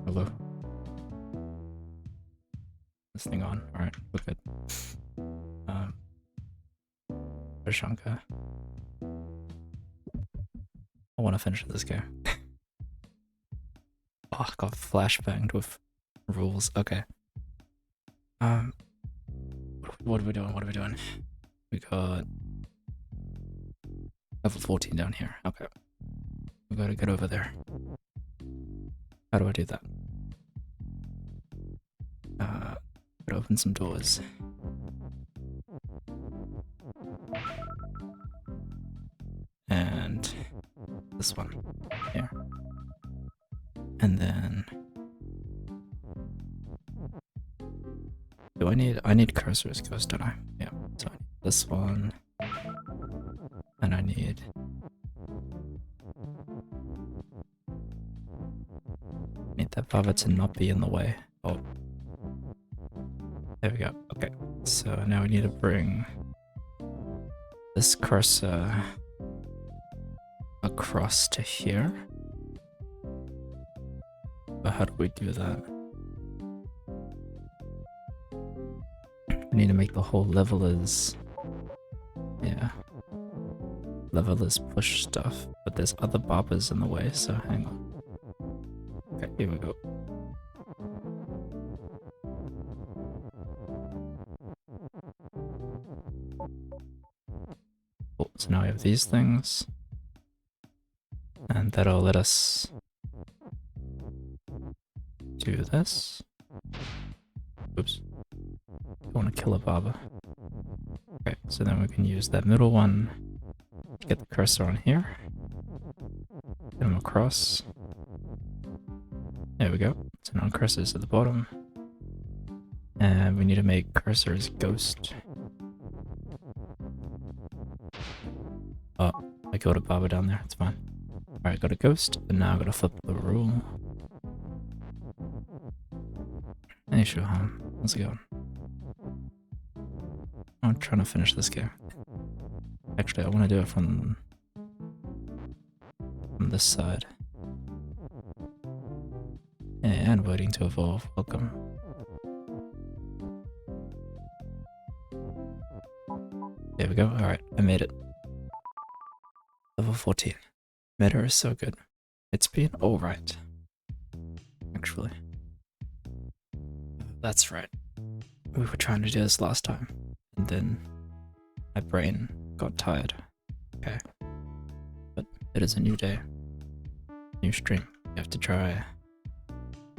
Hello. This thing on. Alright, we're good. Prashanka. I want to finish this game. Oh, I got flashbanged with rules. Okay. What are we doing? What are we doing? We got level 14 down here. Okay. We gotta get over there. How do I do that? Gotta open some doors. And this one here. And then do I need cursors ghost, don't I? Yeah. So I need this one. And I need that baba to not be in the way. Oh. There we go. Okay. So now we need to bring this cursor across to here. But how do we do that? We need to make the whole level as... yeah. Level as push stuff. But there's other bobbers in the way, so hang on. Okay, here we go. Cool, so now we have these things. And that'll let us do this. Oops. I want to kill a barber. Okay, so then we can use that middle one to get the cursor on here. Get them across. There we go. So now cursor's at the bottom. And we need to make cursors ghost. Oh, I killed a barber down there. It's fine. Alright, got a ghost, and now I gotta flip the rule. Hey, Shuhan. How's it going? I'm trying to finish this game. Actually, I want to do it from this side. And waiting to evolve. Welcome. There we go. Alright, I made it. Level 14. Meta is so good. It's been alright. Actually. That's right. We were trying to do this last time. And then my brain got tired. Okay. But it is a new day. New stream. You have to try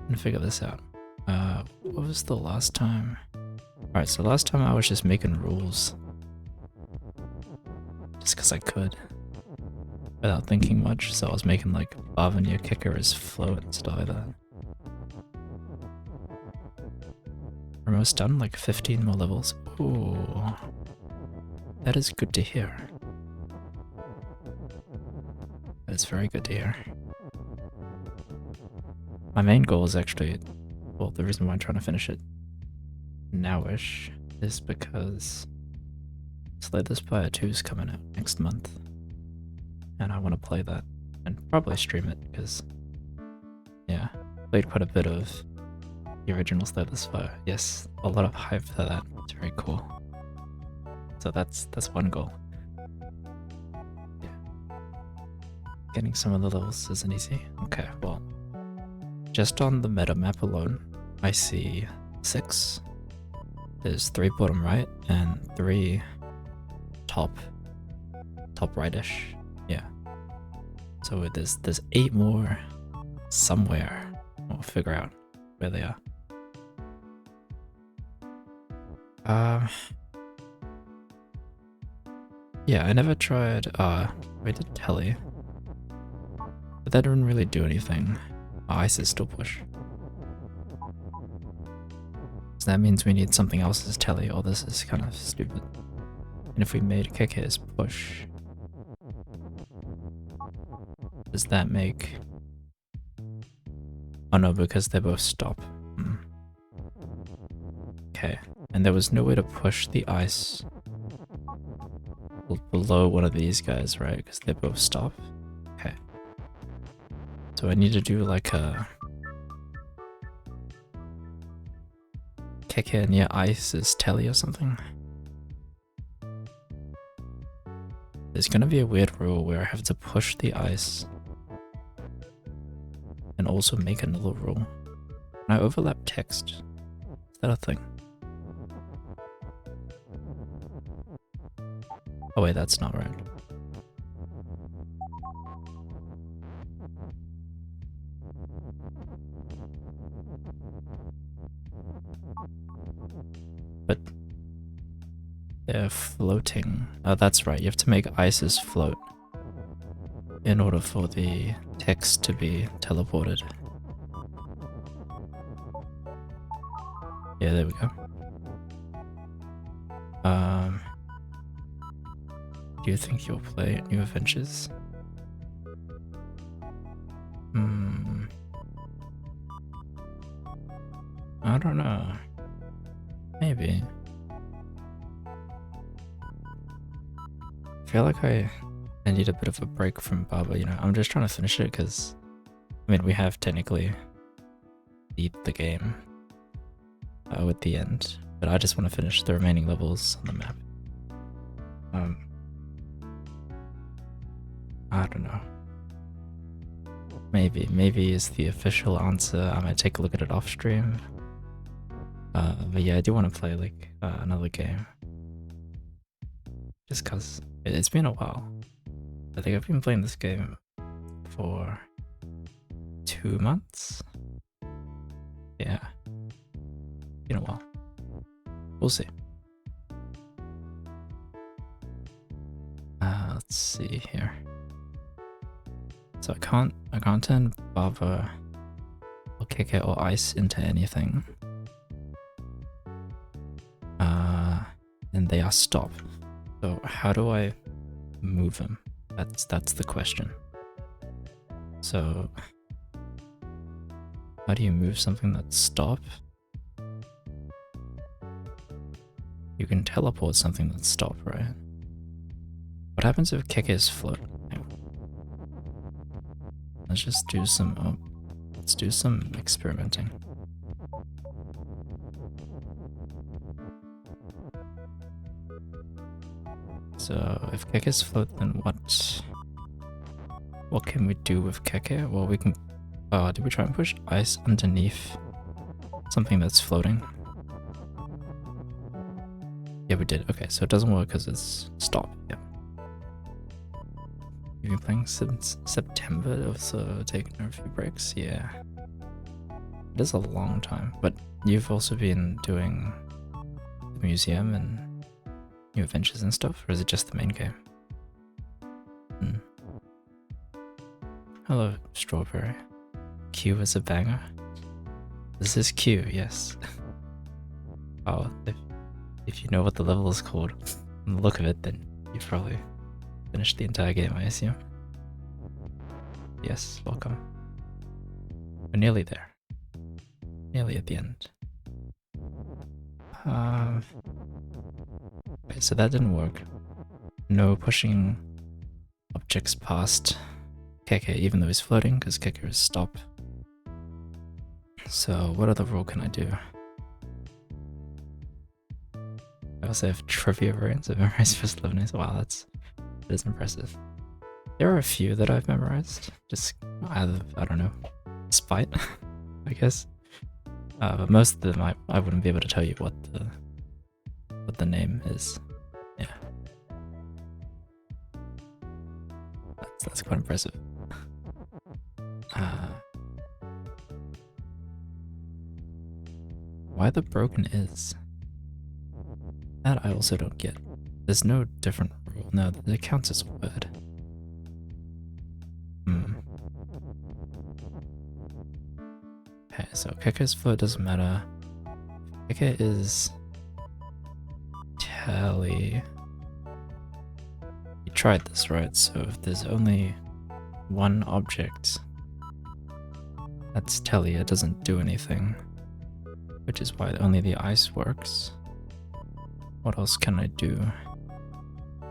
and figure this out. What was the last time? Alright, so last time I was just making rules. Just because I could. Without thinking much, so I was making like Barvania kicker is float and stuff like that. We're almost done, like 15 more levels. Ooh. That is good to hear. That is very good to hear. My main goal is actually, well, the reason why I'm trying to finish it nowish is because Slay the Spire 2 is coming out next month. And I want to play that and probably stream it because, yeah, played quite a bit of the original Slay the Spire. Yes, a lot of hype for that. It's very cool. So that's one goal. Yeah. Getting some of the levels isn't easy. Okay, well, just on the meta map alone, I see 6. There's 3 bottom right and 3 top rightish. Yeah. So there's 8 more somewhere. We'll figure out where they are. Yeah, I never tried, I did Telly. But that didn't really do anything. Ice is still push. So that means we need something else as Telly, or this is kind of stupid. And if we made kick hit as push, does that make... oh no, because they both stop. Okay, and there was no way to push the ice below one of these guys, right? Because they both stop. Okay. So I need to do like a Keke near ice is Telly or something. There's gonna be a weird rule where I have to push the ice and also make another rule. Can I overlap text? Is that a thing? Oh wait, that's not right. But they're floating. Oh, that's right. You have to make ices float in order for the text to be teleported. Yeah, there we go. Do you think you'll play New Adventures? I don't know. Maybe. I feel like I need a bit of a break from Baba, you know. I'm just trying to finish it because, I mean, we have technically beat the game with the end, but I just want to finish the remaining levels on the map. I don't know. Maybe is the official answer. I might take a look at it off stream. But yeah, I do want to play like another game. Just cause it's been a while. I think I've been playing this game for 2 months. Yeah. Been a while. We'll see. Let's see here. So I can't turn Bava or Keke or Ice into anything. And they are stopped. So how do I move them? That's the question. So how do you move something that's stopped? You can teleport something that's stopped, right? What happens if Keke is float? Let's just do some let's do some experimenting. So if Keke is float, then what can we do with Keke? Well, we can did we try and push ice underneath something that's floating? Yeah, we did. Okay, so it doesn't work because it's stopped. Yeah. You've been playing since September, also taking a few breaks. Yeah. It is a long time, but you've also been doing the museum and New Adventures and stuff, or is it just the main game? Hello, Strawberry. Q is a banger. This is Q, yes. Oh, if you know what the level is called, from the look of it, then you've probably finished the entire game, I assume. Yes, welcome. We're nearly there. Nearly at the end. Okay, so that didn't work. No pushing objects past Keke, even though he's floating, because Keke is stopped. So what other rule can I do? I also have trivia variants. I've memorized first 11 names. Wow, that is impressive. There are a few that I've memorized, just out of, I don't know, spite, I guess. But most of them I wouldn't be able to tell you what the name is. Yeah. That's quite impressive. Why the broken is? That I also don't get. There's no different rule. No, it counts as a word. Okay, so Keke's float doesn't matter. Keke is Telly. You tried this, right? So if there's only one object that's Telly, it doesn't do anything. Which is why only the ice works. What else can I do?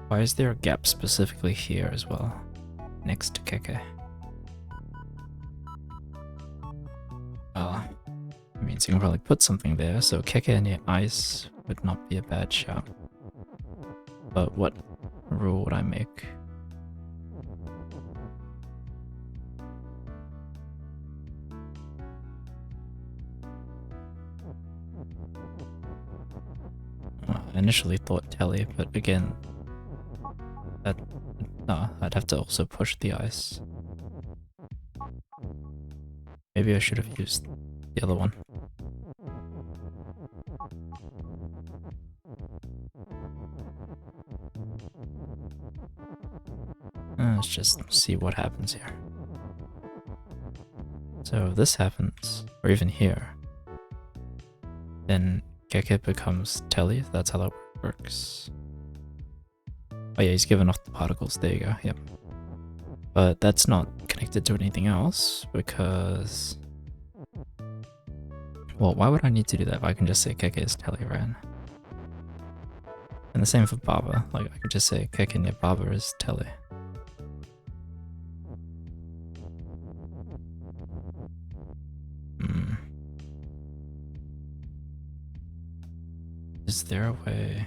Why is there a gap specifically here as well? Next to Keke. means you can probably put something there, so Keke near ice would not be a bad shout. But what rule would I make? I initially thought telly, but again, I'd have to also push the ice. Maybe I should have used the other one. Let's just see what happens here. So this happens, or even here. Then Keke becomes telly, that's how that works. Oh yeah, he's given off the particles, there you go, yep. But that's not connected to anything else, because... Well, why would I need to do that if I can just say Keke is telly, right? And the same for Baba, like I could just say Keke near Baba is telly. Is there a way...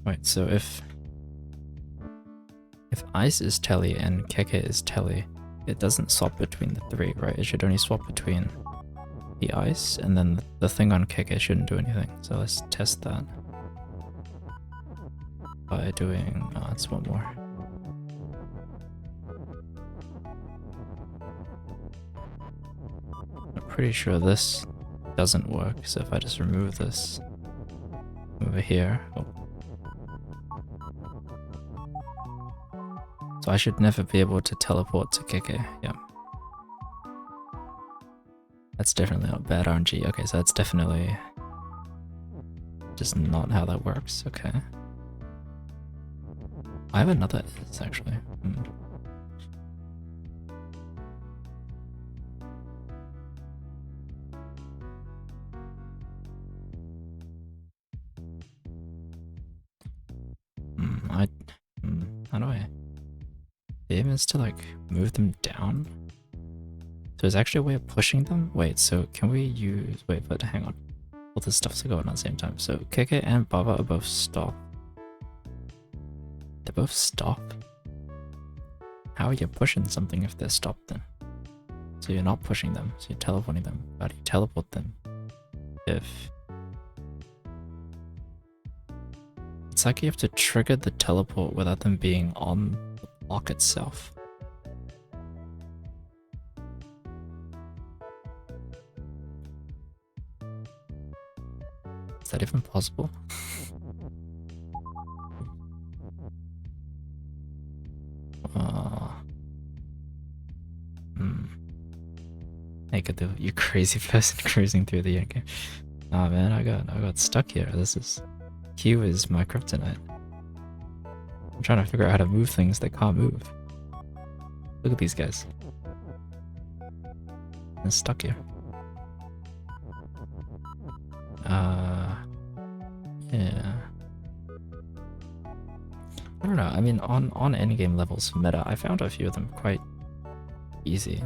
Wait, so if ice is telly and Keke is telly, it doesn't swap between the three, right? It should only swap between the ice, and then the thing on Keke shouldn't do anything. So let's test that by doing... it's one more. I'm pretty sure this doesn't work, so if I just remove this over here... Oh. So I should never be able to teleport to Keke, yeah. That's definitely not bad RNG. Okay, so that's definitely just not how that works, okay. I have another is actually. How do I... The aim is to like move them down? So there's actually a way of pushing them? Wait, so can we use... Wait, but hang on. All this stuff's going on at the same time. So Keke and Baba are both stop. They're both stop? How are you pushing something if they're stopped then? So you're not pushing them, so you're teleporting them. How do you teleport them? If... It's like you have to trigger the teleport without them being on the block itself. Is that even possible? Hey, you crazy person cruising through the game. Nah, man, I got stuck here. Q is my kryptonite. I'm trying to figure out how to move things that can't move. Look at these guys. I'm stuck here. Yeah. I don't know, I mean, on endgame levels meta, I found a few of them quite easy.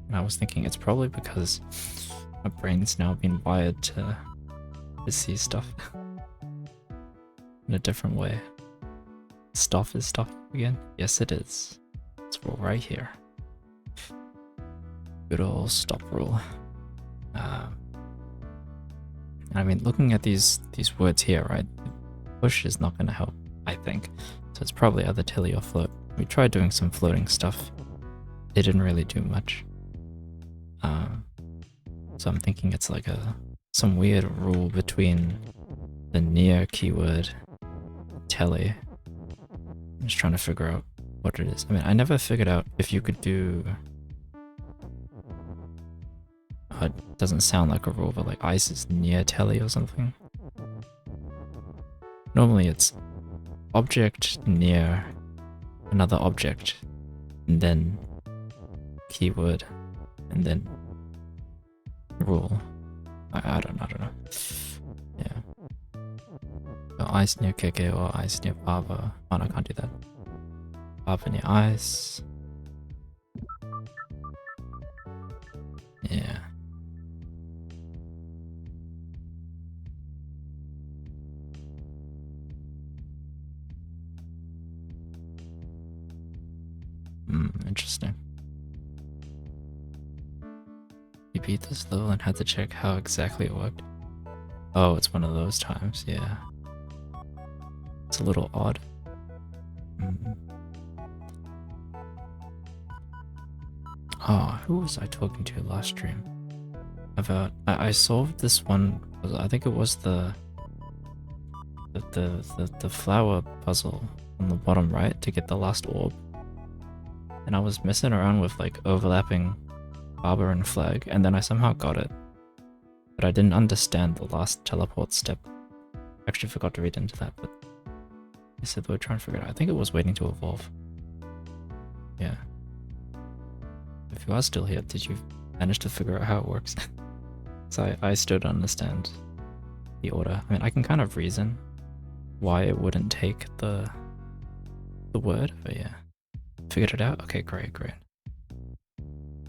And I was thinking it's probably because my brain's now been wired to see stuff in a different way. Stuff is stuff again? Yes, it is. It's right here. Good old stop rule. I mean, looking at these words here, right? Push is not going to help, I think. So it's probably either telly or float. We tried doing some floating stuff. It didn't really do much. So I'm thinking it's like some weird rule between the near keyword, telly. I'm just trying to figure out what it is. I mean, I never figured out if you could do... it doesn't sound like a rule, but like ice is near telly or something. Normally it's object near another object, and then keyword, and then rule. I don't know. Yeah. So ice near Keke or ice near Baba. Oh no, I can't do that. Baba near ice. Yeah. Interesting. You beat this level and had to check how exactly it worked. Oh, it's one of those times, yeah. It's a little odd. Oh, who was I talking to last stream? About I solved this one. I think it was the flower puzzle on the bottom right to get the last orb. And I was messing around with like overlapping Barber and Flag, and then I somehow got it. But I didn't understand the last teleport step. I actually forgot to read into that, but they said they were trying to figure it out. I think it was waiting to evolve. Yeah. If you are still here, did you manage to figure out how it works? So I still don't understand the order. I mean, I can kind of reason why it wouldn't take the word, but yeah. Figured it out? Okay, great.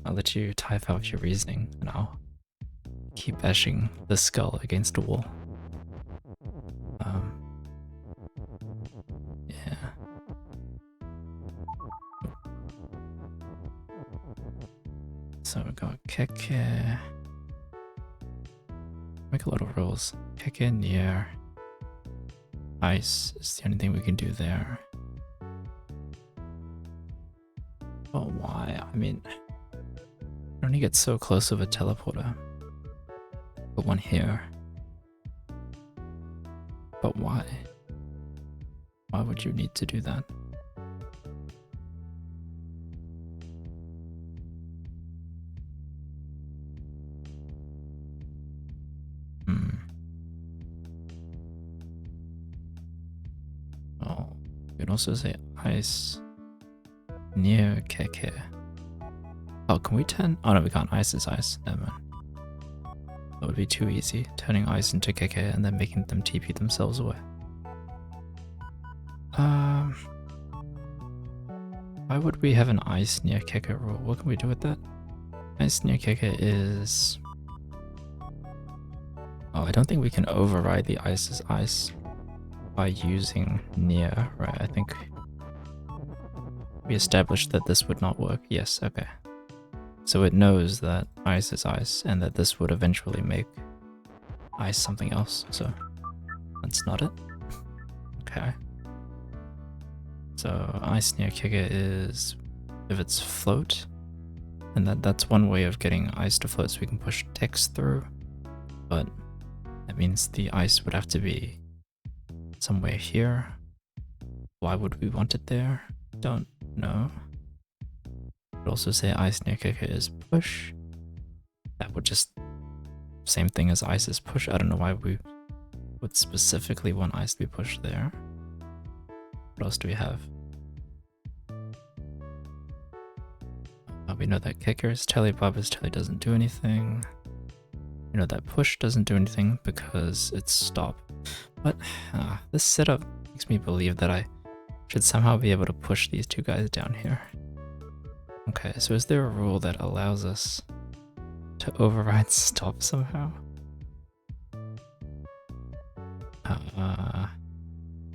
I'll let you type out your reasoning, and I'll keep bashing the skull against the wall. Yeah. So we got Keke. Make a lot of rolls. Keke near ice is the only thing we can do there. Oh, why? I mean, I only get so close of a teleporter. Put one here. But why? Why would you need to do that? Oh, you can also say ice near Keke. Oh, can we turn? Oh no, we can't. Ice is ice. Never mind. That would be too easy. Turning ice into Keke and then making them TP themselves away. Why would we have an ice near Keke rule? What can we do with that? Ice near Keke is... Oh, I don't think we can override the ice as ice by using near, right? I think we established that this would not work. Yes, okay. So it knows that ice is ice and that this would eventually make ice something else, so that's not it. Okay. So ice near Keke is if it's float, and that's one way of getting ice to float, so we can push text through, but that means the ice would have to be somewhere here. Why would we want it there? Don't know. Could also say ice near Keke is push. That would just same thing as ice is push. I don't know why we would specifically want ice to be pushed there. What else do we have? We know that Keke is telly, Barber's telly doesn't do anything. We know that push doesn't do anything because it's stop. But this setup makes me believe that I should somehow be able to push these two guys down here. Okay, so is there a rule that allows us to override stop somehow?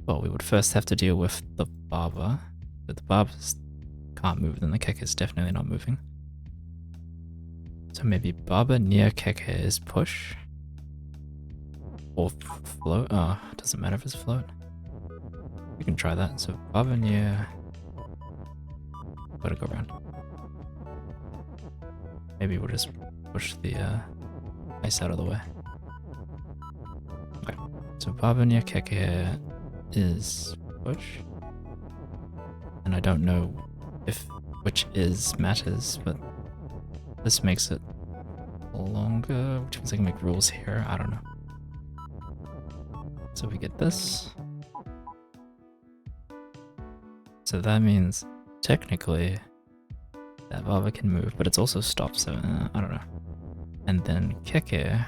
Well, we would first have to deal with the Barber. But the Barbers can't move, then the Keke is definitely not moving. So maybe Barber near Keke is push? Or float? Oh, doesn't matter if it's float. We can try that. So Barber near... Gotta go around. Maybe we'll just push the ice out of the way. Okay. So Barber near Keke is push. And I don't know if which is matters, but this makes it longer, which means I can make rules here. I don't know. So we get this. So that means technically that Barber can move, but it's also stopped, so I don't know. And then Keke.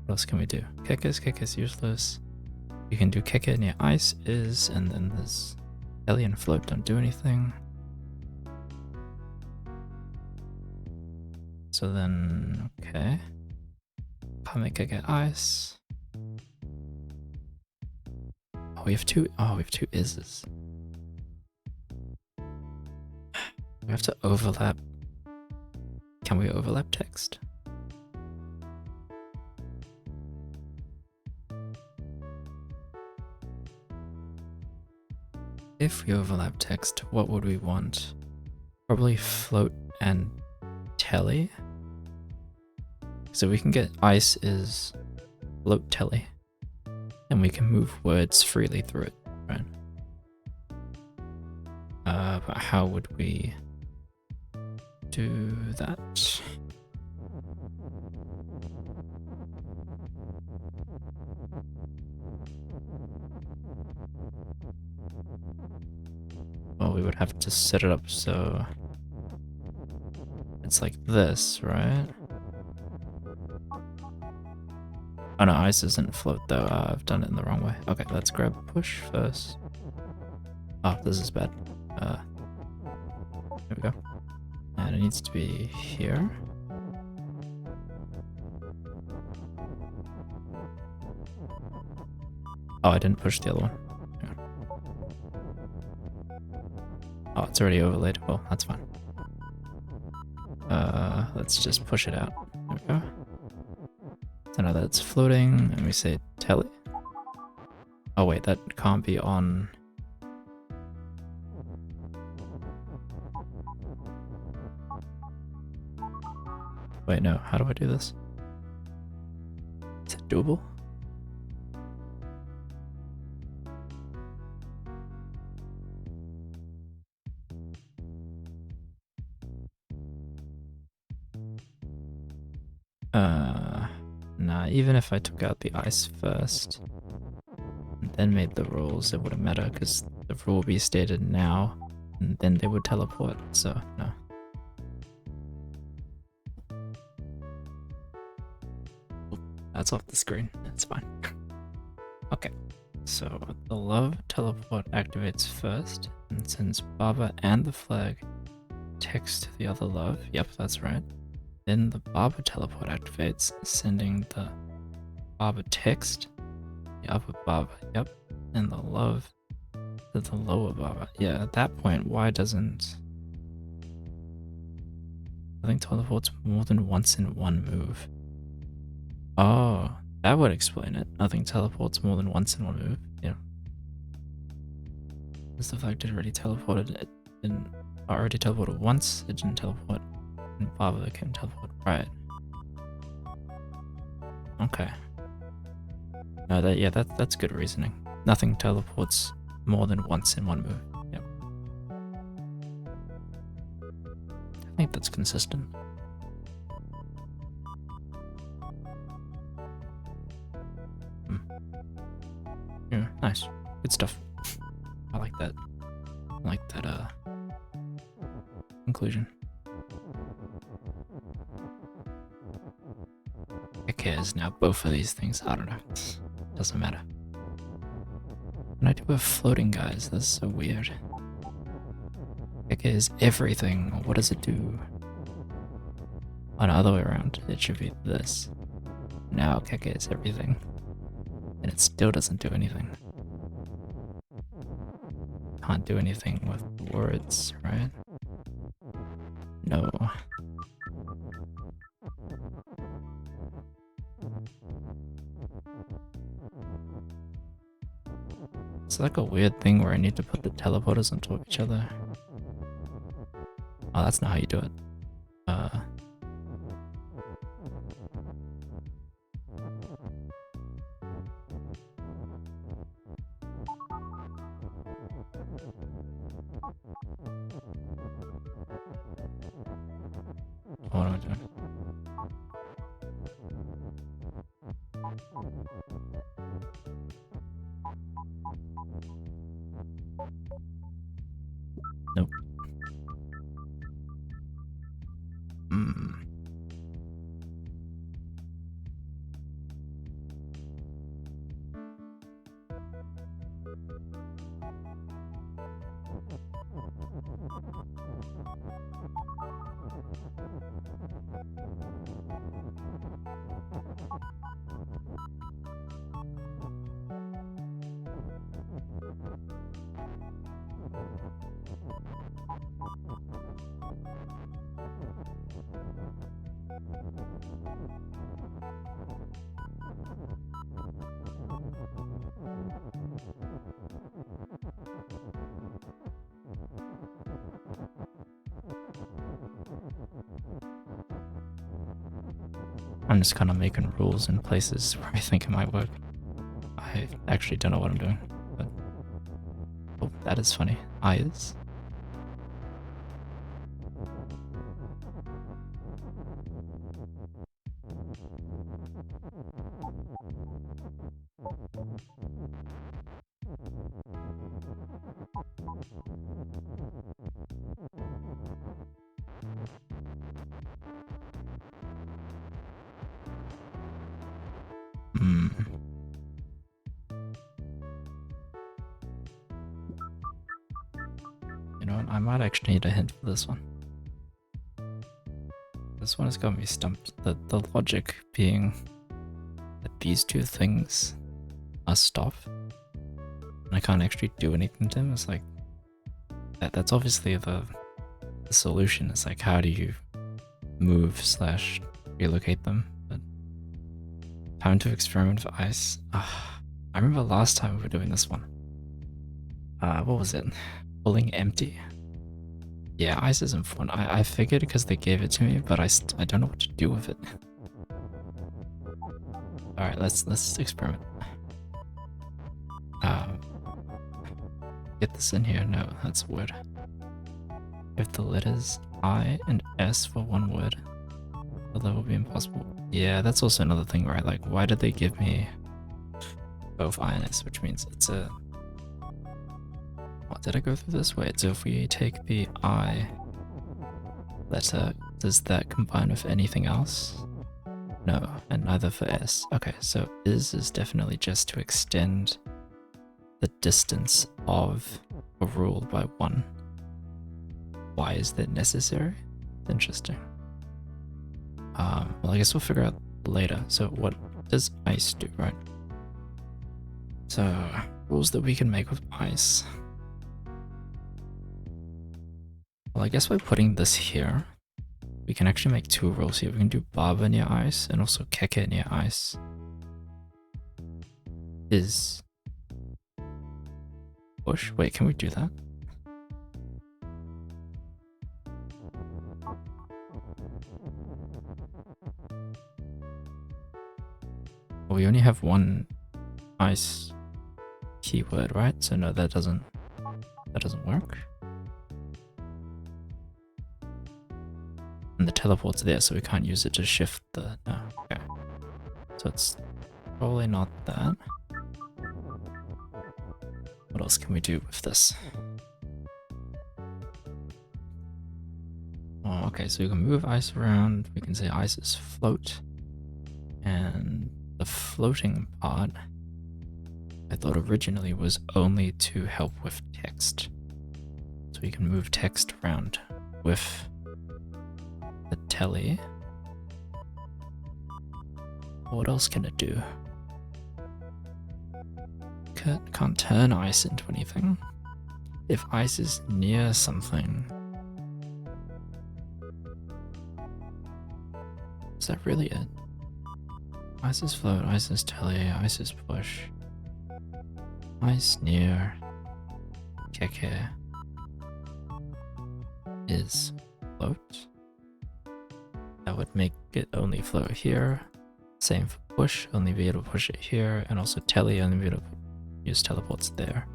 What else can we do? Keke's useless. You can do Keke near ice is, and then there's Ellie and float don't do anything. So then, okay. Can't make Keke ice. Oh, we have two ises. We have to overlap. Can we overlap text? If we overlap text, what would we want? Probably float and telly. So we can get ice is float telly. And we can move words freely through it, right? But how would we do that? Well, we would have to set it up so it's like this, right? Oh no, ice isn't float though. I've done it in the wrong way. Okay, let's grab push first. Oh, this is bad. There we go. And it needs to be here. Oh, I didn't push the other one. Yeah. Oh, it's already overlaid. Well, that's fine. Let's just push it out. There we go. So now that's floating, and we say telly. Oh wait, that can't be on. Wait, no, how do I do this? Is it doable? Nah, even if I took out the ice first, and then made the rules, it wouldn't matter, because the rule will be stated now, and then they would teleport, so no. That's off the screen, that's fine. Okay, so the love teleport activates first, and sends Baba and the flag text to the other love. Yep, that's right. Then the Baba teleport activates, sending the Baba text, the upper Baba, yep, and the love to the lower Baba. Yeah, at that point, why doesn't nothing teleports more than once in one move? Oh, that would explain it. Nothing teleports more than once in one move. Yeah. Because the fact it already teleported, it didn't. Already teleported once, it didn't teleport. And Baba can teleport. Right. Okay. No, that's good reasoning. Nothing teleports more than once in one move. Yep. I think that's consistent. Yeah, nice. Good stuff. I like that. I like that conclusion. Okay, is now both of these things. I don't know. Doesn't matter. When I do a floating, guys, that's so weird. Okay, is everything. What does it do? Oh, no, other way around. It should be this. Now Keke is everything. And it still doesn't do anything. Can't do anything with words, right? No. It's like a weird thing where I need to put the teleporters on top of each other. Oh, that's not how you do it. What am I doing? Nope. I'm just kind of making rules in places where I think it might work. I actually don't know what I'm doing, but oh, that is funny. Eyes. Hmm. You know what? I might actually need a hint for this one. This one has got me stumped. The logic being that these two things are stop, and I can't actually do anything to them. It's like that's obviously the solution. It's like, how do you move / relocate them? But time to experiment with ice. I remember last time we were doing this one. What was it? Pulling empty. Yeah, ice isn't fun. I figured because they gave it to me, but I don't know what to do with it. All right, let's experiment. Get this in here. No, that's a word. If the letters I and S for one word, the level will be impossible. Yeah, that's also another thing, right? Like, why did they give me both I and S, which means it's a... What, did I go through this? Wait, so if we take the I letter, does that combine with anything else? No, and neither for S. Okay, so is definitely just to extend the distance of a rule by one. Why is that necessary? Interesting. Well, I guess we'll figure out later. So what does ice do, right? So, rules that we can make with ice. Well, I guess by putting this here, we can actually make two rules here. We can do Baba near ice and also Keke near ice. Is push? Wait, can we do that? Well, we only have one ice keyword, right? So no, that doesn't work. And the teleport's there, so we can't use it to shift the... No, okay. So it's probably not that. What else can we do with this? Oh, okay, so we can move ice around. We can say ice is float. And the floating part, I thought originally was only to help with text. So we can move text around with the telly. What else can it do? Can't turn ice into anything. If ice is near something, is that really it? Ice is float, ice is telly, ice is push. Ice near Keke is float. That would make it only float here. Same for push, only be able to push it here, and also telly, only be able to use teleports there.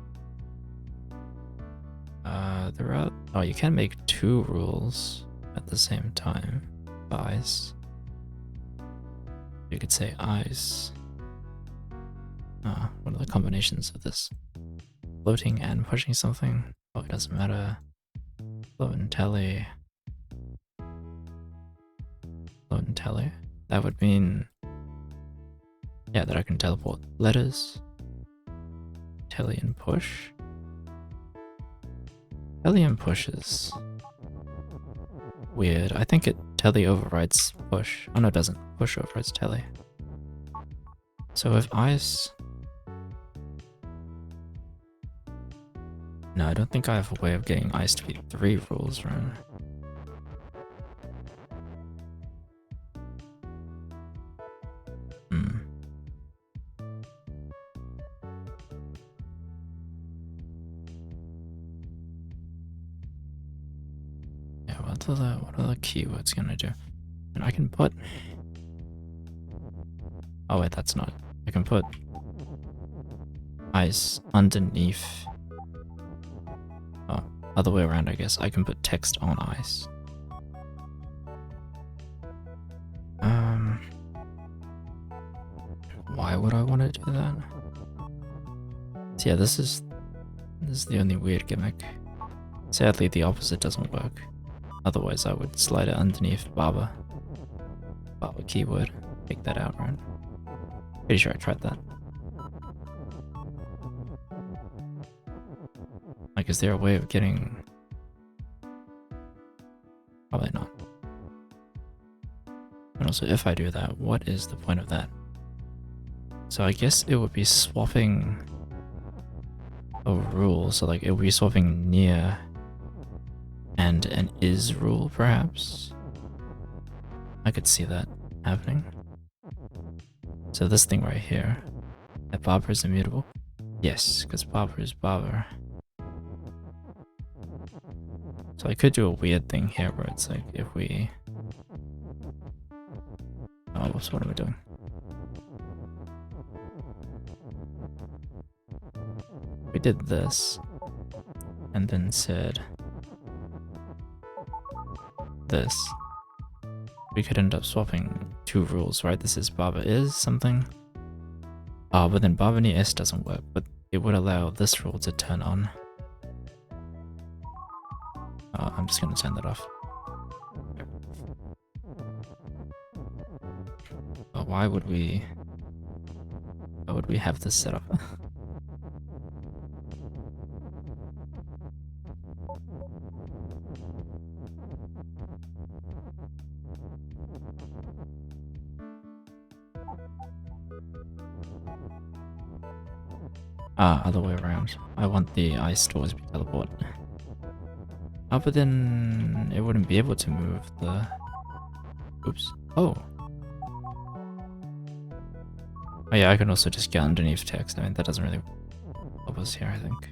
There are... Oh, you can make two rules at the same time. Ice. You could say ice. What are the combinations of this? Floating and pushing something? Oh, it doesn't matter. Float and telly. Float and telly. That would mean... Yeah, that I can teleport letters. Telly and push. Telly and push is weird. I think telly overrides push. Oh no, it doesn't. Push overrides telly. So if ice... No, I don't think I have a way of getting ice to be 3 rules, right? What are the keywords gonna do? And I can put Oh wait, that's not. I can put ice underneath. Oh, other way around, I guess. I can put text on ice. Why would I want to do that? So yeah, this is the only weird gimmick. Sadly, the opposite doesn't work. Otherwise, I would slide it underneath Barber keyword. Take that out, right? Pretty sure I tried that. Like, is there a way of getting... Probably not. And also, if I do that, what is the point of that? So I guess it would be swapping a rule. So like, it would be swapping near and an is rule, perhaps? I could see that happening. So this thing right here, that Barber is immutable? Yes, because Barber is Barber. So I could do a weird thing here where it's like, if we... Oh, whoops, what am I doing? We did this, and then said this. We could end up swapping two rules, right? This is Barber is something. Oh, but then Barber near S doesn't work, but it would allow this rule to turn on. Oh, I'm just gonna turn that off. But why would we have this set up? Other way around. I want the ice to always be teleport. Oh, but then it wouldn't be able to move the... Oops. Oh. Oh yeah, I can also just get underneath text. I mean, that doesn't really help us here, I think.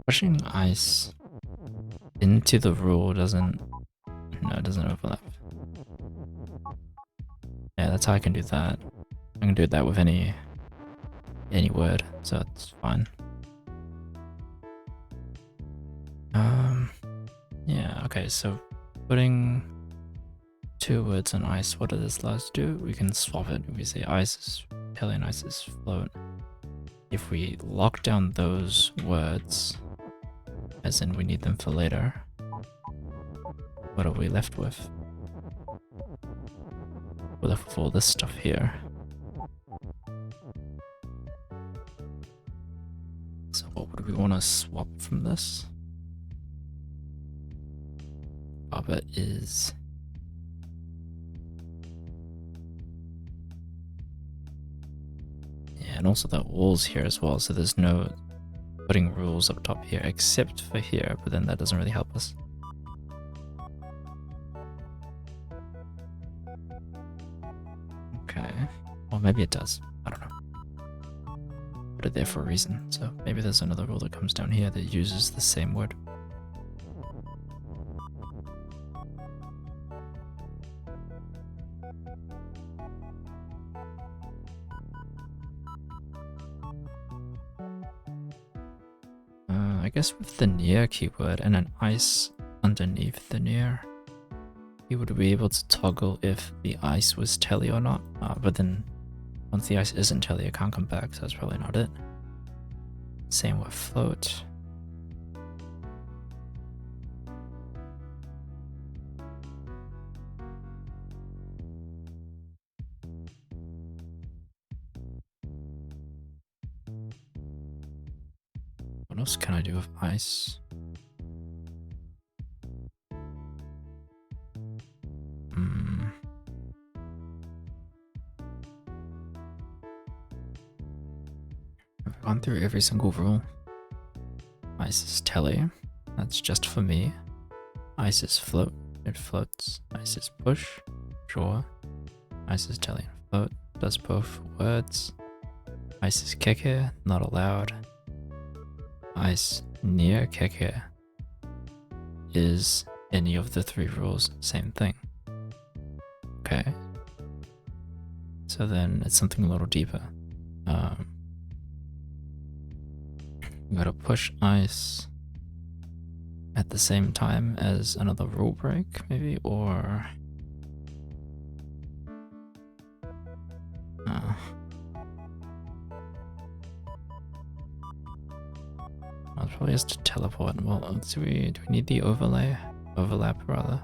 Pushing ice into the rule doesn't... No, it doesn't overlap. Yeah, that's how I can do that. I can do that with any word, so it's fine. Yeah, okay, so putting two words on ice, what does this allow us to do? We can swap it. We say ice is Pele and ice is float. If we lock down those words, as in we need them for later, what are we left with? We're left with all this stuff here. So what would we want to swap from this? Baba is... Yeah, and also the walls here as well, so there's no putting rules up top here except for here, but then that doesn't really help us. Okay, well maybe it does, I don't know. Put it there for a reason, so maybe there's another rule that comes down here that uses the same word. I guess with the near keyword and an ice underneath the near, you would be able to toggle if the ice was telly or not, but then once the ice isn't telly, it can't come back, so that's probably not it. Same with float. What else can I do with ice? I've gone through every single rule. Ice is telly. That's just for me. Ice is float. It floats. Ice is push. Sure. Ice is telly and float. Does both words. Ice is keke. Not allowed. Ice near keke is any of the 3 rules. Same thing. Okay. So then it's something a little deeper. You gotta push ice at the same time as another rule break, maybe, or well, it probably has to teleport. Well, do we need the overlap rather?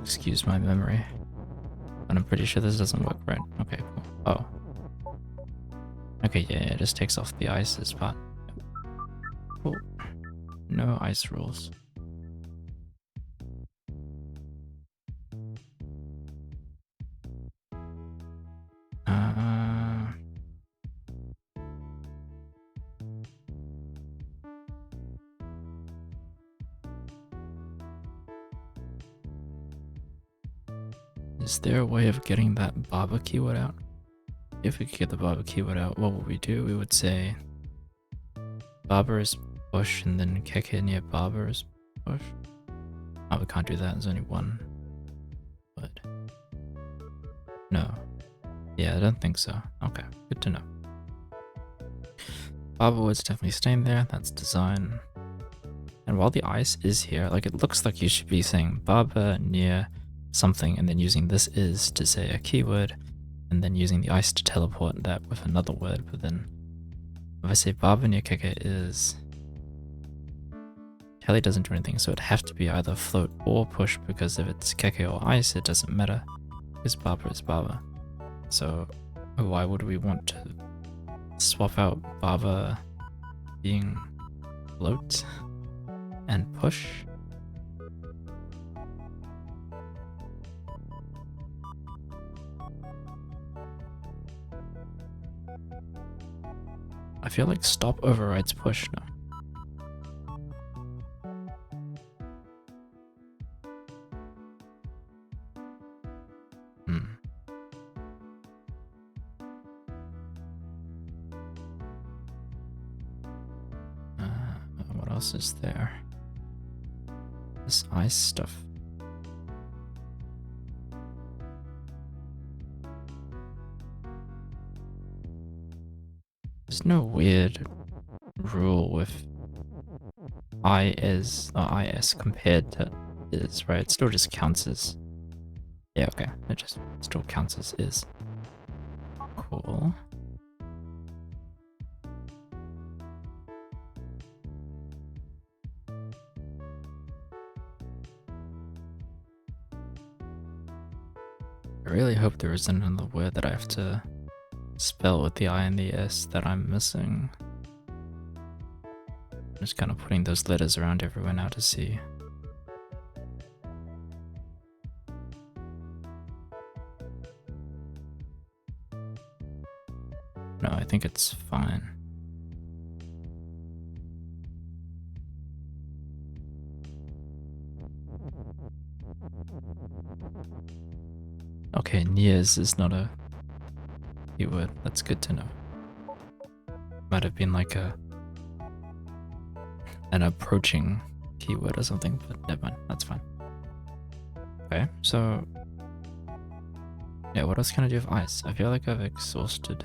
Excuse my memory, but I'm pretty sure this doesn't work right. Okay, cool. Oh. Okay, yeah, it just takes off the ice's part. Cool. No ice rules. Is there a way of getting that Baba keyword out? If we could get the Baba keyword out, what would we do? We would say Baba is push and then keke near Baba is push. Oh, we can't do that. There's only one word. No. Yeah, I don't think so. Okay, good to know. Baba word's definitely staying there. That's design. And while the ice is here, like it looks like you should be saying Baba near something and then using this is to say a keyword and then using the ice to teleport that with another word. But then if I say Baba near keke is, telly doesn't do anything, so it'd have to be either float or push, because if it's keke or ice it doesn't matter because Baba is Baba. So why would we want to swap out Baba being float and push? I feel like stop overrides push now. What else is there? This ice stuff. There's no weird rule with is compared to is, right? It still just counts as, yeah, okay, it just still counts as is. Cool. I really hope there isn't another word that I have to spell with the I and the S that I'm missing. I'm just kind of putting those letters around everywhere now to see. No, I think it's fine. Okay, nears is not a keyword. That's good to know. Might have been like an approaching keyword or something, but never mind. That's fine. Okay, so yeah, what else can I do with ice? I feel like I've exhausted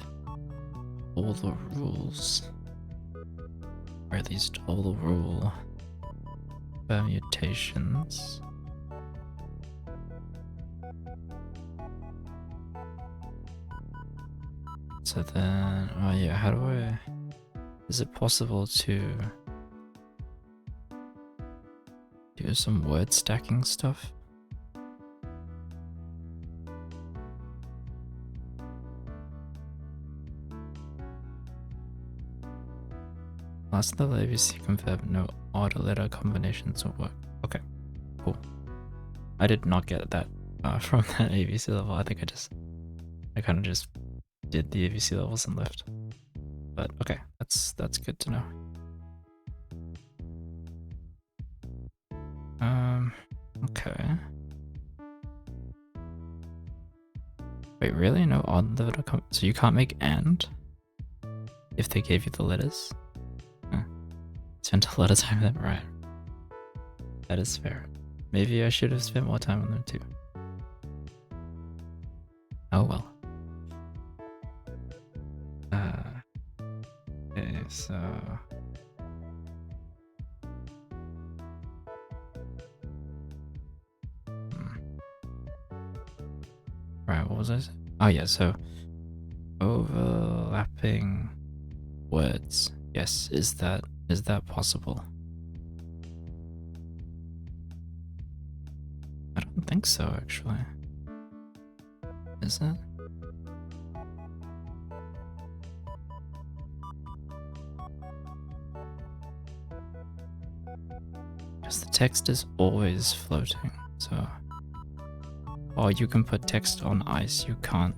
all the rules, or at least all the rule permutations. So then, oh yeah, how do I... Is it possible to do some word stacking stuff? Last level ABC confirmed no odd letter combinations will work. Okay, cool. I did not get that from that ABC level. I think I kind of just did the ABC levels and left. But okay, that's good to know. Okay. Wait, really? No odd letter so you can't make and? If they gave you the letters? Spent a lot of time on them, right? That is fair. Maybe I should have spent more time on them too. Oh well. Okay, so... Right, what was I saying? Oh yeah, so... Overlapping words. Yes, is that possible? I don't think so, actually. Is it? Because the text is always floating, so... Oh, you can put text on ice, you can't.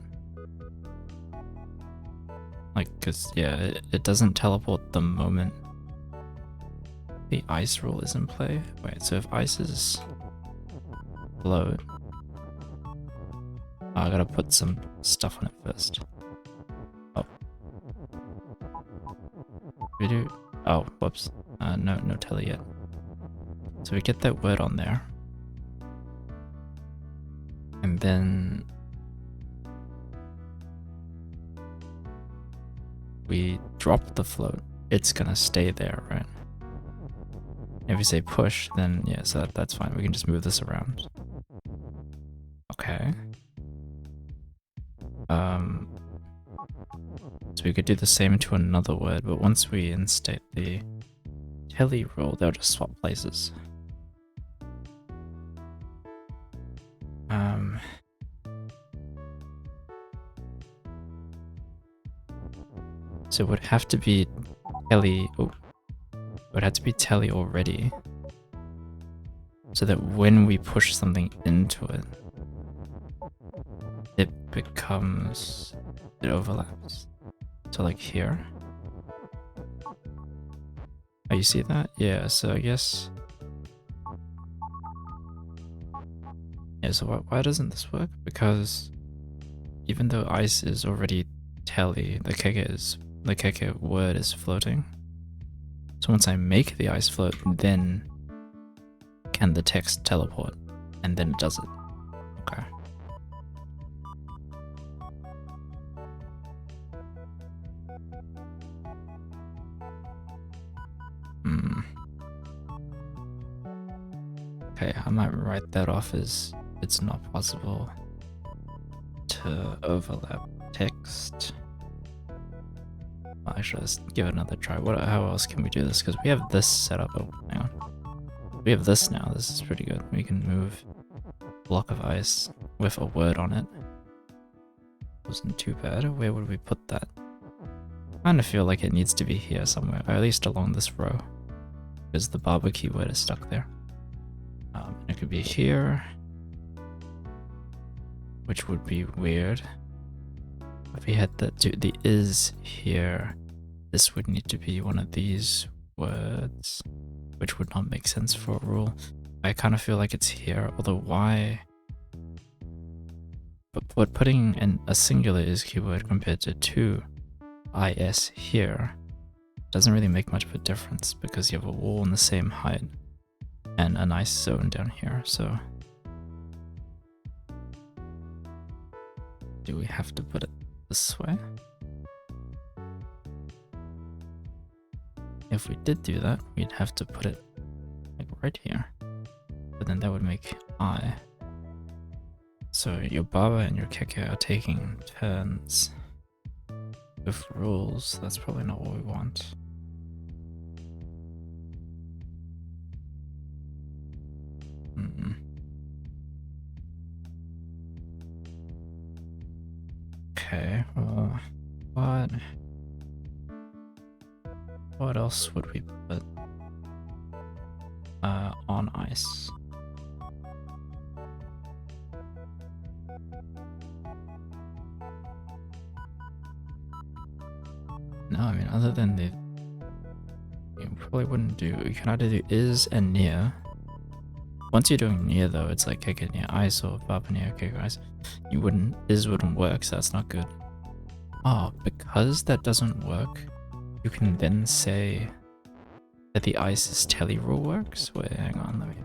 Like, cause, yeah, it doesn't teleport the moment the ice rule is in play. Wait, so if ice is float... Oh, I gotta put some stuff on it first. Oh. We do... Oh, whoops. No telly yet. So we get that word on there. And then... we drop the float. It's gonna stay there, right? If we say push, then yeah, so that's fine. We can just move this around. Okay. So we could do the same to another word, but once we instate the telly rule, they'll just swap places. So it would have to be telly. Oh, it would have to be telly already, so that when we push something into it, it overlaps. So like here. Oh, you see that? Yeah. So I guess. Yeah. So why doesn't this work? Because even though ice is already telly, the KK word is floating. So once I make the ice float, then can the text teleport, and then it does it. Okay. Okay, I might write that off as it's not possible to overlap text. Actually, let's give it another try. How else can we do this? Because we have this set up. Oh, hang on. We have this now. This is pretty good. We can move a block of ice with a word on it. Wasn't too bad. Where would we put that? I kind of feel like it needs to be here somewhere, or at least along this row, because the barbecue word is stuck there. It could be here, which would be weird. If we had the is here, this would need to be one of these words, which would not make sense for a rule. I kind of feel like it's here, although why? But putting in a singular is keyword compared to two is here doesn't really make much of a difference, because you have a wall in the same height and a nice zone down here, so... Do we have to put it this way? If we did do that, we'd have to put it like right here. But then that would make I. So your Baba and your Keke are taking turns with rules, that's probably not what we want. Okay, what else would we put on ice? No, I mean, other than the... You probably wouldn't do... You can either do is and near. Once you're doing near, though, it's like keke near ice or baba near keke ice. You wouldn't... Is wouldn't work, so that's not good. Oh, because that doesn't work, you can then say that the ice is telly rule works? Wait, hang on, let me...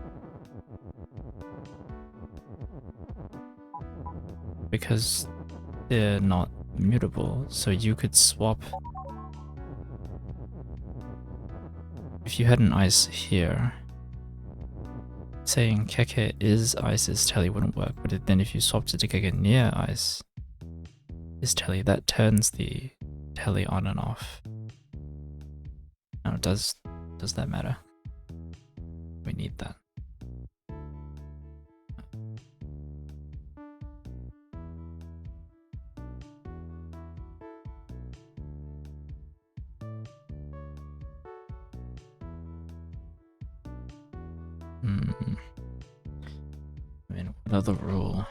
Because they're not mutable, so you could swap... If you had an ice here, saying keke is ice's telly wouldn't work, but then if you swapped it to keke near ice is telly, that turns the telly on and off. Now, does that matter? We need that. I mean, what other rule?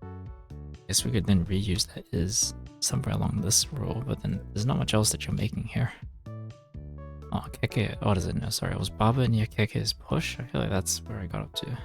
I guess we could then reuse that is somewhere along this rule, but then there's not much else that you're making here. Oh, keke, what is it? No, sorry, it was baba near keke's push? I feel like that's where I got up to.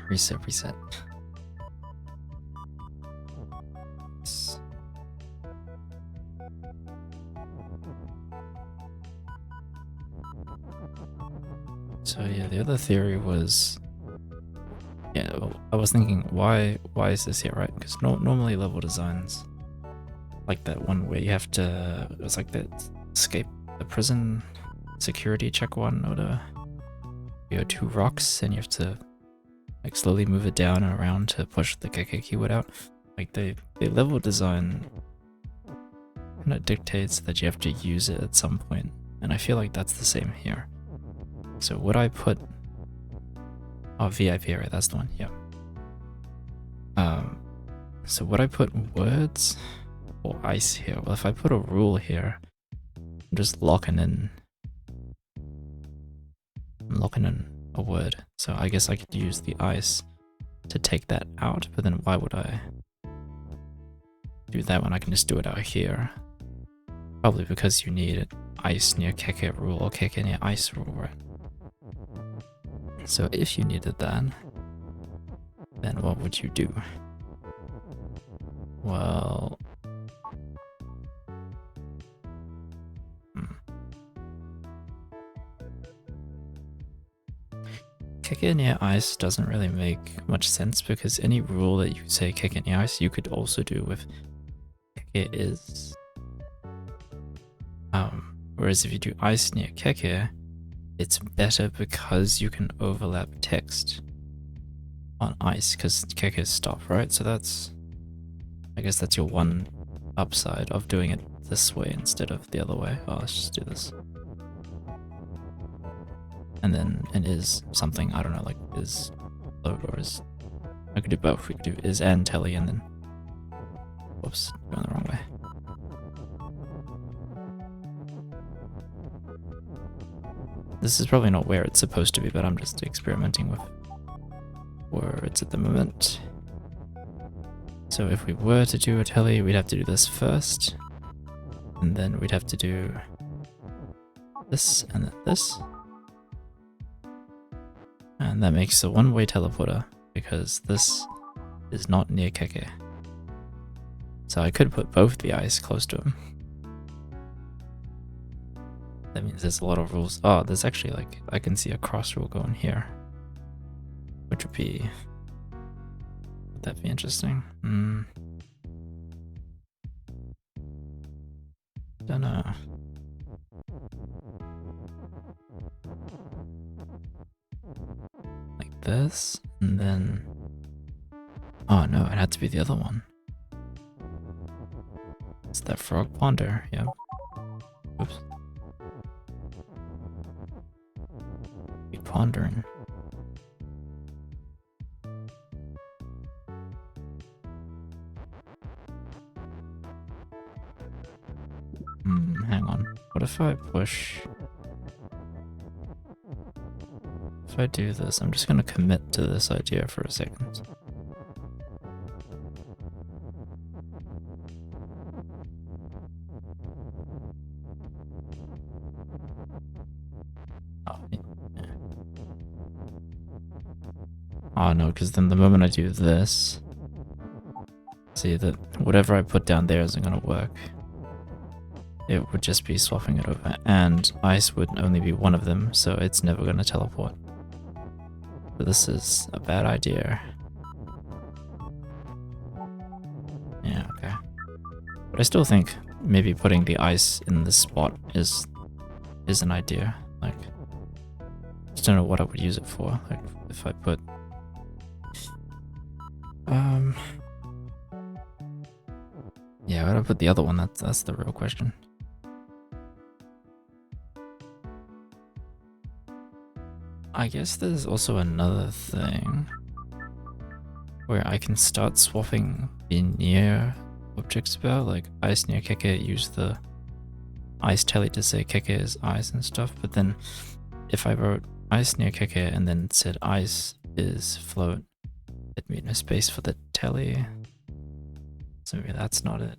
Reset. So yeah, the other theory was, yeah, I was thinking, why is this here, right? Because normally level designs, like that one where you have to, it's like that escape the prison security check one, or the, you have 2 rocks and you have to like slowly move it down and around to push the keke keyword out. Like the level design kind of dictates that you have to use it at some point, and I feel like that's the same here. So would I put... Oh, VIP, right, that's the one, yeah. So would I put words or ice here? Well, if I put a rule here, I'm just locking in a word. So I guess I could use the ice to take that out, but then why would I do that when I can just do it out here? Probably because you need ice near keke rule or keke near ice rule, right? So if you needed that, then what would you do? Well... Keke near ice doesn't really make much sense, because any rule that you say keke near ice, you could also do with keke is. Whereas if you do ice near keke, it's better because you can overlap text on ice, because keke is stop, right? So that's, I guess that's your one upside of doing it this way instead of the other way. Oh, let's just do this. And then it is something, I don't know, like is load or is... I could do both. We could do is and telly and then... Whoops, going the wrong way. This is probably not where it's supposed to be, but I'm just experimenting with words at the moment. So if we were to do a telly, we'd have to do this first. And then we'd have to do this and then this. And that makes a one-way teleporter, because this is not near keke. So I could put both the ice close to him. That means there's a lot of rules. Oh, there's actually like, I can see a cross rule going here. Which would be That'd be interesting. Dunno. Like this, and then... Oh no, it had to be the other one. It's that frog ponder, yeah. Oops. Be pondering. Hang on. What if I push... If I do this, I'm just gonna commit to this idea for a second. Oh no, because then the moment I do this, see that whatever I put down there isn't gonna work. It would just be swapping it over, and ice would only be one of them, so it's never gonna teleport. So this is a bad idea. Yeah, okay. But I still think maybe putting the ice in this spot is an idea. Like, I just don't know what I would use it for. Like, if I put... Yeah, where do I put the other one? That's the real question. I guess there's also another thing where I can start swapping the near objects about, like ice near Keke, use the ice tally to say Keke is ice and stuff, but then if I wrote ice near Keke and then said ice is float, it'd be no space for the tally. So maybe that's not it.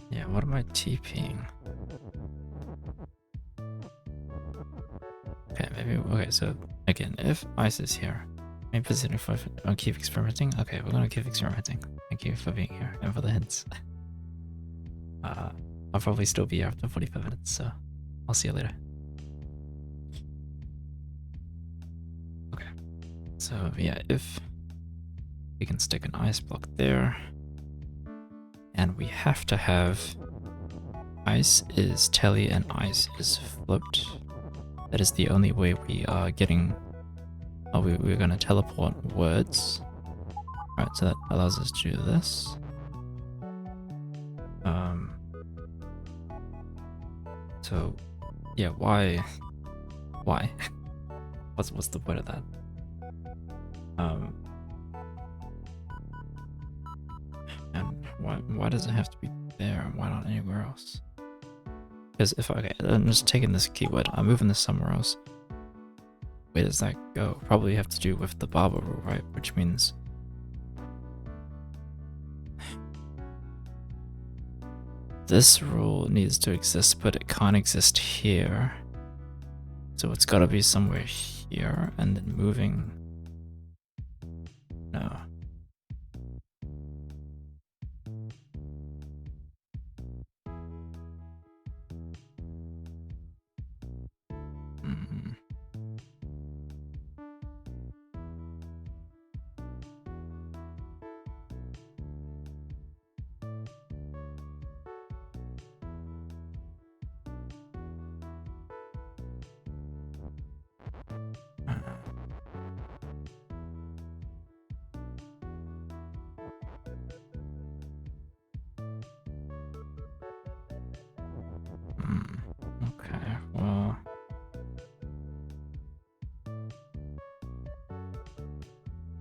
Yeah, what am I TPing? Okay, maybe, okay, so again, if ice is here, maybe position 5, I'll keep experimenting. Okay, we're gonna keep experimenting. Thank you for being here and for the hints. I'll probably still be here after 45 minutes, so I'll see you later. Okay, so yeah, if we can stick an ice block there, and we have to have ice is telly and ice is float. That is the only way we are getting... Oh, we're going to teleport words. Alright, so that allows us to do this. So, yeah, why? Why? What's the point of that? And why does it have to be there and why not anywhere else? Because if, okay, I'm just taking this keyword, I'm moving this somewhere else. Where does that go? Probably have to do with the barber rule, right? Which means... this rule needs to exist, but it can't exist here. So it's gotta be somewhere here, and then moving... No. Okay, well...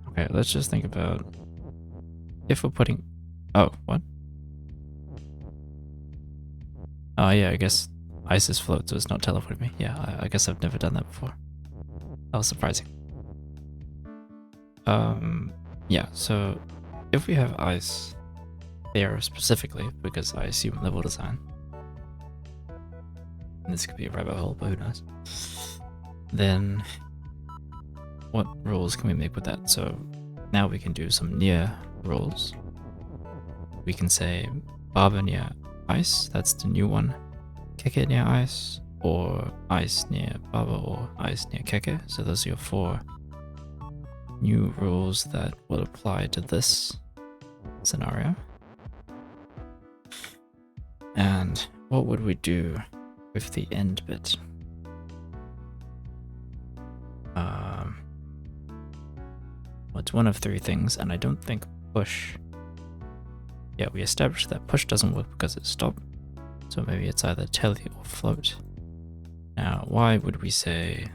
Okay, let's just think about... if we're putting... Oh, what? Oh yeah, I guess ice is float, so it's not teleporting me. Yeah, I guess I've never done that before. That was surprising. Yeah, so if we have ice there specifically, because I assume level design, And this could be a rabbit hole, but who knows. Then what rules can we make with that? So now we can do some near rules. We can say Baba near ice, that's the new one. Keke near ice, or ice near Baba, or ice near Keke. So those are your 4 new rules that will apply to this scenario. And what would we do with the end bit? Well, it's one of 3 things, and I don't think push. Yeah, we established that push doesn't work because it's stopped. So maybe it's either telly or float. Now, why would we say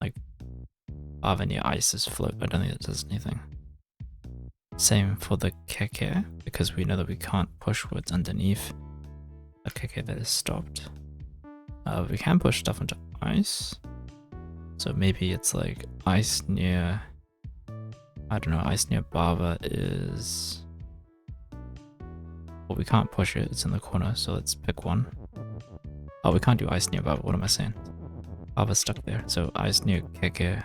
like Bava near ice is float? I don't think it does anything. Same for the Keke, because we know that we can't push words underneath a Keke that is stopped. We can push stuff into ice. So maybe it's like ice near, I don't know, ice near Bava is, well, we can't push it, it's in the corner, so let's pick one. Oh, we can't do ice near Bava, what am I saying? Bava's stuck there, so ice near Keke.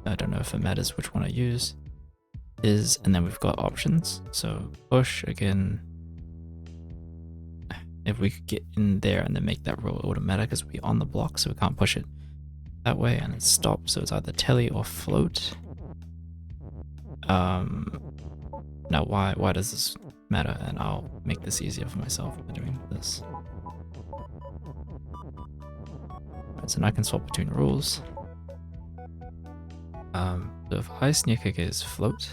I don't know if it matters which one I use. Is, and then we've got options. So push again. If we could get in there and then make that rule automatic, because we're on the block, so we can't push it that way, and it's stop, so it's either telly or float. Now why does this matter? And I'll make this easier for myself by doing this. Right, so now I can swap between rules. So if ice near Keke is float,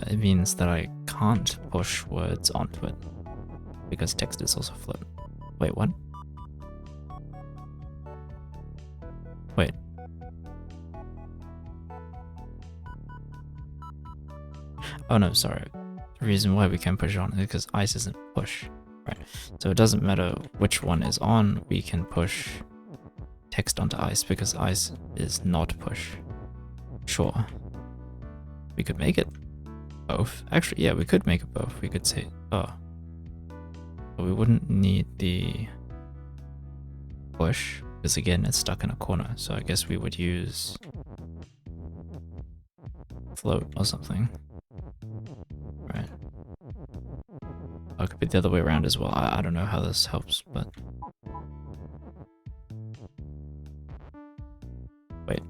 it means that I can't push words onto it, because text is also float. Wait, what? Wait. Oh no, sorry. The reason why we can push on is because ice isn't push, right? So it doesn't matter which one is on, we can push text onto ice because ice is not push. Sure. We could make it both. Actually, yeah, we could make it both. We could say, oh. But we wouldn't need the push, because again, it's stuck in a corner. So I guess we would use float or something. Right. Or it could be the other way around as well. I don't know how this helps, but... Wait,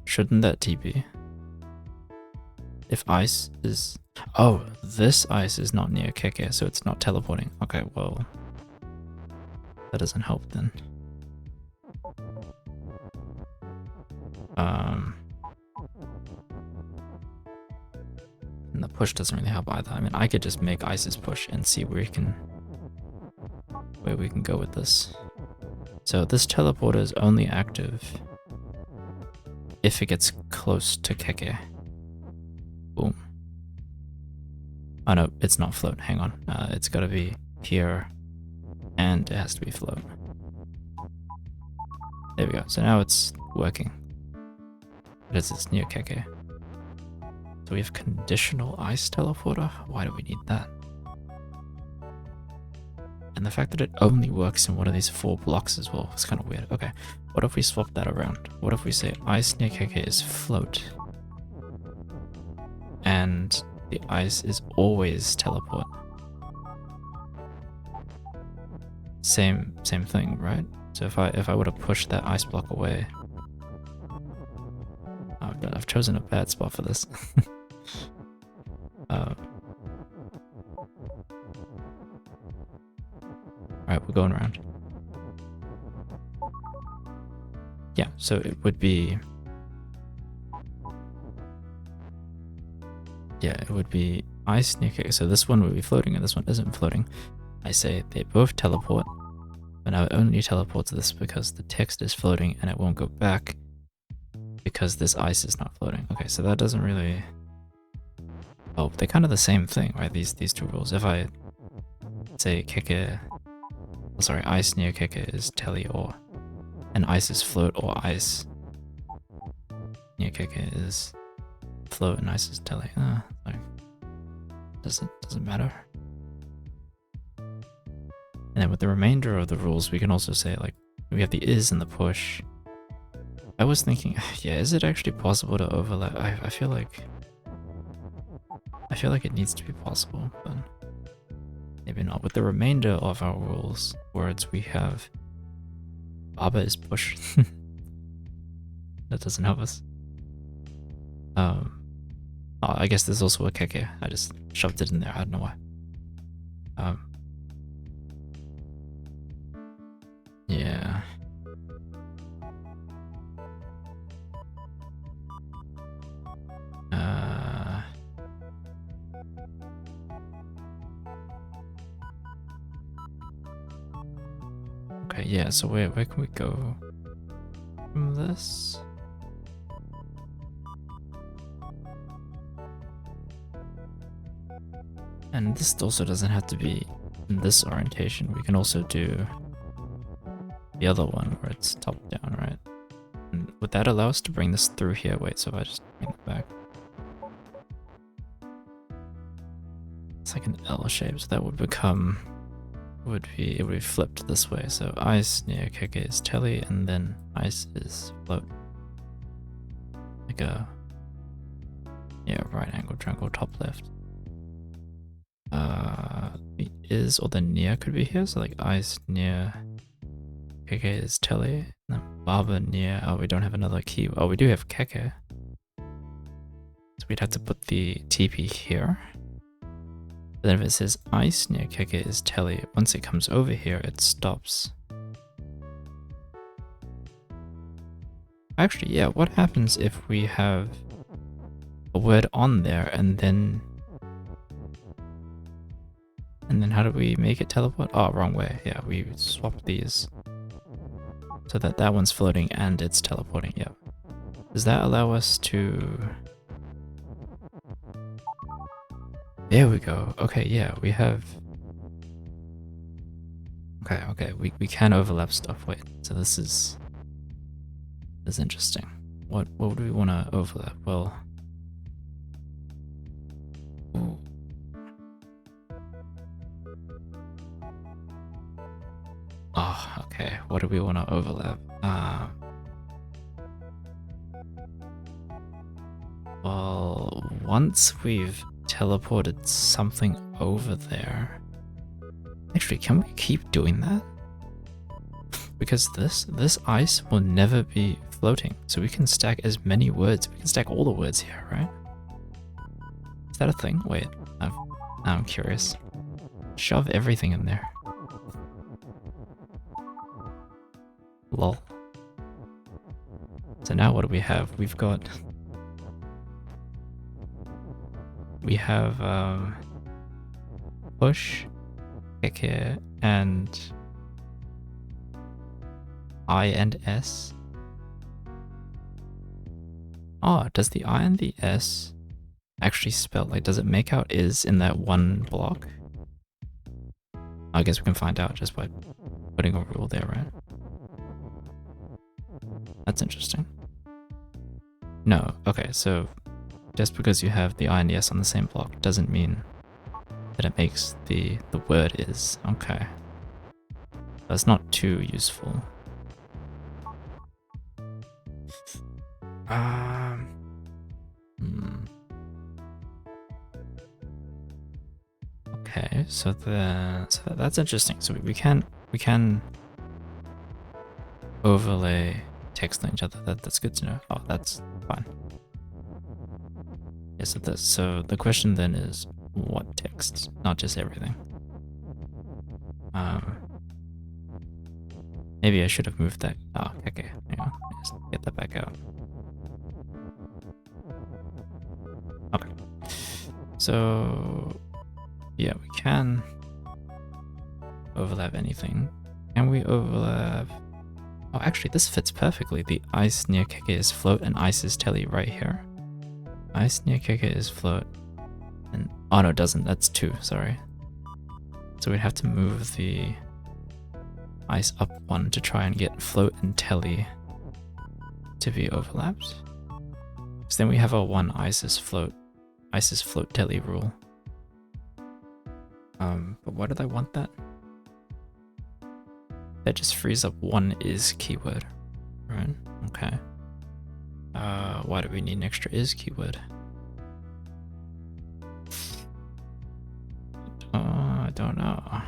shouldn't that TP? If ice is... Oh, this ice is not near Keke, so it's not teleporting. Okay, well... That doesn't help then. And the push doesn't really help either. I mean, I could just make ice's push and see where we can go with this. So this teleporter is only active if it gets close to Keke. Boom. Oh no, it's not float. Hang on. It's gotta be here, and it has to be float. There we go. So now it's working. Because it's near Keke. So we have conditional ice teleporter. Why do we need that? And the fact that it only works in one of these 4 blocks as well is kind of weird. Okay, what if we swap that around? What if we say ice near Keke is float, and the ice is always teleport? Same thing, right? So if I were to push that ice block away, I've chosen a bad spot for this. Alright, we're going around. Yeah, so it would be... Yeah, it would be ice near Keke. So this one would be floating and this one isn't floating. I say they both teleport, but now it only teleports this because the text is floating and it won't go back because this ice is not floating. Okay, so that doesn't really... Oh, they're kind of the same thing, right? These 2 rules. If I say Keke... Oh, sorry, ice near Keke is telly or... And ice is float, or ice near Keke is float and ice is telly. Doesn't matter. And then with the remainder of the rules, we can also say, like, we have the is and the push. I was thinking, yeah, is it actually possible to overlap? I feel like it needs to be possible, but maybe not. With the remainder of our rules, words, we have Baba is push. That doesn't help us. Oh, I guess there's also a keke. I just shoved it in there. I don't know why. Yeah. Okay, yeah, so where can we go from this? And this also doesn't have to be in this orientation. We can also do the other one where it's top down, right? And would that allow us to bring this through here? Wait, so if I just bring it back. It's like an L shape, so that would become, it would be flipped this way. So ice near keke is telly, and then ice is float. Like a, yeah, right angle triangle top left. The is or the near could be here, so like ice near keke is telly, and then Baba near, oh, we don't have another key. Oh, we do have keke. So we'd have to put the TP here. But then if it says ice near keke is telly, once it comes over here, it stops. Actually, yeah, what happens if we have a word on there and then how do we make it teleport? Oh, wrong way. Yeah, we swapped these so that one's floating and it's teleporting. Yeah. Does that allow us to... There we go. Okay, yeah, we have... Okay, we can overlap stuff. Wait, so this is interesting. What would we want to overlap? Well... Ooh. Oh, okay. What do we want to overlap? Well, once we've teleported something over there... Actually, can we keep doing that? Because this ice will never be floating, so we can stack as many words. We can stack all the words here, right? Is that a thing? Wait, I'm curious. Shove everything in there. Lol. So now what do we have? We have push, keke, and I and S. Oh, does the I and the S actually spell, like, does it make out is in that one block? I guess we can find out just by putting a rule there, right? That's interesting. No, okay, so just because you have the I and the S on the same block doesn't mean that it makes the word is. Okay. That's not too useful. Okay, so that's interesting. So we can overlay text on each other. That's good to know. Oh, that's fine. Yeah, so the question then is what text, not just everything. Maybe I should have moved that. Oh, okay. Hang on. Just get that back out. Okay. So yeah, we can overlap anything. Can we overlap? Oh, actually, this fits perfectly. The ice near keke is float and ice is telly right here. Ice near keke is float. And oh no, it doesn't. That's 2. Sorry. So we'd have to move the ice up 1 to try and get float and telly to be overlapped. Because then we have a 1 ice is float telly rule. But why did I want that? That just frees up one is keyword, right? Okay. Why do we need an extra is keyword? I don't know.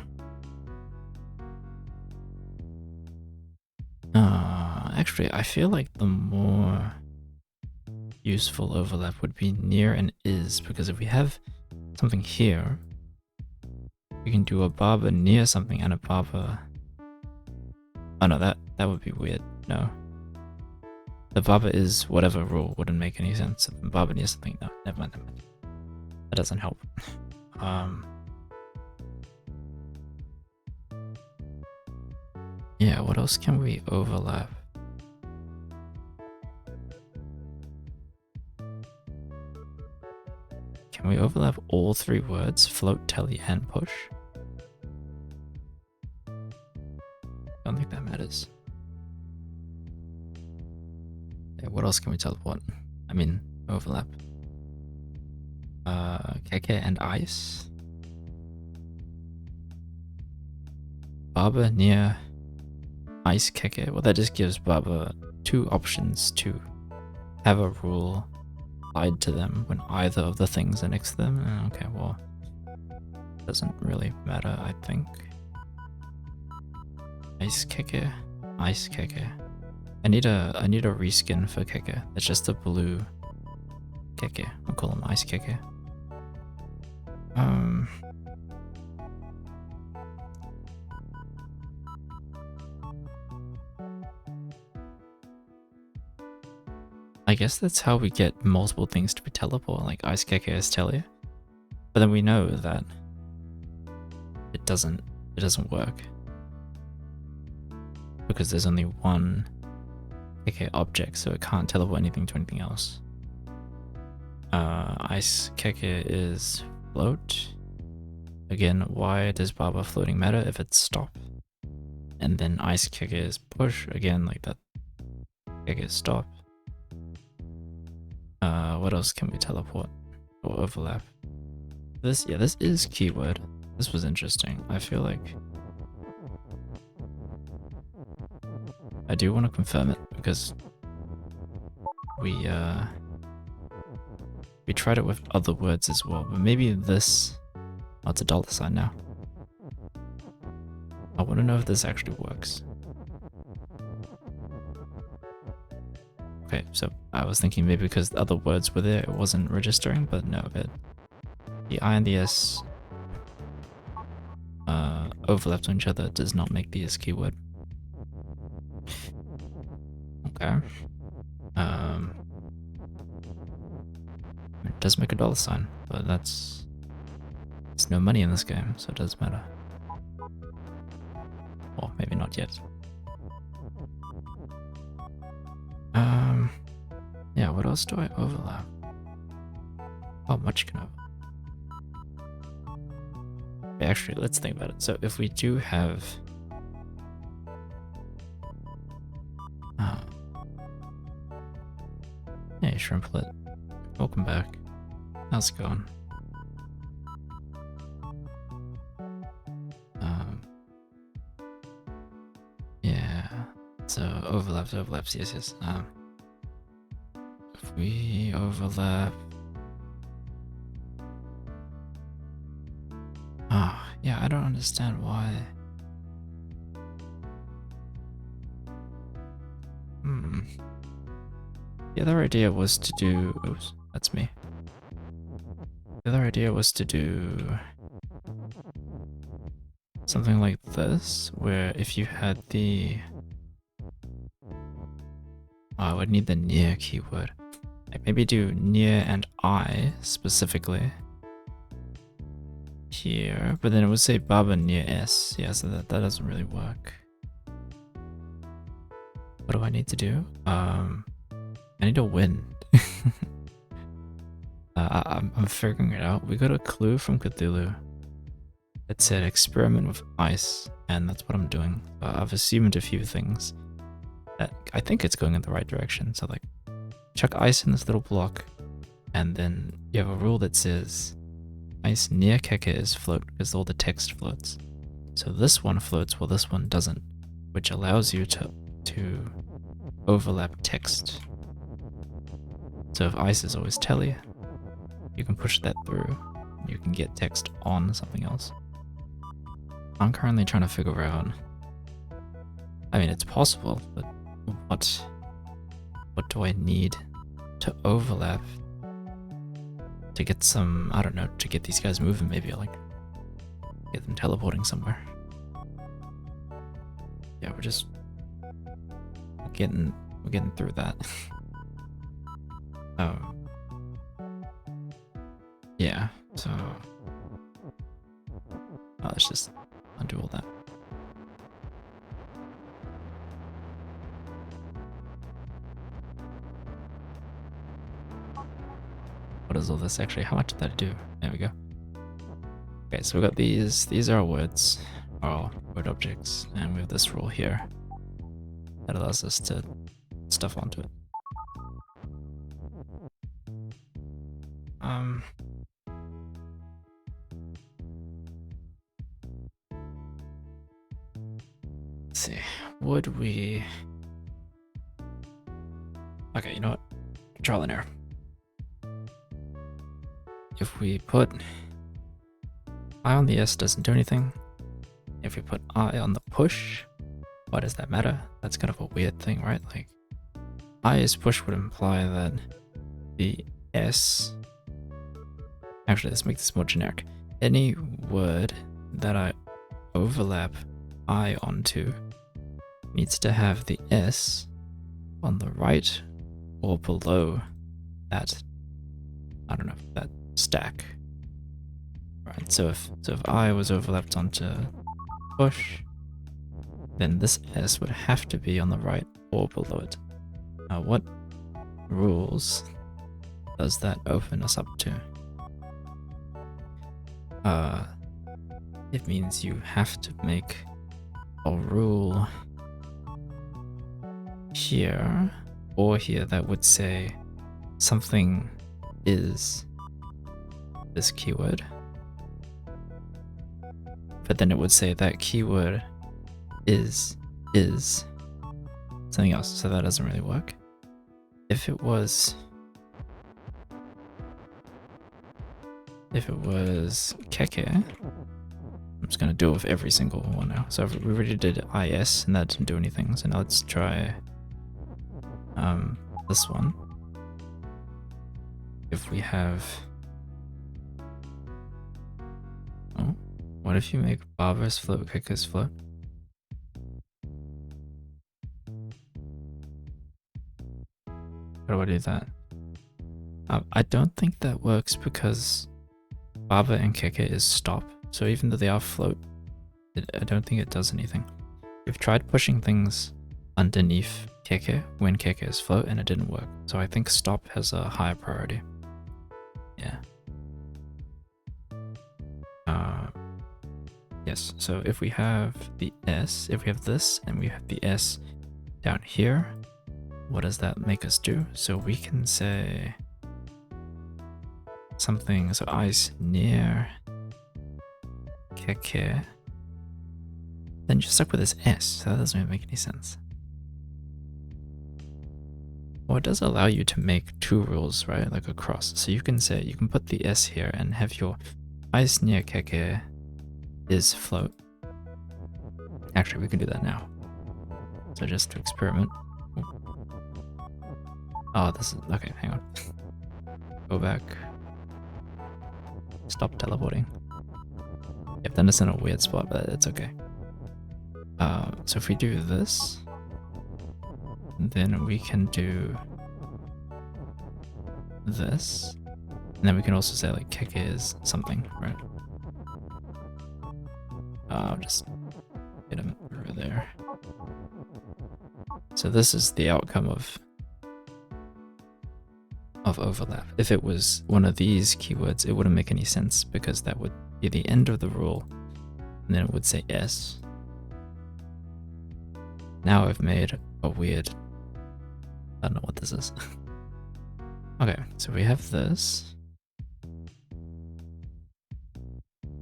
Actually, I feel like the more useful overlap would be near and is, because if we have something here, we can do a barber near something and a barber. Oh no, that would be weird. No. The barber is whatever rule wouldn't make any sense. The barber near something. No, never mind. That doesn't help. Yeah, what else can we overlap? Can we overlap all three words? Float, telly, and push? Don't think that matters. Yeah, what else can we teleport? I mean, overlap. Keke and ice. Barber near ice keke. Well, that just gives Barber two options to have a rule applied to them when either of the things are next to them. Okay, well, doesn't really matter, I think. Ice keke, ice keke. I need a reskin for keke. It's just a blue keke. I'll call him ice keke. I guess that's how we get multiple things to be teleport, like ice keke is telly. But then we know that it doesn't work. Because there's only one keke object, so it can't teleport anything to anything else. Ice keke is float. Again, why does Barber floating matter if it's stop? And then ice keke is push. Again, like that keke is stop. What else can we teleport or overlap? This is keyword. This was interesting. I feel like I do want to confirm it because we tried it with other words as well, but maybe this. Oh, it's a $sign now. I want to know if this actually works. Okay, so I was thinking maybe because the other words were there, it wasn't registering, but no, the I and the S overlapped on each other does not make the S keyword. Okay. It does make a $sign, but there's no money in this game, so it does matter. Or maybe not yet. Yeah, what else do I overlap? How much can I overlap? Actually, let's think about it. So if we do have hey, Shrimplet. Welcome back. How's it going? Yeah. So overlaps, yes. If we overlap. Yeah, I don't understand why. The other idea was to do. Oops, that's me. The other idea was to do something like this, where if you had the. I would need the near keyword. Like maybe do near and I specifically here, but then it would say Baba near S. Yeah, so that doesn't really work. What do I need to do? I need a win. I'm figuring it out. We got a clue from Cthulhu that said experiment with ice, and that's what I'm doing. I've assumed a few things that I think it's going in the right direction. So like, chuck ice in this little block, and then you have a rule that says ice near keke is float because all the text floats. So this one floats while this one doesn't, which allows you to overlap text. So if ice is always telly, you can push that through. You can get text on something else. I'm currently trying to figure out. I mean, it's possible, but what do I need to overlap to get some, I don't know, to get these guys moving maybe, like get them teleporting somewhere. Yeah, we're getting through that. Yeah, so let's just undo all that. What is all this actually? How much did that do? There we go. Okay, so we got these are our words, our word objects, and we have this rule here that allows us to stuff onto it. Let's see, would we... Okay, you know what? Trial and error. If we put I on the S doesn't do anything. If we put I on the push, why does that matter? That's kind of a weird thing, right? Like, I as push would imply that the S... Actually, let's make this more generic. Any word that I overlap I onto needs to have the S on the right or below that, I don't know, that stack. Right, so if I was overlapped onto push, then this S would have to be on the right or below it. Now, what rules does that open us up to? It means you have to make a rule here or here that would say something is this keyword, but then it would say that keyword is something else, so that doesn't really work. If it was keke, I'm just gonna do it with every single one now. So we already did is and that didn't do anything, so now let's try this one. If we have, oh, what if you make barbers float, kickers float? How do I do that? I don't think that works because Baba and Keke is stop, so even though they are float, I don't think it does anything. We've tried pushing things underneath Keke when Keke is float and it didn't work, so I think stop has a higher priority. Yeah. Yes, so if we have the S, if we have this and we have the S down here, what does that make us do? So we can say something, so i's near Keke, then you're stuck with this S, so that doesn't really make any sense. Well, it does allow you to make two rules, right, like across. So you can say, you can put the S here and have your i's near Keke is float. Actually, we can do that now. So just to experiment. Oh, this is, okay, hang on. Go back. Stop teleporting. Yep, then it's in a weird spot, but it's okay. So if we do this, then we can do this. And then we can also say like Keke is something, right? I'll just get him over there. So this is the outcome of overlap. If it was one of these keywords, it wouldn't make any sense because that would be the end of the rule, and then it would say S. Now I've made a weird, I don't know what this is. Okay, so we have this.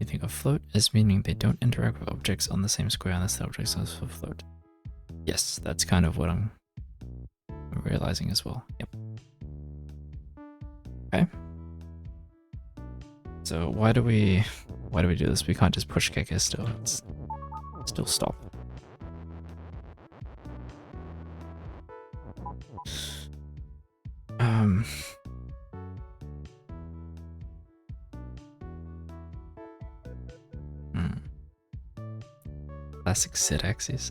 You think a float is meaning they don't interact with objects on the same square unless the objects are for float. Yes, that's kind of what I'm realizing as well. Yep. Okay. So why do we do this? We can't just push kick still. It's still stop. Classic Z axis.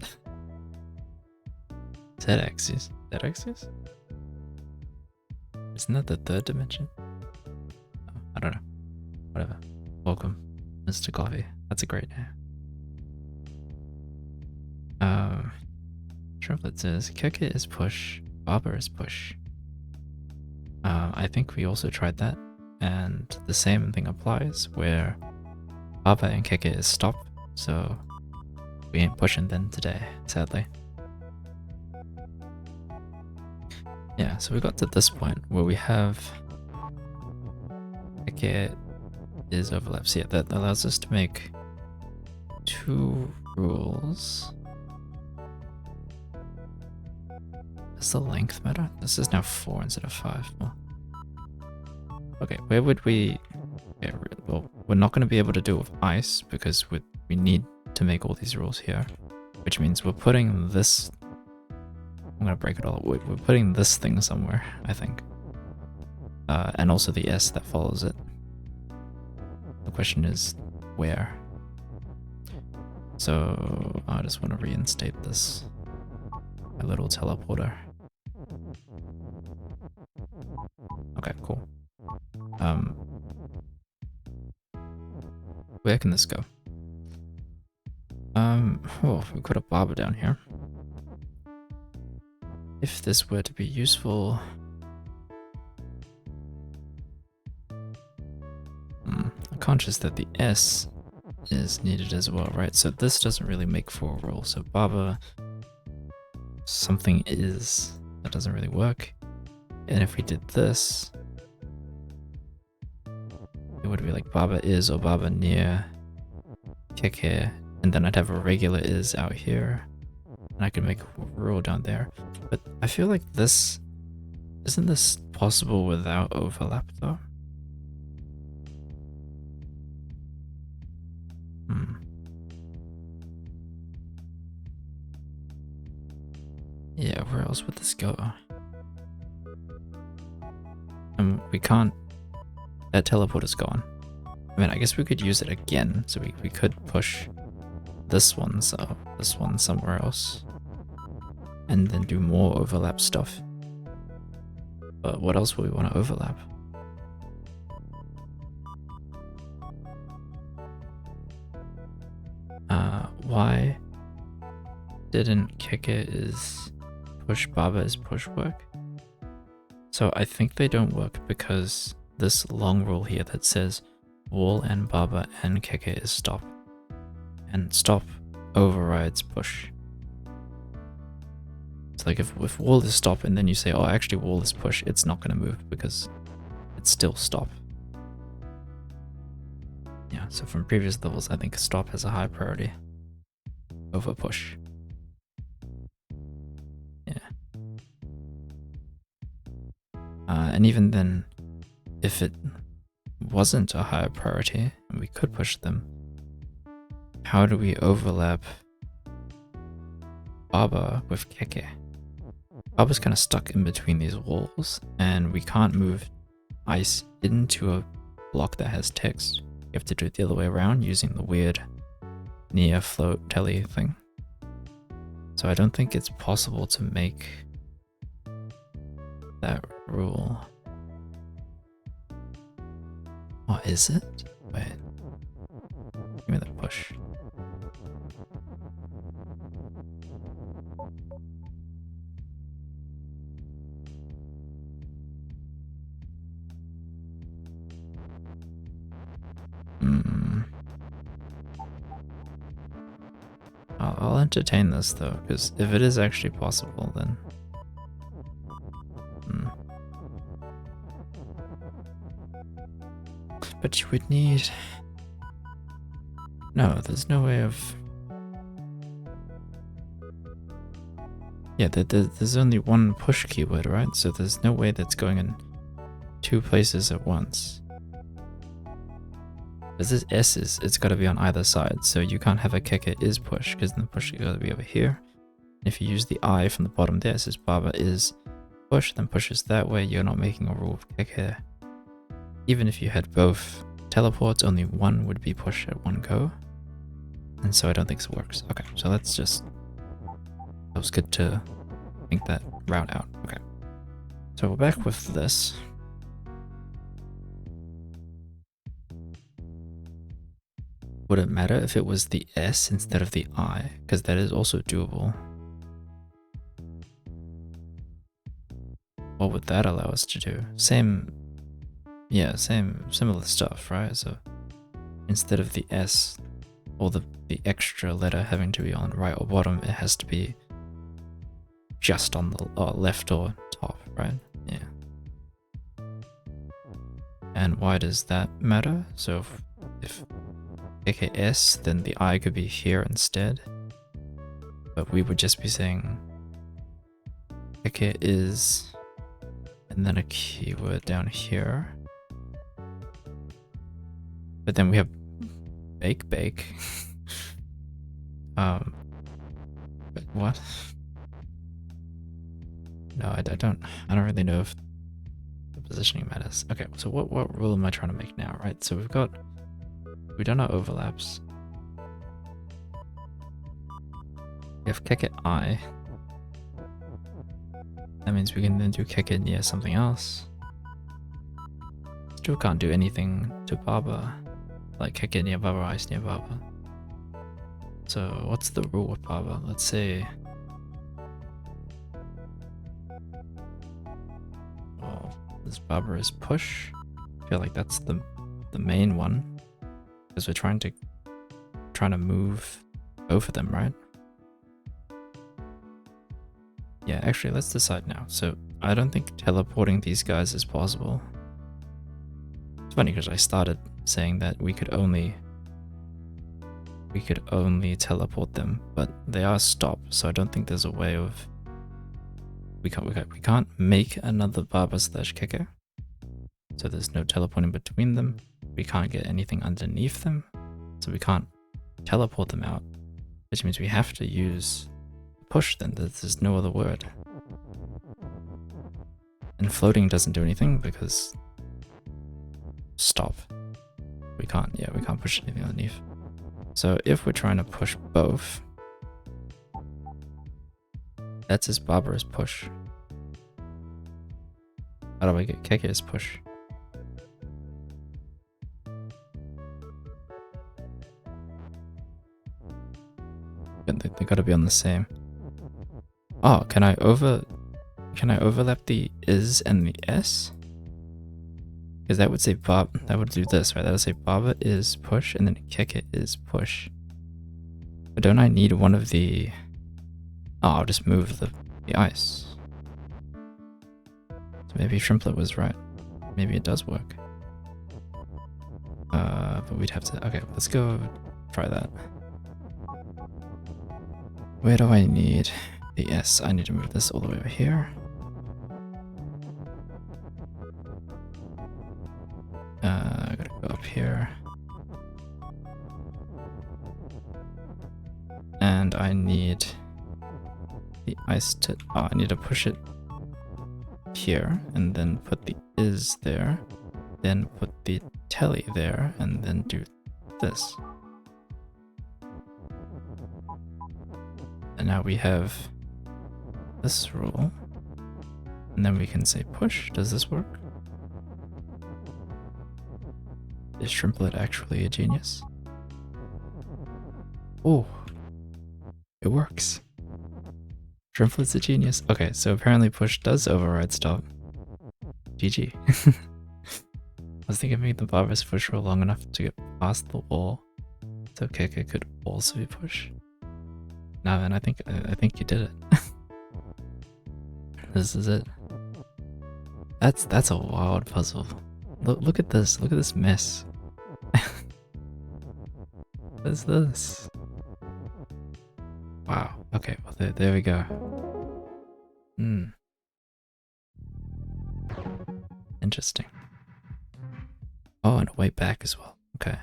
Z axis. Z axis? Isn't that the third dimension? Oh, I don't know. Whatever. Welcome, Mr. Coffee. That's a great name. Triplets is kick it is push, bobber is push. I think we also tried that, and the same thing applies where bobber and kick it is stop, so we ain't pushing then today, sadly. Yeah, so we got to this point where we have kick it is overlaps. Yeah, that allows us to make two rules. Does the length matter? This is now 4 instead of 5. Well, okay, where would we... Okay, well, we're not going to be able to do it with ice because we need to make all these rules here, which means we're putting this... I'm going to break it all up. We're putting this thing somewhere, I think. And also the S that follows it. The question is, where? So, I just want to reinstate this. My little teleporter. Okay, cool. Where can this go? Oh, we've got a barber down here. If this were to be useful... I'm conscious that the S is needed as well, right? So this doesn't really make for a rule. So barber, something is, that doesn't really work. And if we did this, it would be like barber is or barber near kick here. And then I'd have a regular is out here. And I could make a rule down there. But I feel like this, isn't this possible without overlap though? Yeah, where else would this go? We can't... That teleporter's gone. I mean, I guess we could use it again, so we could push this one somewhere else. And then do more overlap stuff. But what else would we want to overlap? Why didn't kick it is push baba is push work? So I think they don't work because this long rule here that says wall and baba and kick it is stop. And stop overrides push. It's like if wall is stop and then you say, oh, actually wall is push, it's not going to move because it's still stop. Yeah, so from previous levels, I think stop has a high priority over push. Yeah. And even then, if it wasn't a higher priority and we could push them, how do we overlap Baba with Keke? Baba's kind of stuck in between these walls, and we can't move ice into a block that has text. You have to do it the other way around using the weird near float telly thing. So I don't think it's possible to make that rule. Oh, is it? Wait. Give me that push. I'll entertain this though, because if it is actually possible, then... But you would need... No, there's no way of... Yeah, there's only one push keyword, right? So there's no way that's going in two places at once. Because this S it's got to be on either side, so you can't have a kicker is push, because then the push is got to be over here. If you use the I from the bottom there, it says Baba is push, then pushes that way, you're not making a rule of kicker. Even if you had both teleports, only one would be push at one go. And so I don't think this works. Okay, so let's just... It was good to think that route out. Okay. So we're back with this. Would it matter if it was the S instead of the I? Because that is also doable. What would that allow us to do? Same, yeah, similar stuff, right? So instead of the S or the extra letter having to be on right or bottom, it has to be just on the left or top, right? Yeah. And why does that matter? So if AKS, then the I could be here instead. But we would just be saying AK is, and then a keyword down here. But then we have bake. But what? No, I don't really know if the positioning matters. Okay, so what rule am I trying to make now, right? So we've done our overlaps. We have kick at I. That means we can then do kick it near something else. Still can't do anything to Baba. Like kick it near Baba, ice near Baba. So what's the rule with Baba? Let's say... Oh, this Baba is push. I feel like that's the main one. Because we're trying to move both of them, right? Yeah, actually, let's decide now. So I don't think teleporting these guys is possible. It's funny because I started saying that we could only teleport them, but they are stopped. So I don't think there's a way of we can't make another Baba / kicker. So there's no teleporting between them. We can't get anything underneath them, so we can't teleport them out, which means we have to use push then. There's no other word. And floating doesn't do anything because stop. We can't push anything underneath. So if we're trying to push both, that's as barbarous push. How do I get kicker as push? They gotta be on the same. Oh, can I overlap the is and the s? Because that would say that would do this, right? That would say Baba is push and then kick it is push. But don't I need one of the... Oh, I'll just move the ice. So maybe Shrimplet was right. Maybe it does work. But we'd have to... Okay, let's go try that. Where do I need the S? I need to move this all the way over here. I gotta go up here. And I need the ice to... Oh, I need to push it here and then put the is there. Then put the telly there and then do this. And now we have this rule. And then we can say push. Does this work? Is Shrimplet actually a genius? Oh, it works. Shrimplet's a genius. Okay, so apparently push does override stop. GG. I was thinking maybe the barbarous push were long enough to get past the wall, so kicker could also be push. Nah, man, I think you did it. This is it. That's a wild puzzle. Look at this. Look at this mess. What is this? Wow. Okay, well there we go. Hmm. Interesting. Oh, and a way back as well. Okay.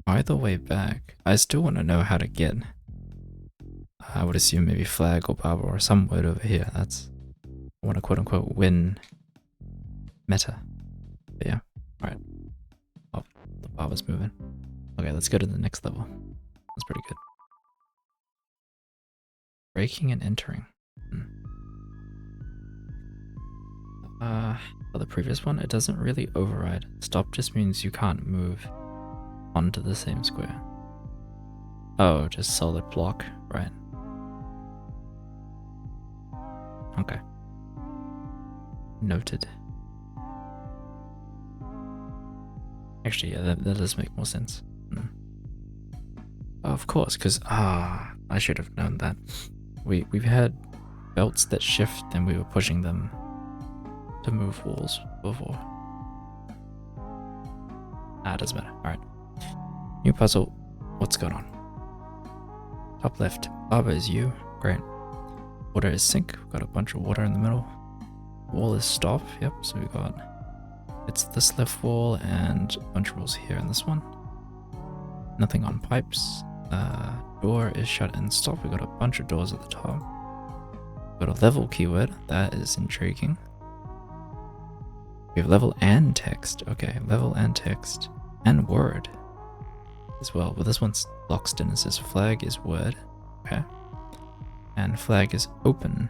Either way back. I still want to know how to get. I would assume maybe flag or barber or some word over here. That's. I want to quote unquote win meta. But yeah. Alright. Oh, the barber's moving. Okay, let's go to the next level. That's pretty good. Breaking and entering. For the previous one, it doesn't really override. Stop just means you can't move onto the same square. Oh, just solid block, right. Okay. Noted. Actually, yeah, that does make more sense. Oh, of course, because, I should have known that. We've had belts that shift and we were pushing them to move walls before. It doesn't matter. Alright. New puzzle. What's going on? Top left. Barber is you. Great. Water is sink. We've got a bunch of water in the middle. Wall is stop. Yep, so we got... It's this left wall and a bunch of walls here in this one. Nothing on pipes. Door is shut and stop. We got a bunch of doors at the top. Got a level keyword. That is intriguing. We have level and text. Okay, level and text. And word as well. But this one's locked in. It says flag is word. Okay. And flag is open.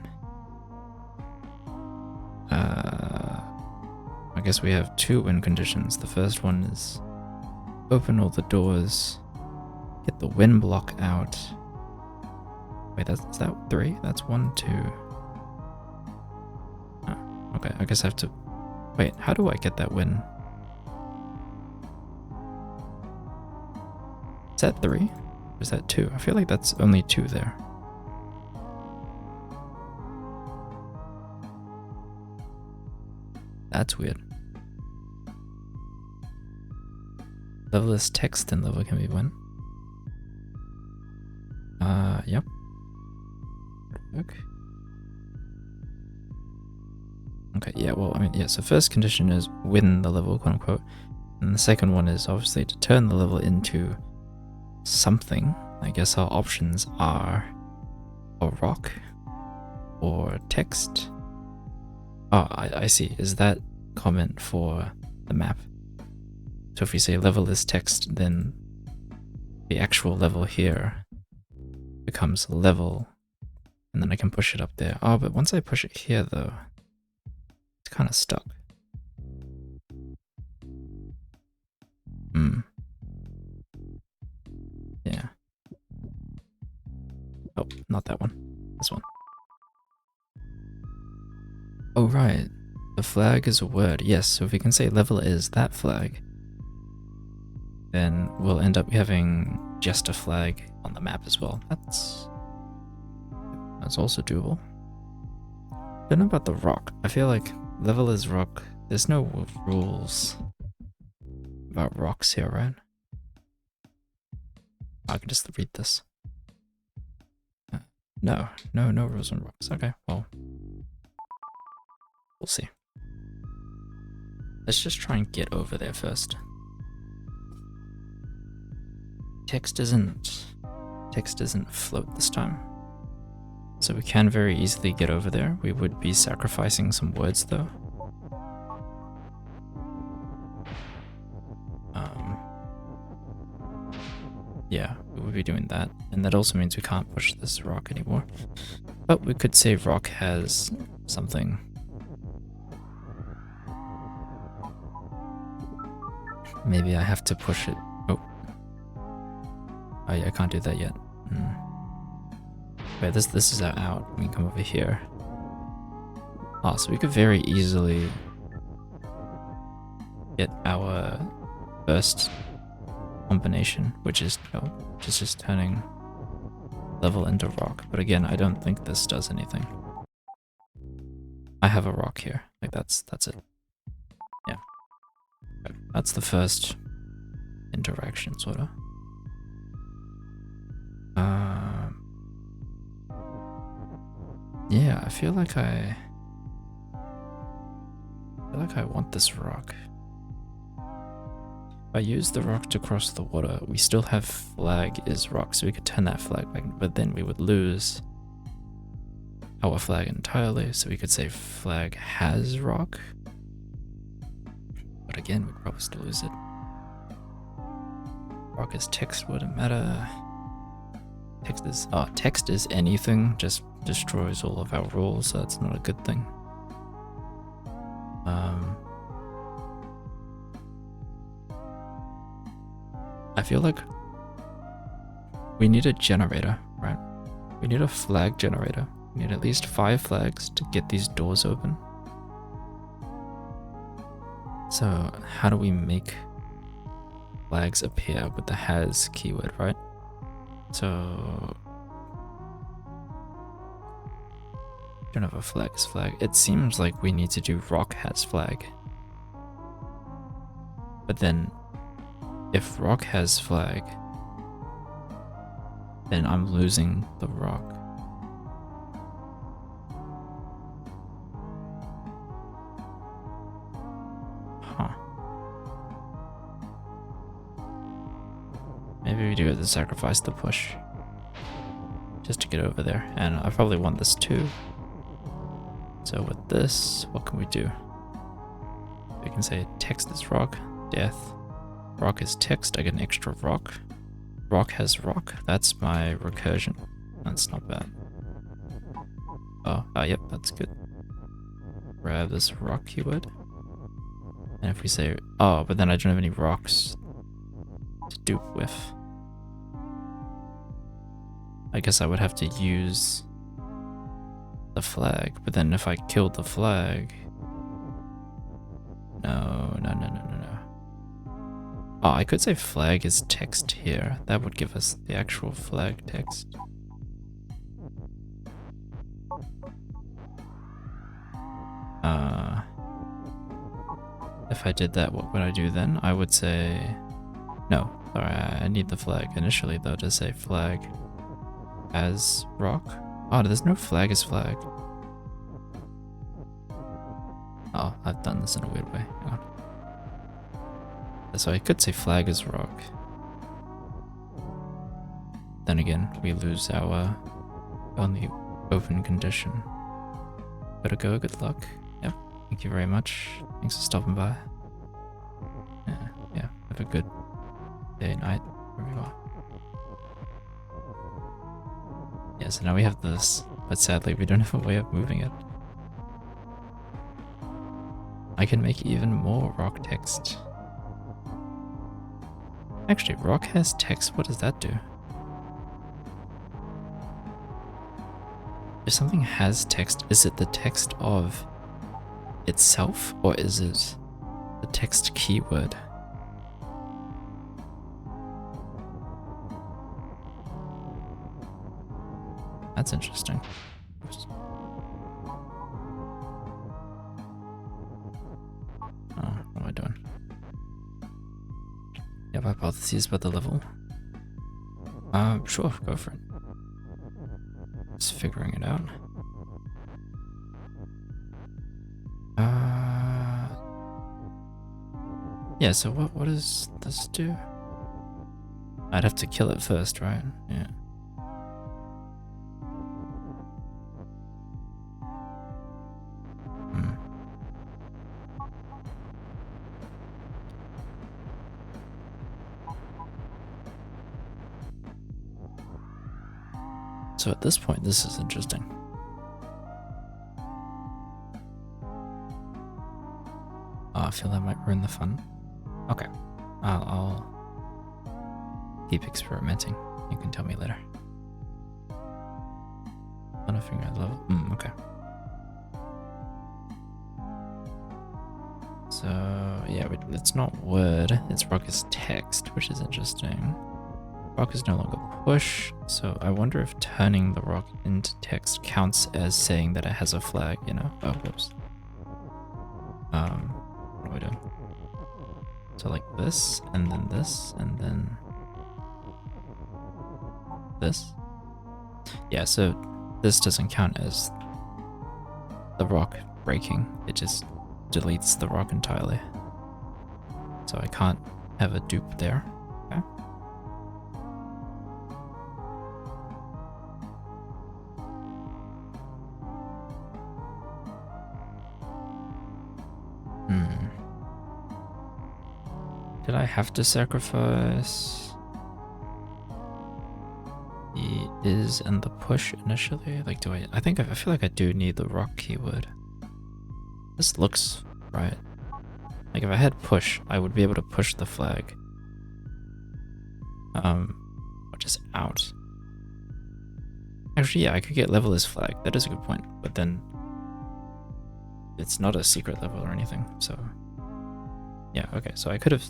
I guess we have two win conditions. The first one is open all the doors. Get the win block out. Wait, is that 3? That's 1, 2. Oh, okay, I guess I have to... Wait, how do I get that win? Is that 3? Or is that 2? I feel like that's only 2 there. That's weird. Level is text and level can be win. Yep. Okay, yeah, well, I mean, yeah, so first condition is win the level, quote unquote. And the second one is obviously to turn the level into something. I guess our options are a rock or text. Oh, I see. Is that comment for the map? So if we say level is text, then the actual level here becomes level, and then I can push it up there. Oh, but once I push it here, though, it's kind of stuck. Yeah. Oh, not that one. This one. Oh, right. The flag is a word. Yes, so if we can say level is that flag, then we'll end up having just a flag on the map as well. That's also doable. Don't know about the rock. I feel like level is rock. There's no rules about rocks here, right? I can just read this. No rules on rocks. Okay, well, we'll see. Let's just try and get over there first. Text doesn't float this time. So we can very easily get over there. We would be sacrificing some words though. Yeah, we would be doing that. And that also means we can't push this rock anymore. But we could say rock has something. Maybe I have to push it. Oh, yeah, I can't do that yet. Wait, this is our out. We can come over here. Oh, so we could very easily get our first combination, which is just turning level into rock. But again, I don't think this does anything. I have a rock here. Like that's it. Yeah. Okay. That's the first interaction, sort of. Yeah, I feel like I want this rock. If I use the rock to cross the water, we still have flag is rock, so we could turn that flag back, but then we would lose our flag entirely, so we could say flag has rock. But again, we'd probably still lose it. Rock is text wouldn't matter. Text is anything, just destroys all of our rules, so that's not a good thing. I feel like we need a generator, right? We need a flag generator. We need at least 5 flags to get these doors open. So how do we make flags appear with the has keyword, right? So don't have a flag as flag. It seems like we need to do rock has flag. But then if rock has flag, then I'm losing the rock. Huh. Maybe we do have to sacrifice the push just to get over there. And I probably want this too. So with this, what can we do? We can say text is rock, death. Rock is text, I get an extra rock. Rock has rock, that's my recursion. That's not bad. Oh, yep, that's good. Grab this rock keyword. And if we say, oh, but then I don't have any rocks to dupe with. I guess I would have to use the flag, but then if I killed the flag... No. Oh, I could say flag is text here. That would give us the actual flag text. If I did that, what would I do then? I would say... No, sorry, I need the flag initially though to say flag as rock. Oh, there's no flag as flag. Oh, I've done this in a weird way. Hang on. So I could say flag is rock. Then again, we lose our only open condition. Gotta go, good luck. Yep, thank you very much. Thanks for stopping by. Yeah, have a good day, night, wherever you are. Yeah, so now we have this, but sadly we don't have a way of moving it. I can make even more rock text. Actually, rock has text, what does that do? If something has text, is it the text of itself, or is it the text keyword? That's interesting. What am I doing? You have hypotheses about the level? Sure, go for it. Just figuring it out. Yeah, so what does this do? I'd have to kill it first, right? Yeah. So at this point, this is interesting. Oh, I feel that might ruin the fun. Okay, I'll keep experimenting. You can tell me later. On a finger level. Okay. So yeah, it's not word. It's rock is text, which is interesting. Rock is no longer push, so I wonder if turning the rock into text counts as saying that it has a flag, you know? Oh, whoops. What do I do? So like this, and then this, and then this. Yeah, so this doesn't count as the rock breaking. It just deletes the rock entirely. So I can't have a dupe there. Okay. Did I have to sacrifice the is and the push initially? Like, do I think I feel like I do need the rock keyword. This looks right. Like if I had push, I would be able to push the flag. Which is out. Actually, yeah, I could get level as flag. That is a good point. But then it's not a secret level or anything. So yeah, okay. So I could have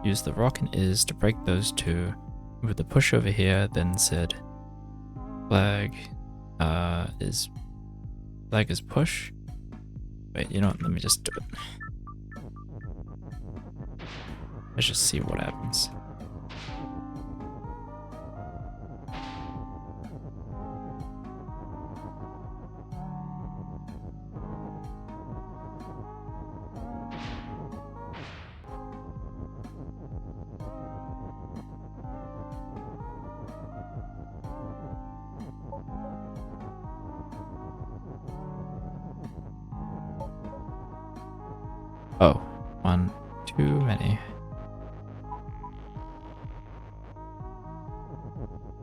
used the rock and is to break those two with the push over here, then said flag is push. Wait, you know what? Let me just do it. Let's just see what happens. Oh, one too many.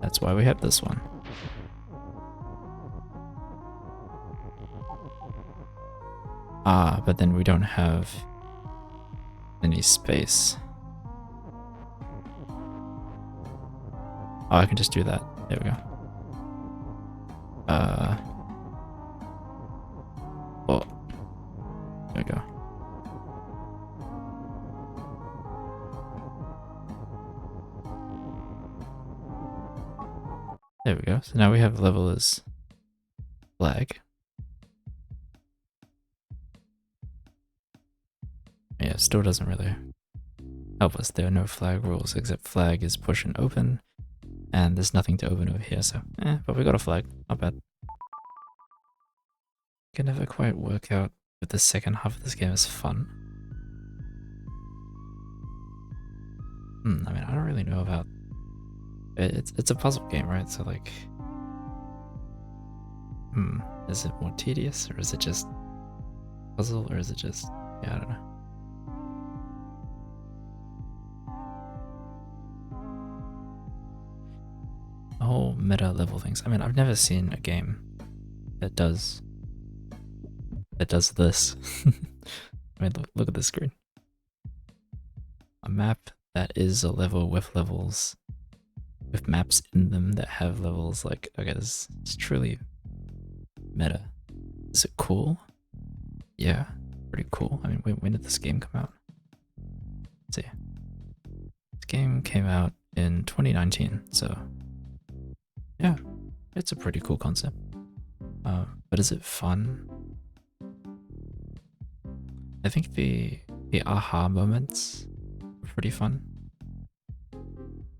That's why we have this one. Ah, but then we don't have any space. Oh, I can just do that. There we go. Oh, there we go. There we go. So now we have level as flag. Yeah, still doesn't really help us. There are no flag rules except flag is push and open, and there's nothing to open over here. So, but we got a flag. Not bad. Can never quite work out if the second half of this game is fun. I mean, I don't really know about. It's a puzzle game, right? So like, is it more tedious, or is it just puzzle, or is it just, yeah, I don't know. The whole meta level things. I mean, I've never seen a game that does this. I mean, look at the screen. A map that is a level with levels, with maps in them that have levels. Like, okay, this is truly meta. Is it cool? Yeah, pretty cool. I mean, when did this game come out? Let's see. This game came out in 2019, so yeah, it's a pretty cool concept. But is it fun? I think the aha moments are pretty fun.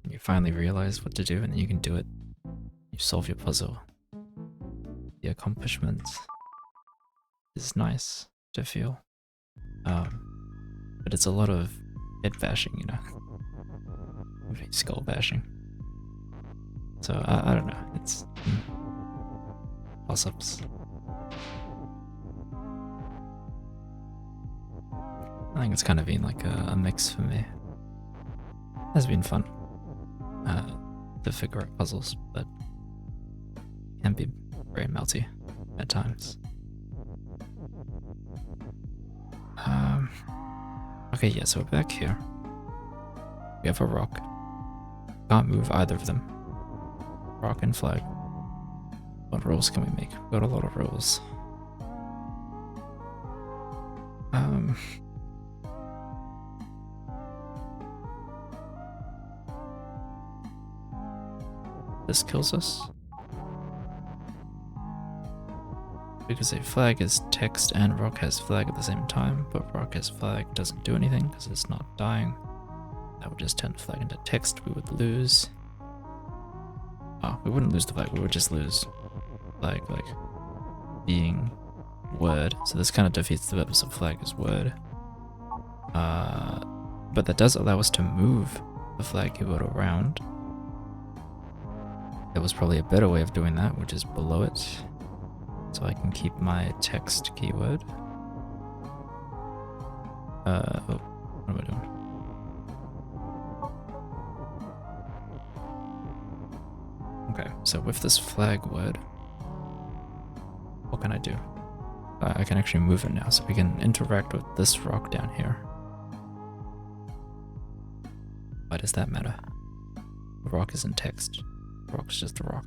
You finally realize what to do and then you can do it. You solve your puzzle. The accomplishment is nice to feel. But it's a lot of head bashing, you know? Skull bashing. So I don't know, it's toss-ups. I think it's kind of been like a mix for me. It has been fun to figure out puzzles, but can be very melty at times. Okay, yeah, so we're back here. We have a rock. Can't move either of them. Rock and flag. What rules can we make? We've got a lot of rules. This kills us. because a flag is text and rock has flag at the same time, but rock has flag doesn't do anything because it's not dying. That would just turn the flag into text. We would lose. Oh, we wouldn't lose the flag. We would just lose flag like being word. So this kind of defeats the purpose of flag as word. But that does allow us to move the flag keyword around. There was probably a better way of doing that, which is below it. So I can keep my text keyword. Oh, what am I doing? Okay, so with this flag word, what can I do? I can actually move it now, so we can interact with this rock down here. Why does that matter? The rock isn't text. The rock's just a rock.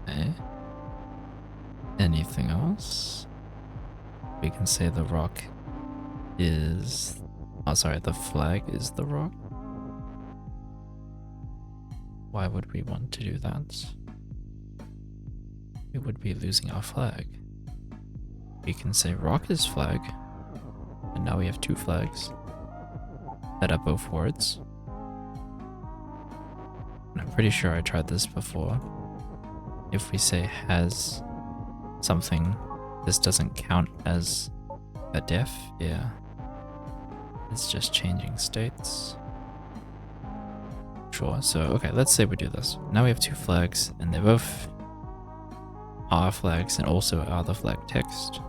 Okay. Anything else? We can say the rock is... Oh, sorry, the flag is the rock. Why would we want to do that? We would be losing our flag. We can say rock is flag, and now we have two flags that are both words. And I'm pretty sure I tried this before. If we say has something, this doesn't count as a def. Yeah, it's just changing states. Sure, so okay, let's say we do this. Now we have two flags, and they're both our flags and also are the flag text.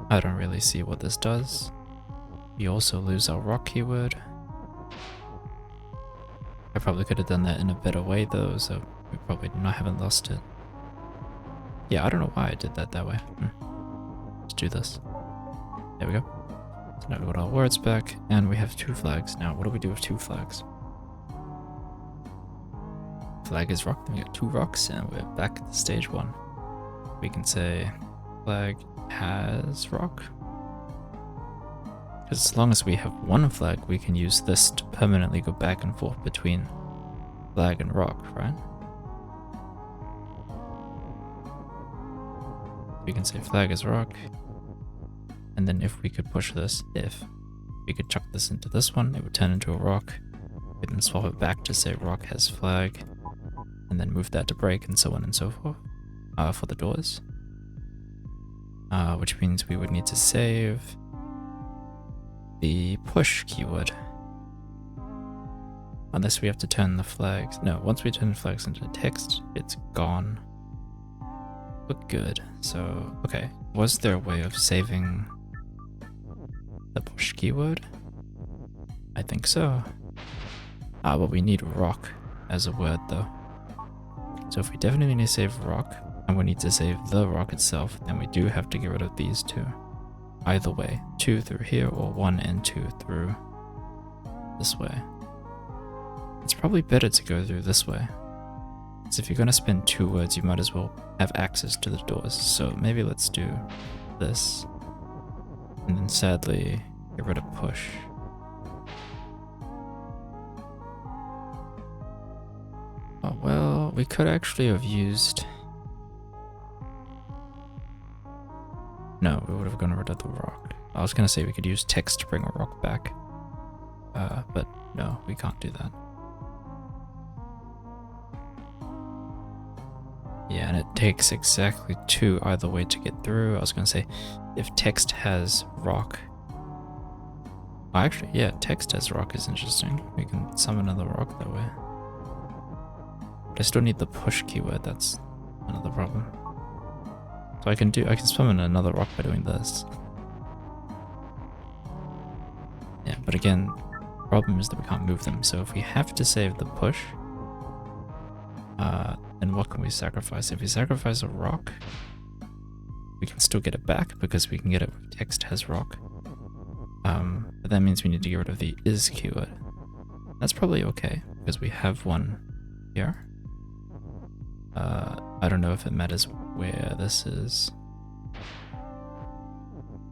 I don't really see what this does. We also lose our rock keyword. I probably could have done that in a better way though, so we probably haven't lost it. Yeah, I don't know why I did that way. Let's do this. There we go. So now we got our words back, and we have two flags. Now, what do we do with two flags? Flag is rock, then we got two rocks, and we're back at stage one. We can say flag has rock. Because as long as we have one flag, we can use this to permanently go back and forth between flag and rock, right? We can say flag is rock. And then if we could push this, if we could chuck this into this one, it would turn into a rock. We then swap it back to say rock has flag, and then move that to break, and so on and so forth for the doors. Which means we would need to save the push keyword. Unless we have to turn the flags. No, once we turn the flags into text, it's gone. But good. So, okay. Was there a way of saving the push keyword? I think so. But we need rock as a word though. So if we definitely need to save rock, and we need to save the rock itself, then we do have to get rid of these two. Either way, 2 through here, or 1 and 2 through this way. It's probably better to go through this way. Because if you're going to spend 2 words, you might as well have access to the doors. So maybe let's do this. And then sadly, get rid of push. Oh well, we could actually have used... No, we would have gone rid of the rock. I was going to say we could use text to bring a rock back. But no, we can't do that. Yeah, and it takes exactly 2 either way to get through. I was going to say, if text has rock... Oh, actually, yeah, text has rock is interesting. We can summon another rock that way. But I still need the push keyword, that's another problem. So I can summon another rock by doing this. Yeah, but again, the problem is that we can't move them. So if we have to save the push, then what can we sacrifice? If we sacrifice a rock, we can still get it back because we can get it with text has rock. But that means we need to get rid of the is keyword. That's probably okay because we have one here. I don't know if it matters where this is.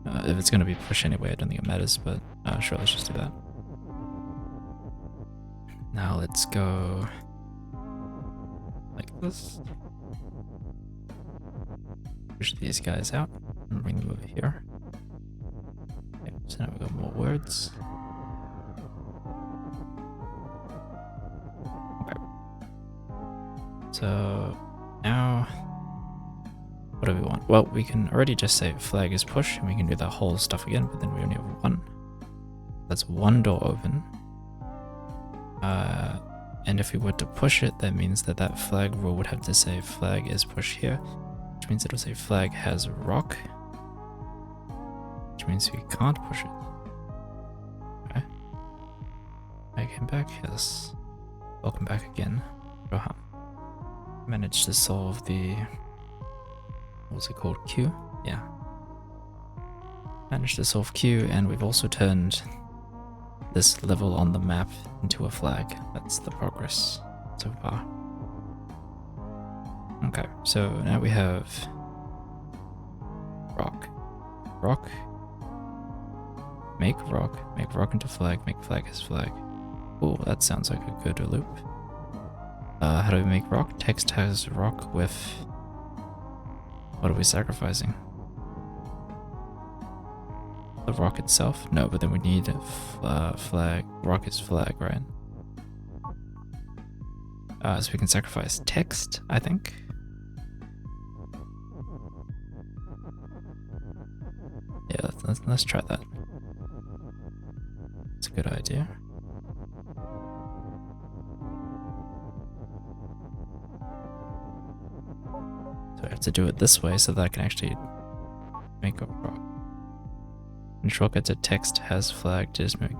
If it's going to be pushed anyway, I don't think it matters, but sure, let's just do that. Now let's go like this. Push these guys out and bring them over here. Okay, so now we've got more words. Okay. So now, what do we want? Well, we can already just say flag is push, and we can do that whole stuff again, but then we only have one. That's one door open. And if we were to push it, that means that that flag rule would have to say flag is push here, which means it'll say flag has rock, which means we can't push it. Okay. I came back, yes. Welcome back again. Rohan. Managed to solve the, what's it called, Q? Yeah. Managed to solve Q, and we've also turned this level on the map into a flag. That's the progress so far. Okay, so now we have rock. Rock. Make rock into flag, make flag as flag. Oh, that sounds like a good loop. How do we make rock? Text has rock with... What are we sacrificing? The rock itself? No, but then we need a flag. Rock is flag, right? So we can sacrifice text, I think. Yeah, let's try that. It's a good idea. So I have to do it this way so that I can actually make a rock. And shortcut to text has flag, just make.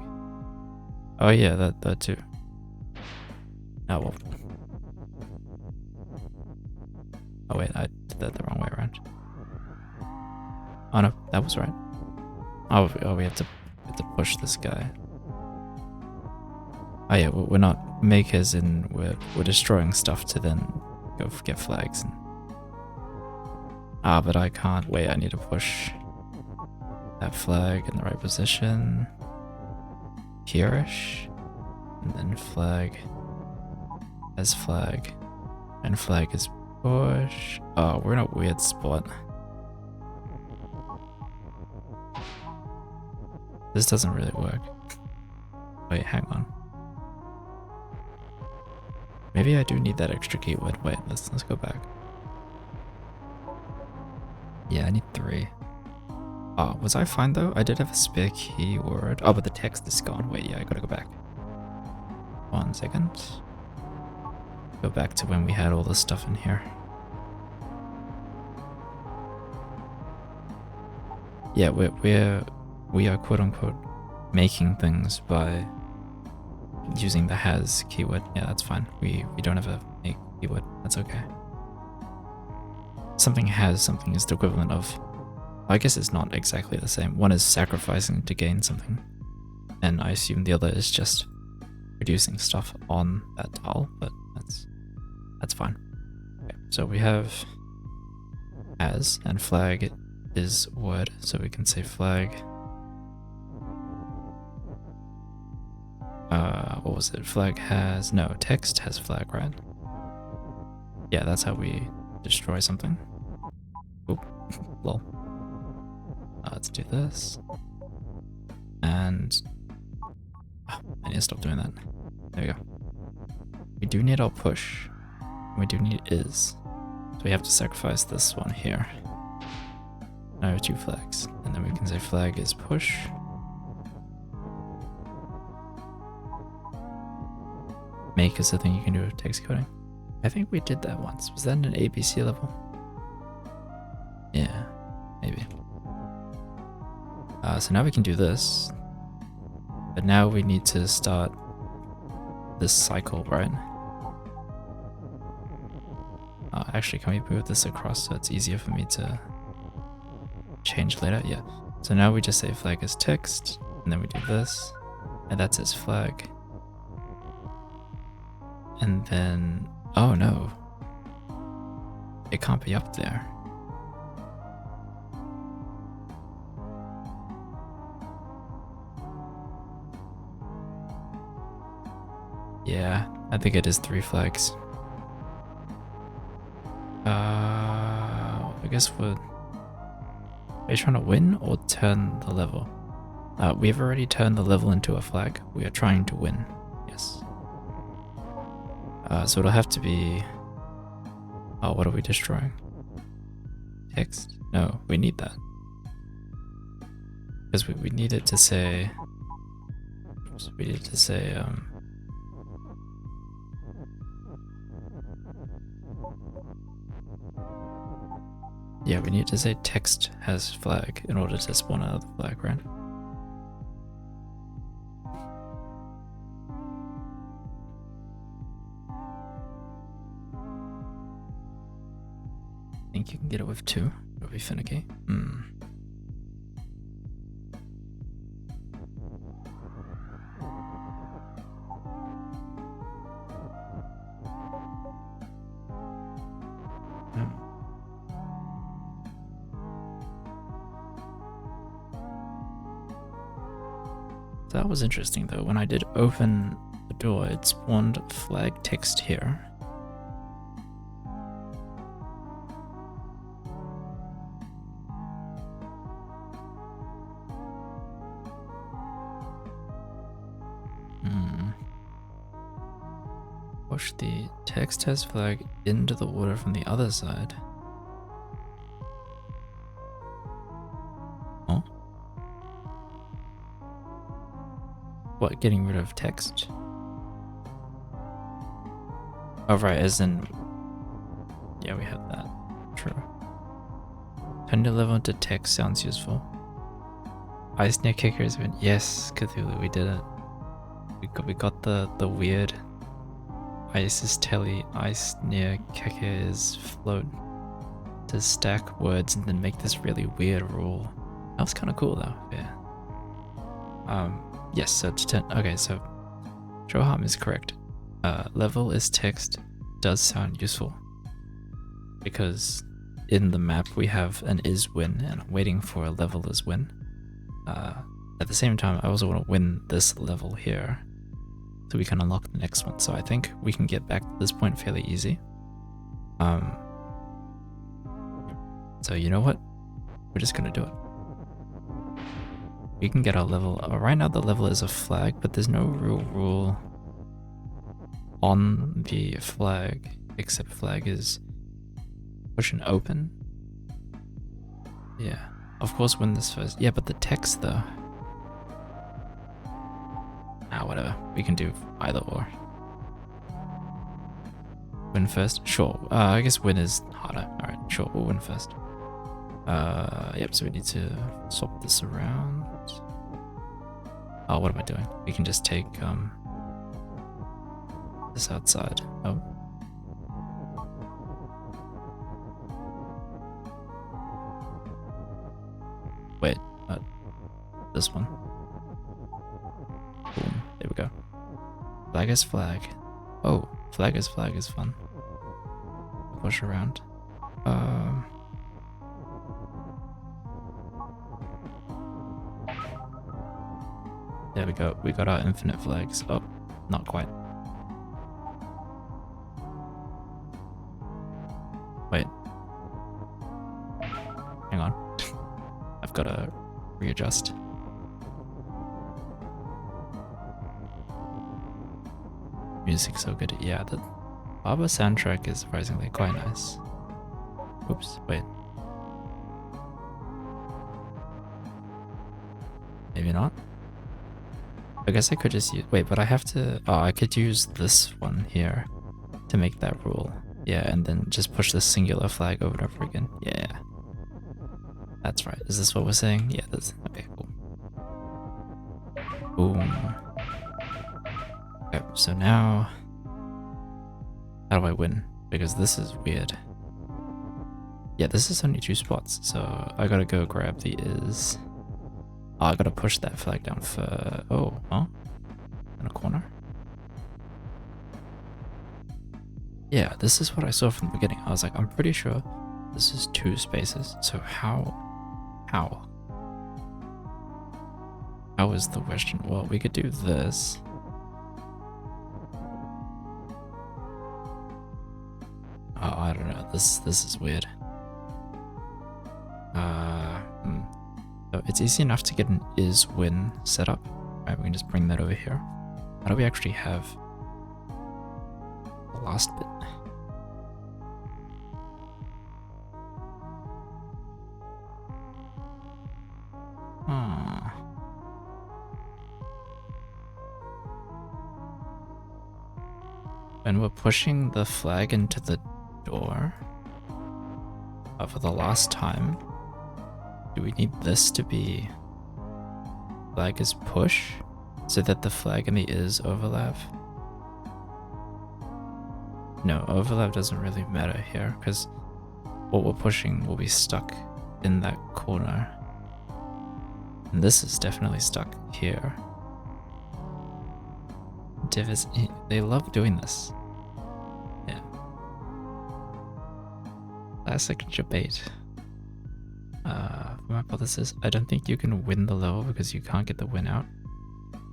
Oh yeah, that too. Oh well. Oh wait, I did that the wrong way around. Oh no, that was right. Oh, we have to push this guy. Oh yeah, we're not makers, and we're destroying stuff to then go get flags. And but I can't. Wait, I need to push that flag in the right position. Here-ish. And then flag as flag. And flag is push. Oh, we're in a weird spot. This doesn't really work. Wait, hang on. Maybe I do need that extra keyword. Wait, let's go back. Yeah, I need 3. Oh, was I fine though? I did have a spare keyword. Oh, but the text is gone. Wait, yeah, I gotta go back. 1 second. Go back to when we had all this stuff in here. Yeah, we are quote unquote making things by using the has keyword. Yeah, that's fine. We don't have a make keyword. That's okay. Something has something is the equivalent of. I guess it's not exactly the same. One is sacrificing to gain something, and I assume the other is just reducing stuff on that tile, but that's fine. Okay, so we have as, and flag is word, so we can say flag. What was it? Flag has, no, text has flag, right? Yeah, that's how we destroy something. Oop, lol. Let's do this. And I need to stop doing that. There we go. We do need our push. We do need is. So we have to sacrifice this one here. Now we have 2 flags. And then we can say flag is push. Make is the thing you can do with text coding. I think we did that once. Was that in an ABC level? Yeah, maybe. So now we can do this. But now we need to start this cycle, right? Actually, can we move this across so it's easier for me to change later? Yeah. So now we just say flag is text, and then we do this, and that's its flag. And then, oh no, it can't be up there. Yeah, I think it is 3 flags. I guess we're... Are you trying to win or turn the level? We've already turned the level into a flag. We are trying to win. Yes. So it'll have to be... Oh, what are we destroying? Text? No, we need that. Because we need it to say... Oops, we need to say, yeah, we need to say text has flag in order to spawn another flag, right? Think you can get it with 2? It'll be finicky. That was interesting though. When I did open the door, it spawned flag text here. Push the text has flag into the water from the other side. Oh? What, getting rid of text? Oh right, as in... Yeah, we had that. True. Turn the level into text sounds useful. Ice near kickers event. Yes, Cthulhu, we did it. We got the weird ice is telly, ice near kickers float to stack words and then make this really weird rule. That was kind of cool though, yeah. Yes, so to turn, okay, so Shoham is correct. Level is text does sound useful because in the map we have an is win and I'm waiting for a level is win. At the same time, I also want to win this level here so we can unlock the next one. So I think we can get back to this point fairly easy. So you know what? We're just gonna do it. We can get our level. Right now the level is a flag, but there's no real rule on the flag, except flag is push and open. Yeah, of course win this first. Yeah, but the text though. Whatever. We can do either or. Win first? Sure. I guess win is harder. Alright, sure, we'll win first. Yep, so we need to swap this around. Oh, what am I doing? We can just take, this outside. Oh. Wait, this one. Boom, there we go. Flag is flag. Oh, flag is fun. Push around. There we go. We got our infinite flags. Oh, not quite. Wait. Hang on. I've got to readjust. Music's so good. Yeah, the Baba soundtrack is surprisingly quite nice. Oops, wait. Maybe not. I guess I could just use... Wait, but I have to... Oh, I could use this one here to make that rule. Yeah, and then just push the singular flag over and over again. Yeah. That's right. Is this what we're saying? Yeah, that's... Okay, cool. Boom. Okay, so now... How do I win? Because this is weird. Yeah, this is only 2 spots, so I gotta go grab the is... Oh, I gotta push that flag down for... Oh, huh? In a corner? Yeah, this is what I saw from the beginning. I was like, I'm pretty sure this is 2 spaces. So how? How is the question? Well, we could do this. this is weird. So it's easy enough to get an is win set up. Right, we can just bring that over here. How do we actually have the last bit? When we're pushing the flag into the door for the last time, do we need this to be flag is push so that the flag and the is overlap? No, overlap doesn't really matter here because what we're pushing will be stuck in that corner. And this is definitely stuck here. Div is, they love doing this. Yeah. Classic debate. My hypothesis, I don't think you can win the level because you can't get the win out.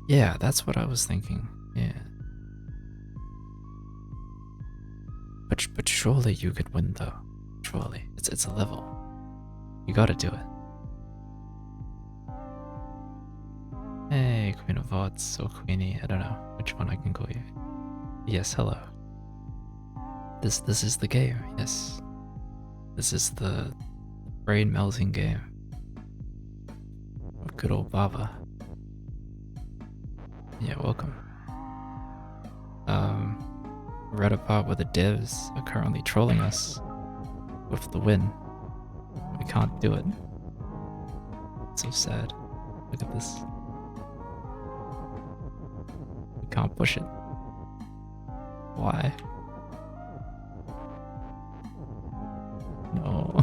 Yeah, that's what I was thinking. Yeah. But surely you could win though. Surely. It's a level. You gotta do it. Hey, Queen of VODs or Queenie, I don't know which one I can call you. Yes, hello. This is the game, yes. This is the brain melting game of good old Baba. Yeah, welcome. We're at a part where the devs are currently trolling us with the win. We can't do it. It's so sad. Look at this. We can't push it. Why? No.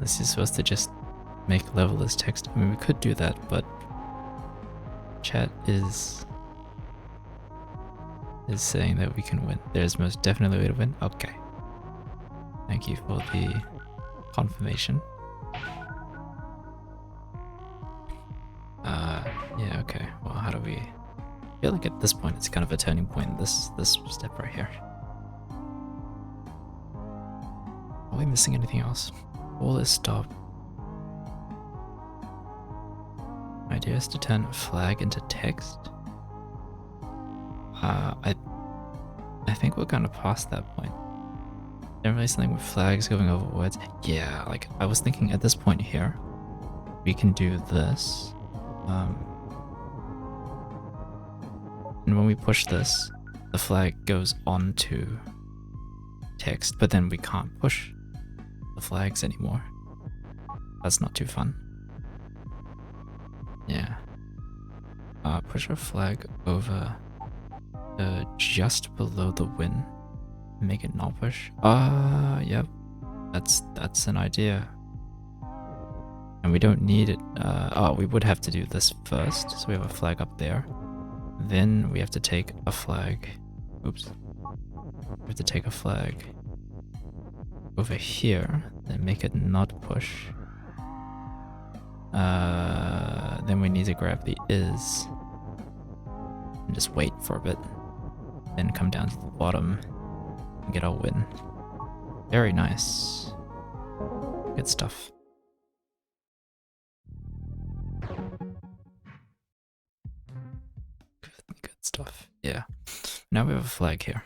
This is supposed to just make level as text. I mean, we could do that, but chat is saying that we can win. There's most definitely a way to win. Okay. Thank you for the confirmation. Yeah, okay. Well, how do we... I feel like at this point it's kind of a turning point, this step right here. Are we missing anything else? All this stop. Idea is to turn a flag into text. I think we're kind of past that point. Generally something with flags going over words. Yeah, like I was thinking at this point here, we can do this. And when we push this, the flag goes onto text, but then we can't push the flags anymore. That's not too fun. Yeah. Push a flag over just below the win. Make it not push. Yep. That's an idea. And we don't need it. We would have to do this first. So we have a flag up there. Then we have to take a flag. Oops. We have to take a flag over here. Then make it not push. Then we need to grab the is. And just wait for a bit. Then come down to the bottom and get our win. Very nice. Good stuff. Good stuff. Yeah. Now we have a flag here.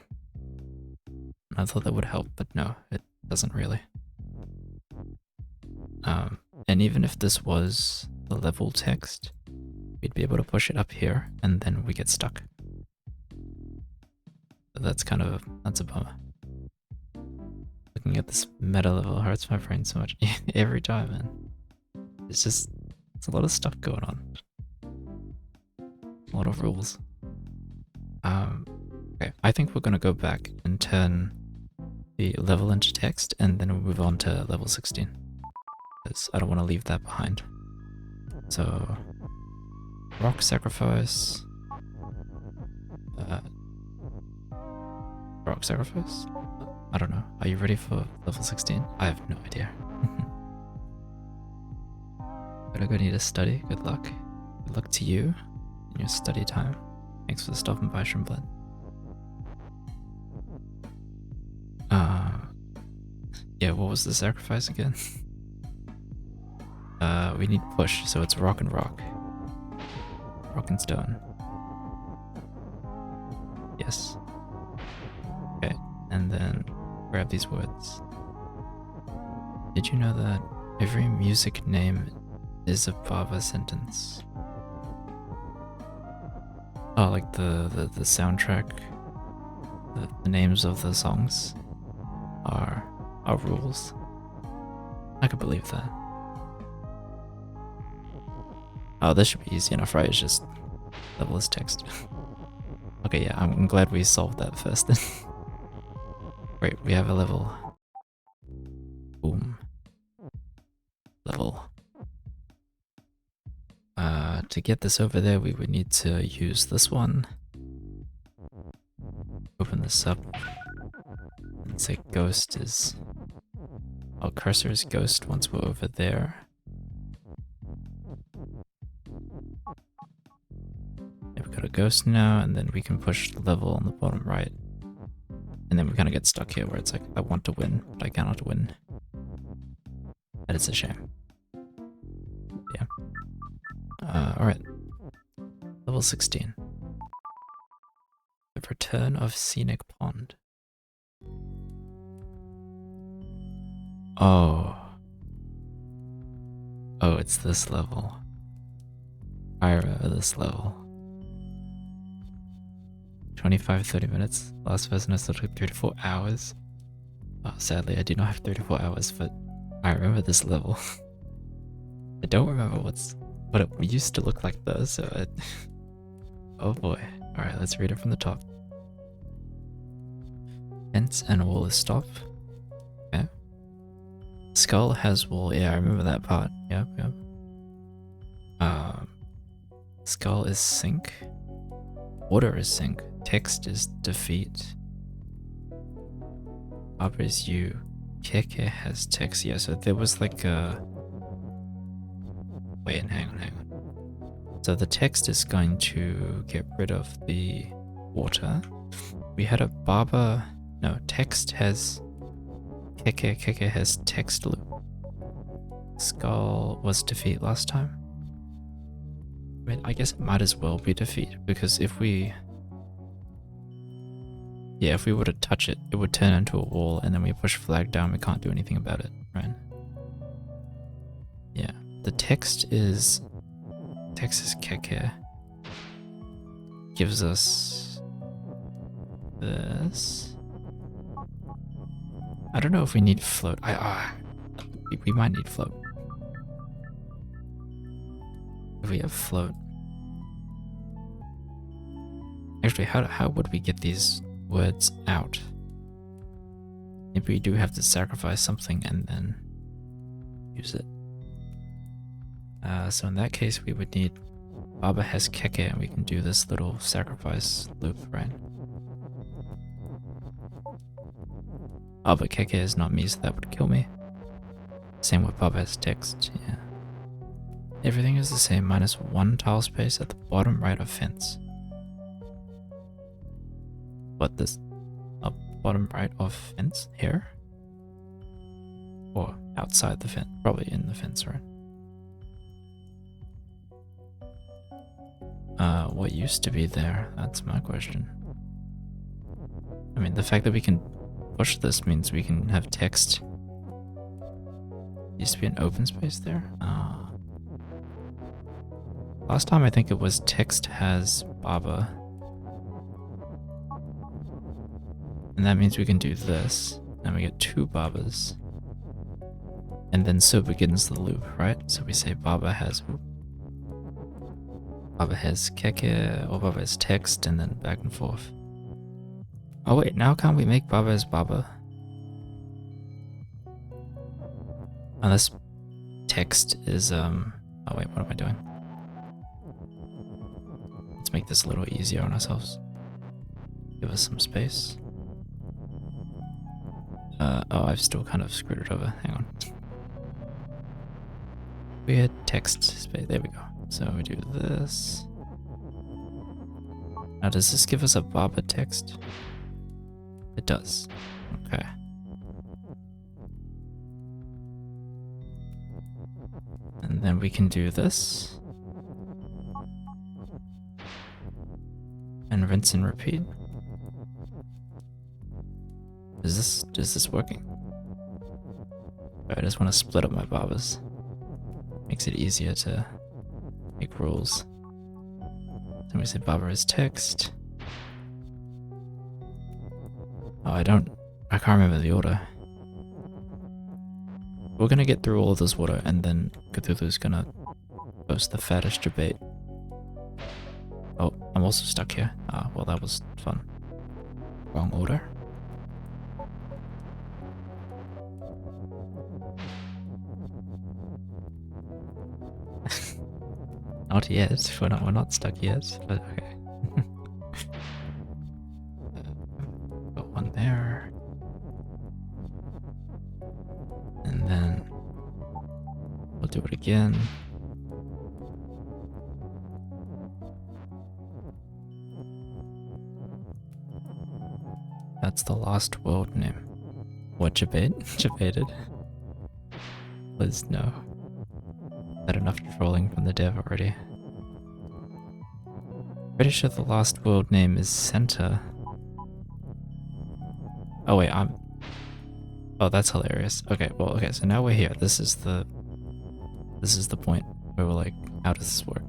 I thought that would help, but no, it doesn't really. And even if this was the level text, we'd be able to push it up here, and then we get stuck. So that's a bummer. Looking at this meta level hurts my brain so much every time, man. It's a lot of stuff going on. A lot of rules. Okay, I think we're gonna go back and turn the level into text, and then we'll move on to level 16. Because I don't want to leave that behind. So, rock sacrifice. Rock sacrifice? I don't know. Are you ready for level 16? I have no idea. But I go need to study. Good luck. Good luck to you in your study time. Thanks for stopping by, Shrimplet. Yeah, what was the sacrifice again? We need push, so it's rock and rock. Rock and stone. Yes. Okay, and then grab these words. Did you know that every music name is a Baba sentence? Oh, like the soundtrack, the names of the songs are rules. I could believe that. Oh, this should be easy enough, right? It's just level is text. Okay, yeah, I'm glad we solved that first then. Great, we have a level. Boom. Level. To get this over there, we would need to use this one. Open this up. And say ghost is... Oh, cursor is ghost once we're over there. Yeah, we got a ghost now, and then we can push the level on the bottom right. And then we kind of get stuck here where it's like, I want to win, but I cannot win. That is a shame. Yeah. Alright. Level 16. The Return of Scenic Pond. Oh. Oh, it's this level. I remember this level. 25-30 minutes. Last person I still took 3 to 4 hours. Oh, sadly, I do not have 3 to 4 hours, but I remember this level. I don't remember what it used to look like though, so oh boy. Alright, let's read it from the top. Fence and wall is stop. Okay. Skull has wall. Yeah, I remember that part. Yep. Skull is sink. Water is sink. Text is defeat. Baba is you. Keke has text. Yeah, so there was like a... Wait, hang on. So the text is going to get rid of the water. We had a Baba... No, text has... Keke has text loop. Skull was defeat last time. I mean, I guess it might as well be defeat, because if we... Yeah, if we were to touch it, it would turn into a wall, and then we push flag down, we can't do anything about it, right? Yeah, the text is Keke. Gives us this. I don't know if we need float. We might need float. If we have float. Actually, how would we get these words out? Maybe we do have to sacrifice something and then use it. So in that case, we would need Baba has Keke, and we can do this little sacrifice loop, right? Oh, but Keke is not me, so that would kill me. Same with Baba has text, yeah. Everything is the same, minus 1 tile space at the bottom right of fence. What, this? Bottom right of fence? Here? Or outside the fence? Probably in the fence, right? What used to be there? That's my question. I mean, the fact that we can push this means we can have text. Used to be an open space there? Last time I think it was text has Baba. And that means we can do this. And we get 2 Babas. And then so begins the loop, right? So we say Baba has Keke, or Baba has text, and then back and forth. Oh wait, now can't we make Baba as Baba? Unless text is, oh wait, what am I doing? Let's make this a little easier on ourselves. Give us some space. Oh, I've still kind of screwed it over. Hang on. We had text space. There we go. So we do this. Now, does this give us a Baba text? It does. Okay. And then we can do this. And rinse and repeat. Is this working? I just want to split up my barbers. Makes it easier to make rules. Then we say barber is text. Oh, I can't remember the order. We're gonna get through all of this water and then Cthulhu's gonna post the fetish debate. Oh, I'm also stuck here. Ah, well that was fun. Wrong order. Not yet. We're not stuck yet, but okay. Got one there. And then we'll do it again. That's the last world name. What, Jabate? Jabated? Liz, no. Had enough trolling from the dev already. Pretty sure the last world name is Center. Oh wait, oh, that's hilarious. Okay, well, okay, so now we're here. This is the point where we're like, how does this work?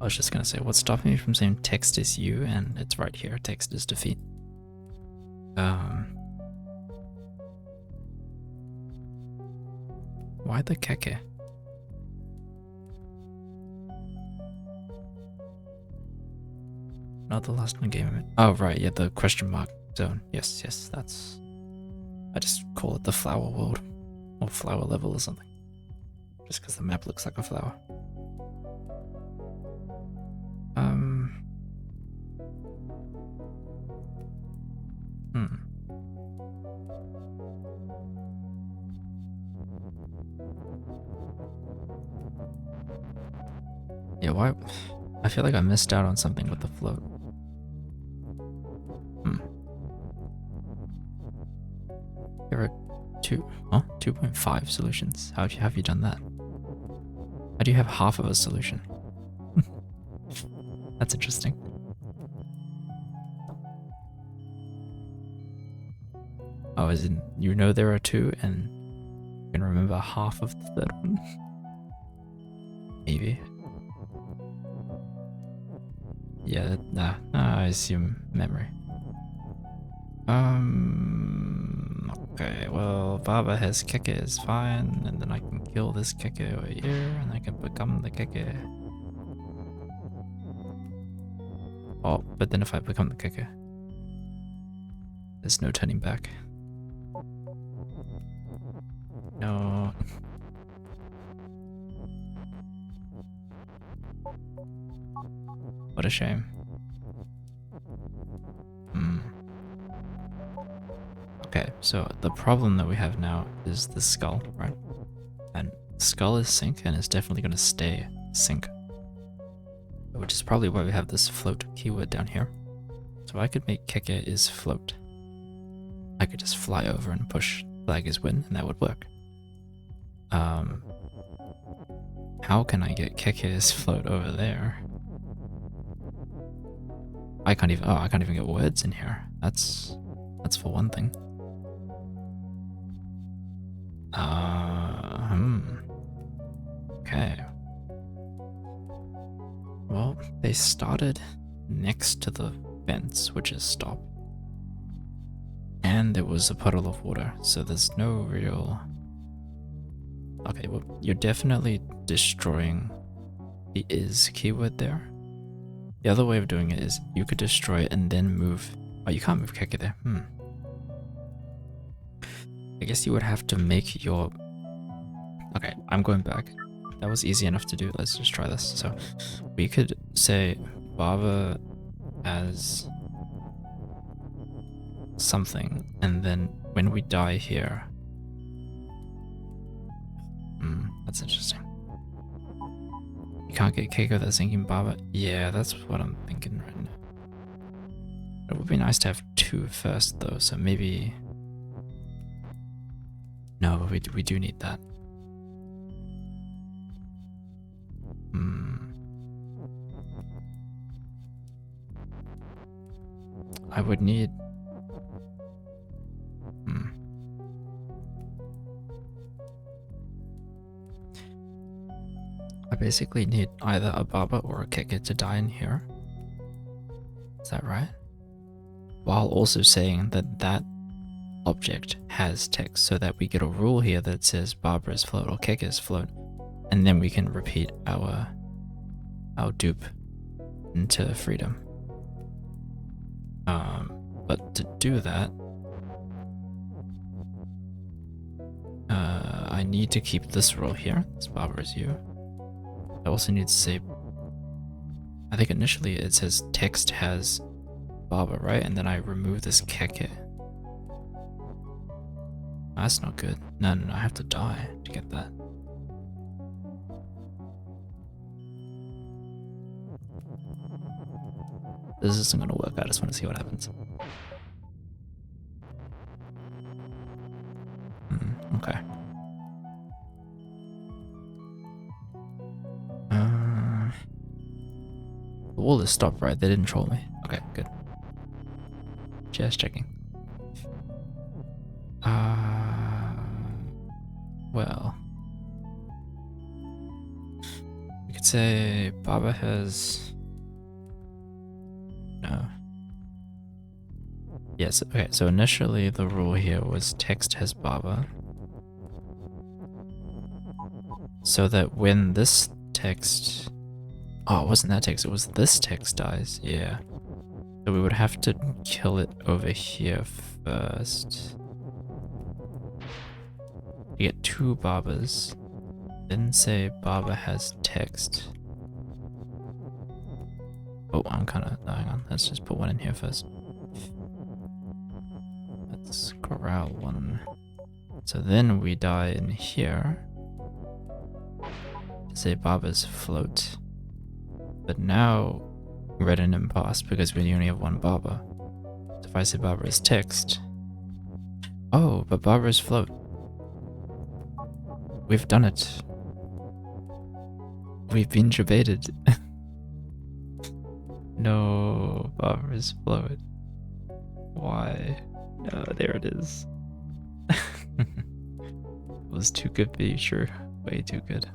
I was just gonna say, what's stopping me from saying text is you, and it's right here, text is defeat. Why the keke? Not the last one game. Oh right, yeah, the question mark zone. Yes, that's. I just call it the flower world, or flower level or something, just because the map looks like a flower. Yeah, why? I feel like I missed out on something with the float. There are 2.5 solutions. How have you done that? How do you have half of a solution? That's interesting. Oh, as in, you know there are 2 and you can remember half of the third one? Maybe. Yeah, nah, I assume memory. Okay, well, Baba has keke is fine, and then I can kill this keke over here, and I can become the keke. Oh, but then if I become the keke, there's no turning back. No. What a shame. Okay, so the problem that we have now is the skull, right? And skull is sync and it's definitely going to stay sync. Which is probably why we have this float keyword down here. So I could make keke is float. I could just fly over and push flag is win and that would work. How can I get keke is float over there? I can't even get words in here. That's for one thing. Okay. Well, they started next to the fence, which is stop. And there was a puddle of water, so there's no real... Okay, well, you're definitely destroying the is keyword there. The other way of doing it is you could destroy it and then move... Oh, you can't move keke there. I guess you would have to make your... Okay, I'm going back. That was easy enough to do. Let's just try this. So we could say Baba as something, and then when we die here... That's interesting. You can't get cake without sinking Baba? Yeah, that's what I'm thinking right now. It would be nice to have 2 first though, so maybe... No, we do need that. I would need... I basically need either a Baba or a Keke to die in here. Is that right? While also saying that that object has text, so that we get a rule here that says Barbara is float or Keke is float, and then we can repeat our dupe into freedom. But to do that, I need to keep this rule here. This Barbara is you. I also need to say, I think initially it says text has Baba, right? And then I remove this Keke. That's not good. No, I have to die to get that. This isn't gonna work. I just want to see what happens. Okay. The wall is stopped, right? They didn't troll me. Okay, good. Just checking. Well. We could say Baba has... No. Yes, okay, so initially the rule here was text has Baba. So that when this text... Oh, it wasn't that text, it was this text dies, yeah. So we would have to kill it over here first. You get 2 Babas. Then say Baba has text. Oh, I'm kinda... Oh, hang on, let's just put 1 in here first. Let's corral 1. So then we die in here. Say Baba's float. But now we're at an impasse because we only have 1 Baba. So if I say Baba is text... Oh, but Baba is float. We've done it. We've been debated. No, Baba is float. Why? No, there it is. It was too good to be true. Way too good.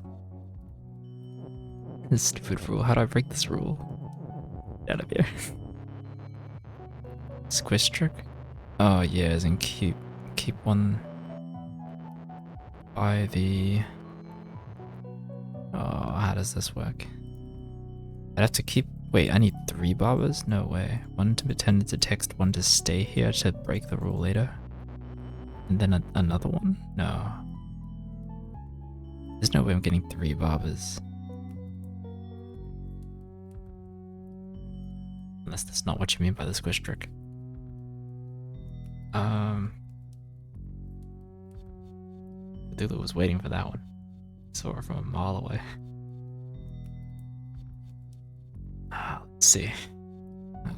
This stupid rule. How do I break this rule? Get out of here. Squish trick? Oh yeah, as in keep 1 by the... Oh, how does this work? I'd have to keep... Wait, I need 3 Babas? No way. 1 to pretend it's a text, 1 to stay here to break the rule later. And then another one? No. There's no way I'm getting 3 Babas. Unless that's not what you mean by the squish trick. Cthulhu was waiting for that one. Saw her from a mile away. Let's see. I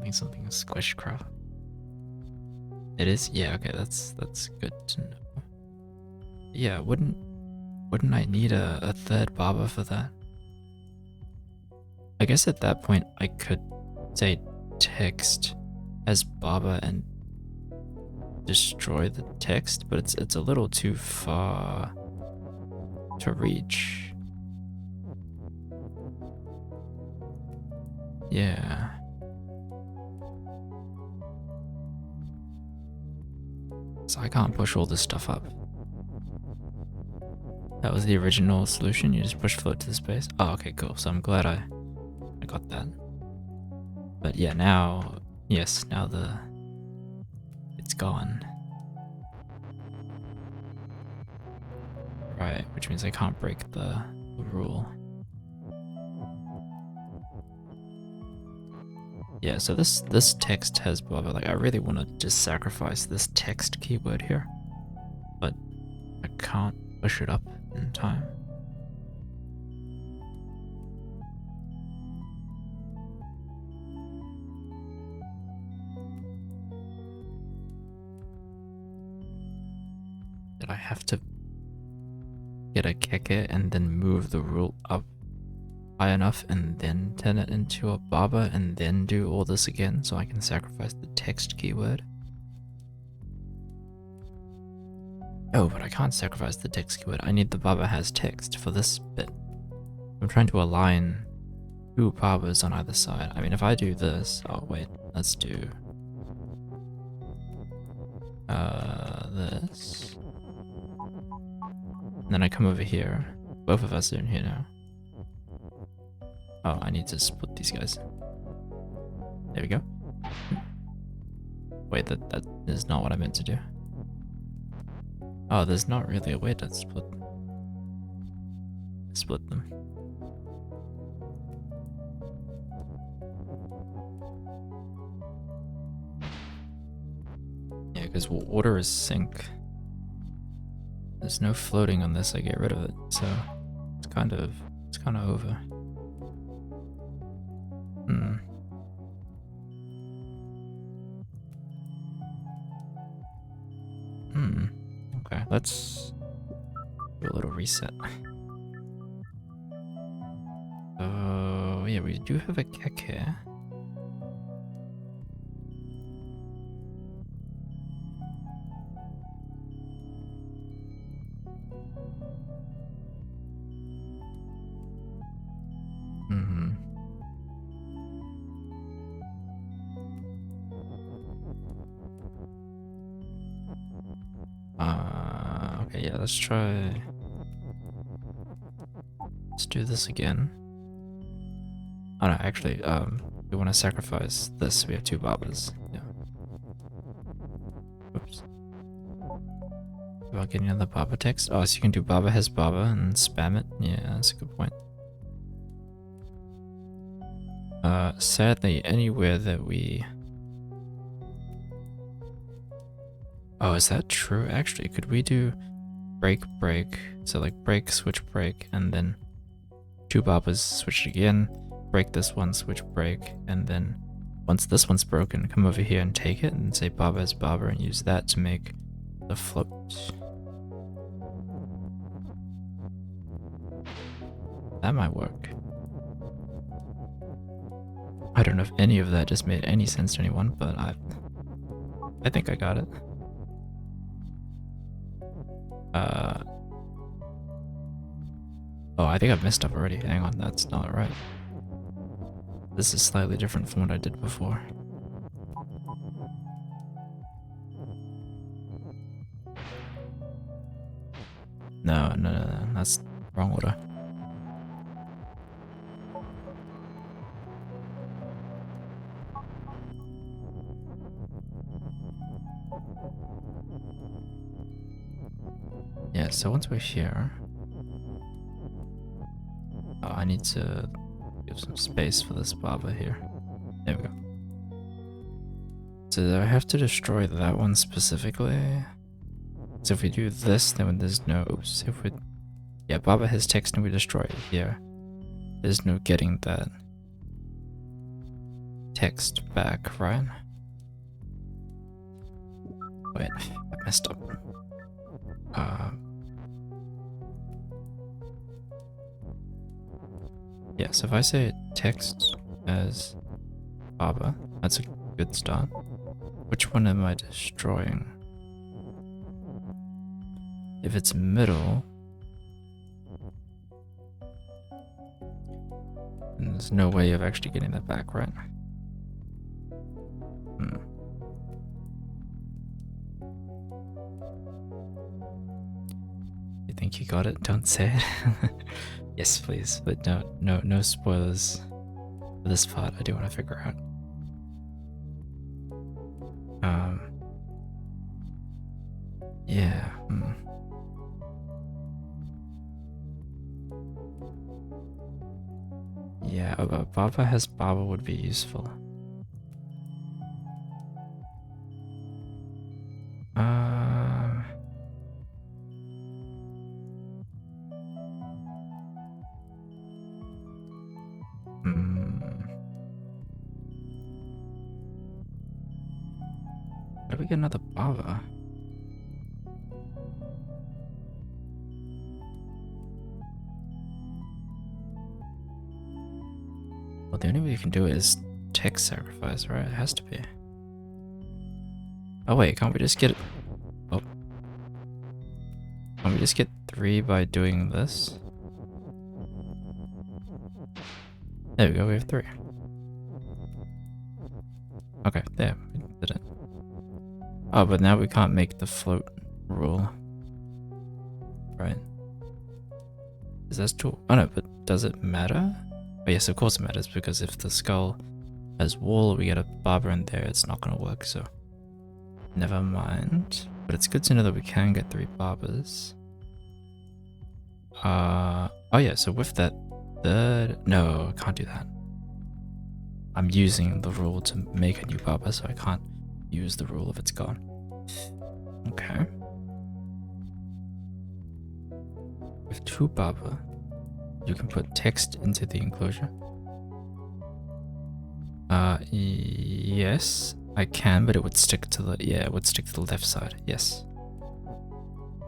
think something is squishcraft. It is? Yeah, okay, that's good to know. Yeah, wouldn't I need a 3rd Baba for that? I guess at that point I could say text as Baba and destroy the text, but it's a little too far to reach. Yeah. So I can't push all this stuff up. That was the original solution, you just push float to the space. Oh, okay, cool. So I'm glad I got that. But yeah, now, yes, now it's gone. Right, which means I can't break the rule. Yeah, so this text has blah blah. Like, I really want to just sacrifice this text keyword here, but I can't push it up in time. Did I have to get a keke and then move the rule up high enough and then turn it into a baba and then do all this again so I can sacrifice the text keyword? Oh, but I can't sacrifice the text keyword. I need the baba has text for this bit. I'm trying to align two babas on either side. I mean, if I do this... Oh, wait. Let's do... this. And then I come over here. Both of us are in here now. Oh, I need to split these guys. There we go. Wait, that is not what I meant to do. Oh, there's not really a way to split them. Yeah, because water is sink. There's no floating on this. I get rid of it, so it's kind of over. Okay, let's do a little reset. So yeah, we do have a keke. Okay, yeah, let's do this again. Oh no, actually, we want to sacrifice this. We have two babas. Yeah. Oops. About getting another baba text? Oh, so you can do baba has baba and spam it? Yeah, that's a good point. Sadly, anywhere that we... Oh, is that true? Actually, could we do break, break? So like break, switch, break, and then two babas, switch it again, break this one, switch, break, and then once this one's broken, come over here and take it and say baba is baba and use that to make the float. That might work. I don't know if any of that just made any sense to anyone, but I think I got it. Oh, I think I've messed up already. Hang on, that's not right. This is slightly different from what I did before. No, that's wrong order. Yeah, so once we're here... Oh, I need to give some space for this baba here. There we go. So do I have to destroy that one specifically? So if we do this, then there's no... Oops, if we... Yeah, baba has text and we destroy it here. There's no getting that text back, right? Wait, I messed up. Yeah, so if I say text as baba, that's a good start. Which one am I destroying? If it's middle, then there's no way of actually getting that back, right? You think you got it? Don't say it. Yes, please, but no spoilers for this part. I do want to figure out. Yeah. Yeah, baba has baba would be useful. get another barber? Well, the only way you can do it is text sacrifice, right? It has to be. Oh wait, can't we just get it? Oh. Can't we just get 3 by doing this? There we go, we have 3. Okay, there, we did it. Oh, but now we can't make the float rule. Right. Is that too? Oh no, but does it matter? Oh yes, of course it matters, because if the skull has wool, we get a barber in there, it's not gonna work, so never mind. But it's good to know that we can get 3 barbers. Oh yeah, so with that third... No, I can't do that. I'm using the rule to make a new barber, so I can't use the rule if it's gone. Okay. With 2 barber, you can put text into the enclosure. Yes, I can, but it would stick to the... Yeah, it would stick to the left side, yes.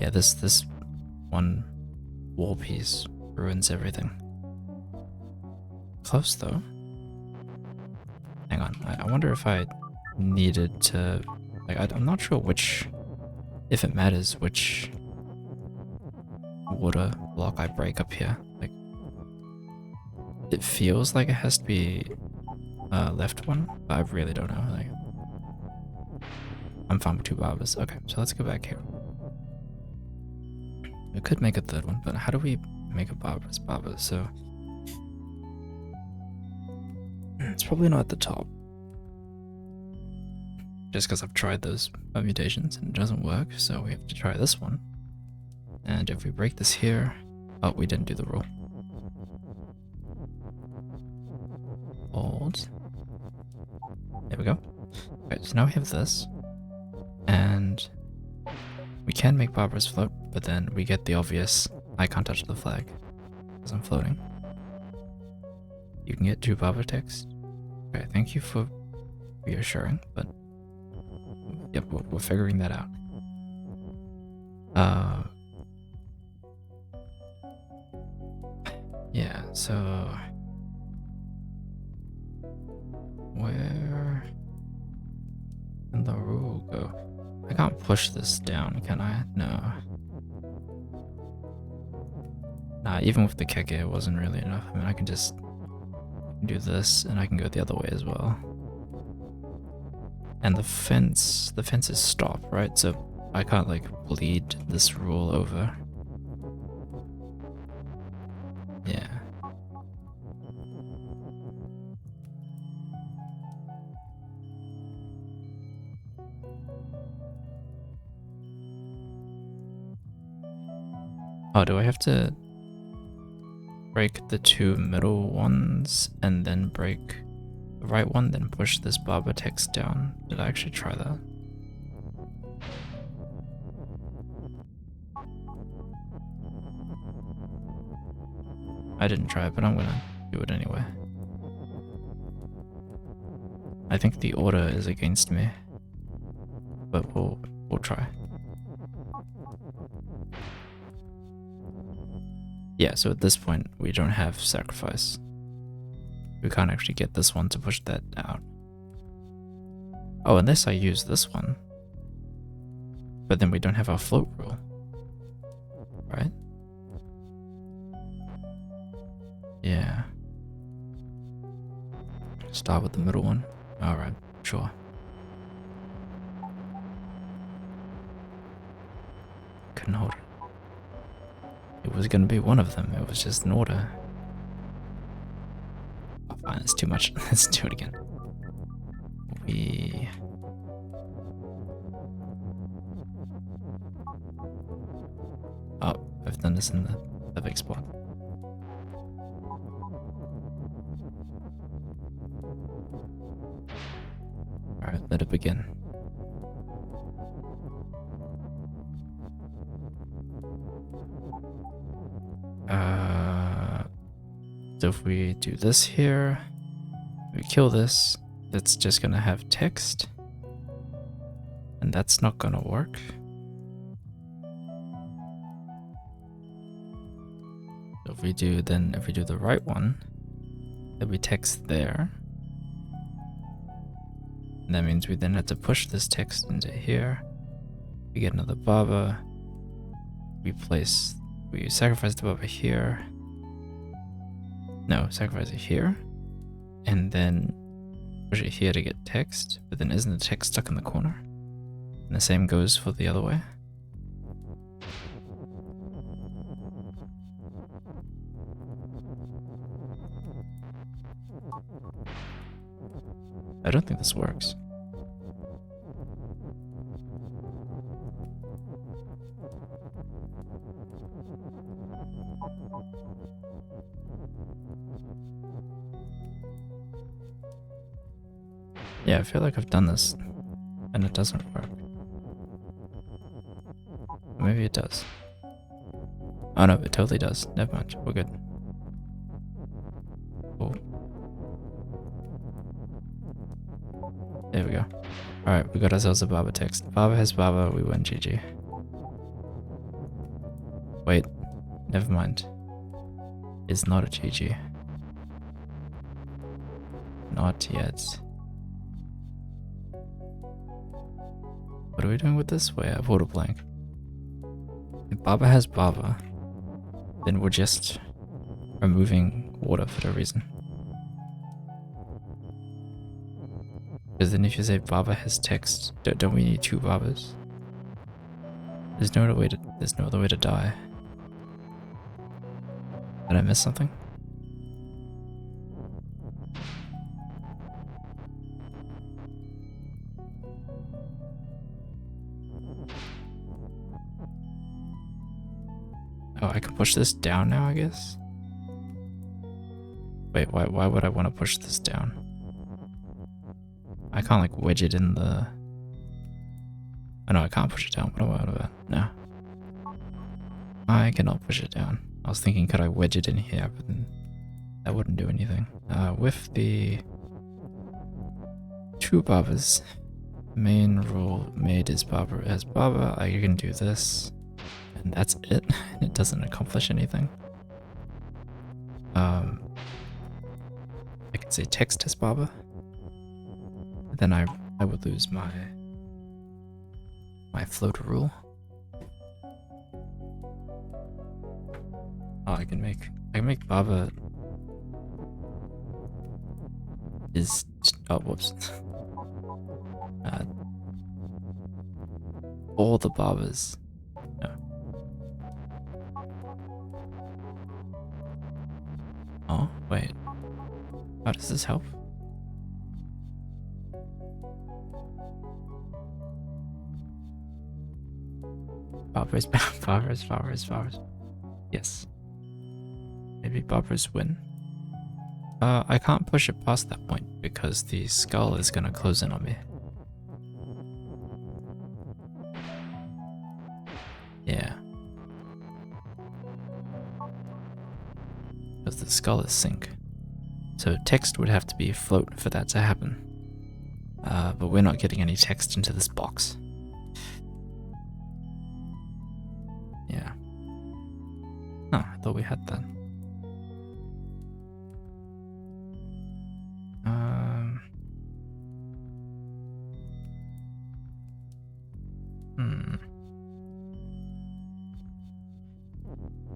Yeah, this one wall piece ruins everything. Close though. Hang on, I wonder if I needed to... Like, I'm not sure which... If it matters which water block I break up here. Like, it feels like it has to be left one, but I really don't know. Like, I'm fine with 2 barbers. Okay, so let's go back here. We could make a 3rd one, but how do we make a barber's barber? So it's probably not at the top. Just because I've tried those permutations and it doesn't work, so we have to try this one. And if we break this here... Oh, we didn't do the rule. Hold. There we go. Okay, so now we have this. And we can make barbers float, but then we get the obvious I can't touch the flag because I'm floating. You can get 2 barber text. Okay, thank you for reassuring, but yep, we're figuring that out. Yeah, so where can the rule go? I can't push this down, can I? No. Nah, even with the keke, it wasn't really enough. I mean, I can just do this, and I can go the other way as well. And the fence is stop, right? So I can't, like, bleed this rule over. Yeah. Oh, do I have to break the 2 middle ones and then break the right one, then push this barber text down? Did I actually try that? I didn't try it, but I'm gonna do it anyway. I think the order is against me, but we'll try. Yeah, so at this point, we don't have sacrifice. We can't actually get this one to push that out. Oh, unless I use this one. But then we don't have our float rule. Right? Yeah. Start with the middle one. Alright, sure. Couldn't hold it. It was gonna be one of them, it was just an order. Oh, fine, it's too much. Let's do it again. Oh, I've done this in the big spot. Alright, let it begin. So if we do this here, we kill this, that's just gonna have text. And that's not gonna work. So if we do the right one, there'll be text there. And that means we then have to push this text into here. We get another Baba. We sacrifice the Baba here. No, sacrifice it here. And then push it here to get text. But then isn't the text stuck in the corner? And the same goes for the other way. I don't think this works. Yeah, I feel like I've done this and it doesn't work. Maybe it does. Oh no, it totally does. Never mind, we're good. Oh. There we go. Alright, we got ourselves a Baba text. Baba has Baba, we win, GG. Wait, never mind. It's not a GG. Not yet. What are we doing with this? Wait, I've auto blank. If Baba has Baba, then we're just removing water for no reason. Because then if you say Baba has text, don't we need two Babas? There's no other way to die. Did I miss something? Oh, I can push this down now, I guess? Wait, why would I want to push this down? I can't like wedge it in the... Oh no, I can't push it down. What am I about? No. I cannot push it down. I was thinking, could I wedge it in here, but then that wouldn't do anything. With the two Babas, main role made is Baba as Baba, I can do this, and that's it. It doesn't accomplish anything. I can say text as Baba. Then I would lose my float rule. Oh, I can make Baba is whoops. All the Babas. No. Oh, wait. How does this help? Barbers. Yes. Maybe Barbers win. I can't push it past that point because the skull is gonna close in on me. Yeah. Because the skull is sink. So text would have to be float for that to happen. But we're not getting any text into this box. Yeah. Oh, I thought we had that.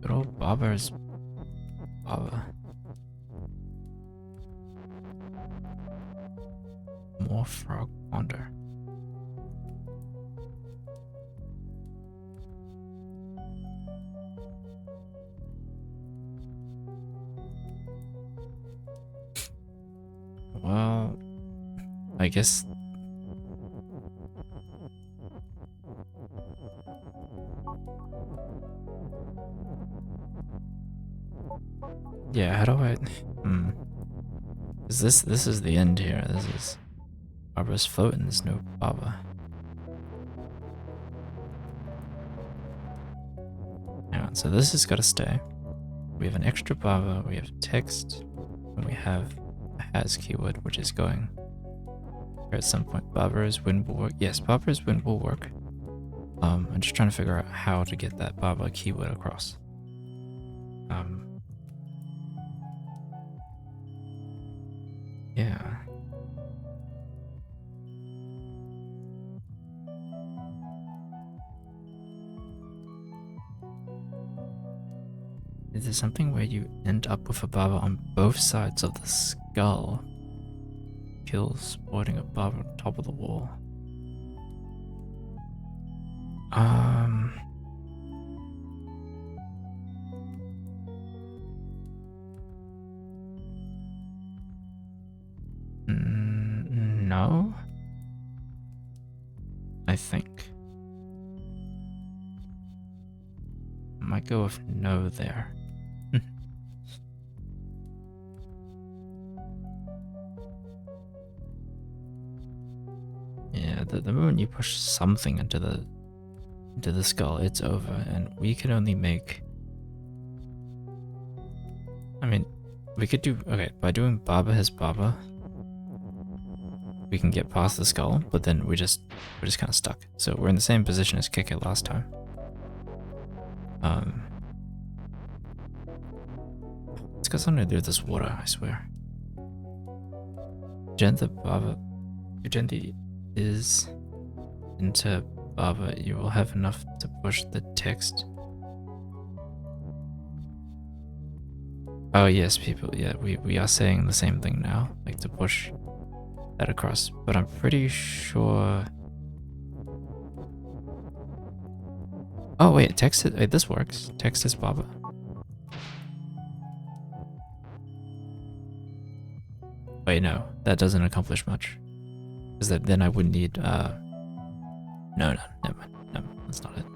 Good old Bobber's Baba. More frog wander. Well, I guess yeah, how do I is this is the end here. This is Barbara's floating, there's no Baba. Hang on, so this has gotta stay. We have an extra Baba, we have text, and we have a has keyword which is going At some point, Barbara's wind will work. Yes, Barbara's wind will work. I'm just trying to figure out how to get that Barbara keyword across. Yeah. Is there something where you end up with a Barbara on both sides of the skull? Kills sporting a Barbara on top of the wall. No. I think. Might go with no there. Yeah, the moment you push something into the skull, it's over, and we can only make. I mean, we could do by doing Baba has Baba. We can get past the skull, but then we're just kind of stuck. So we're in the same position as Kicker last time. It's got something to do with this water, I swear. Gentha Baba, if Gentha is into Baba, you will have enough to push the text. Oh yes, people, yeah, we are saying the same thing now, like to push that across, but I'm pretty sure. Oh wait, text it. Wait, this works. Text is Baba. Wait, no, that doesn't accomplish much. Because then I wouldn't need. No, never mind. No, that's not it.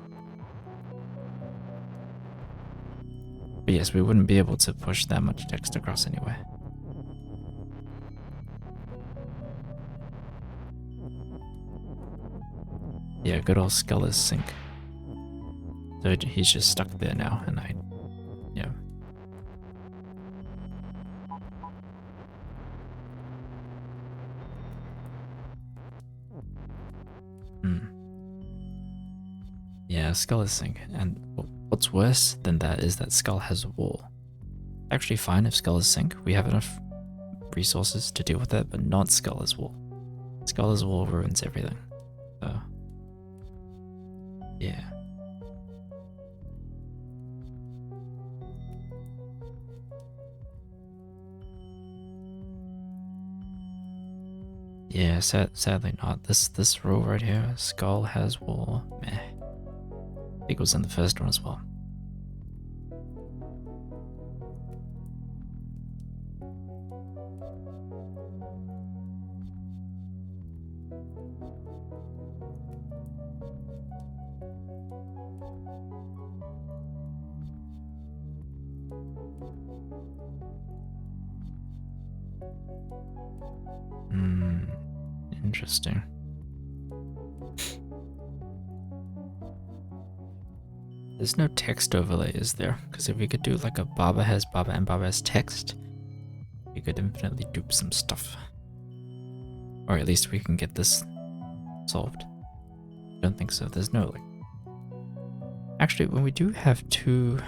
But yes, we wouldn't be able to push that much text across anyway. Yeah, good old Sculler's sink. So he's just stuck there now, and yeah. Yeah, Sculler's sink. And what's worse than that is that Skull has a wall. Actually fine if Skull is sink. We have enough resources to deal with that, but not Sculler's wall. Sculler's wall ruins everything. So yeah. Yeah, sadly not. This rule right here, Skull has wall. Meh. I think it was in the first one as well. Interesting. There's no text overlay, is there? Because if we could do like a Baba has Baba and Baba has text, we could infinitely dupe some stuff. Or at least we can get this solved. I don't think so. There's no like. Actually, when we do have two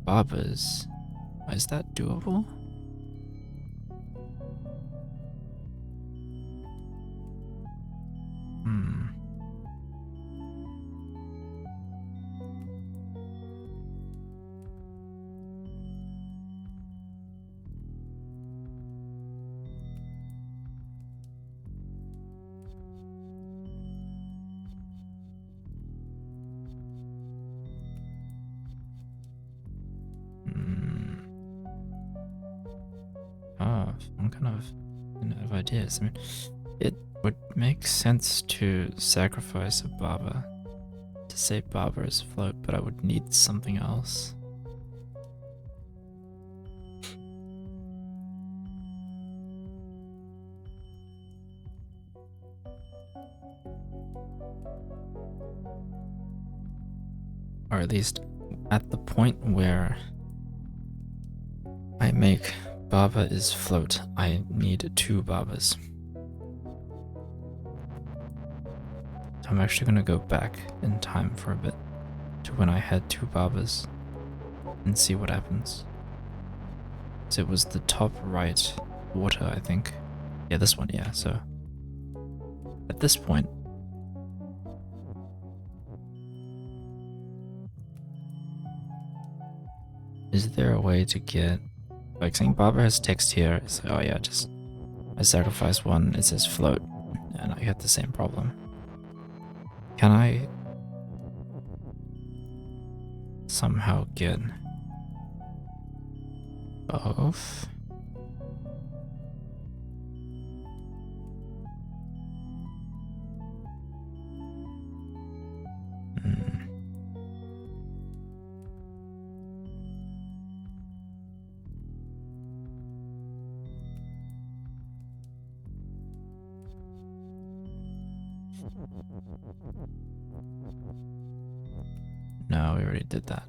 Babas, is that doable? I'm kind of out of ideas. I mean, it would make sense to sacrifice a Baba to say Baba is float, but I would need something else. Or at least at the point where I make Baba is float, I need two Babas. I'm actually gonna go back in time for a bit to when I had 2 barbers and see what happens. So it was the top right water, I think. Yeah, this one, yeah. So at this point, is there a way to get, like, saying Barber has text here? It's like, oh yeah, just I sacrifice one, it says float, and I get the same problem. Can I somehow get both? No, we already did that.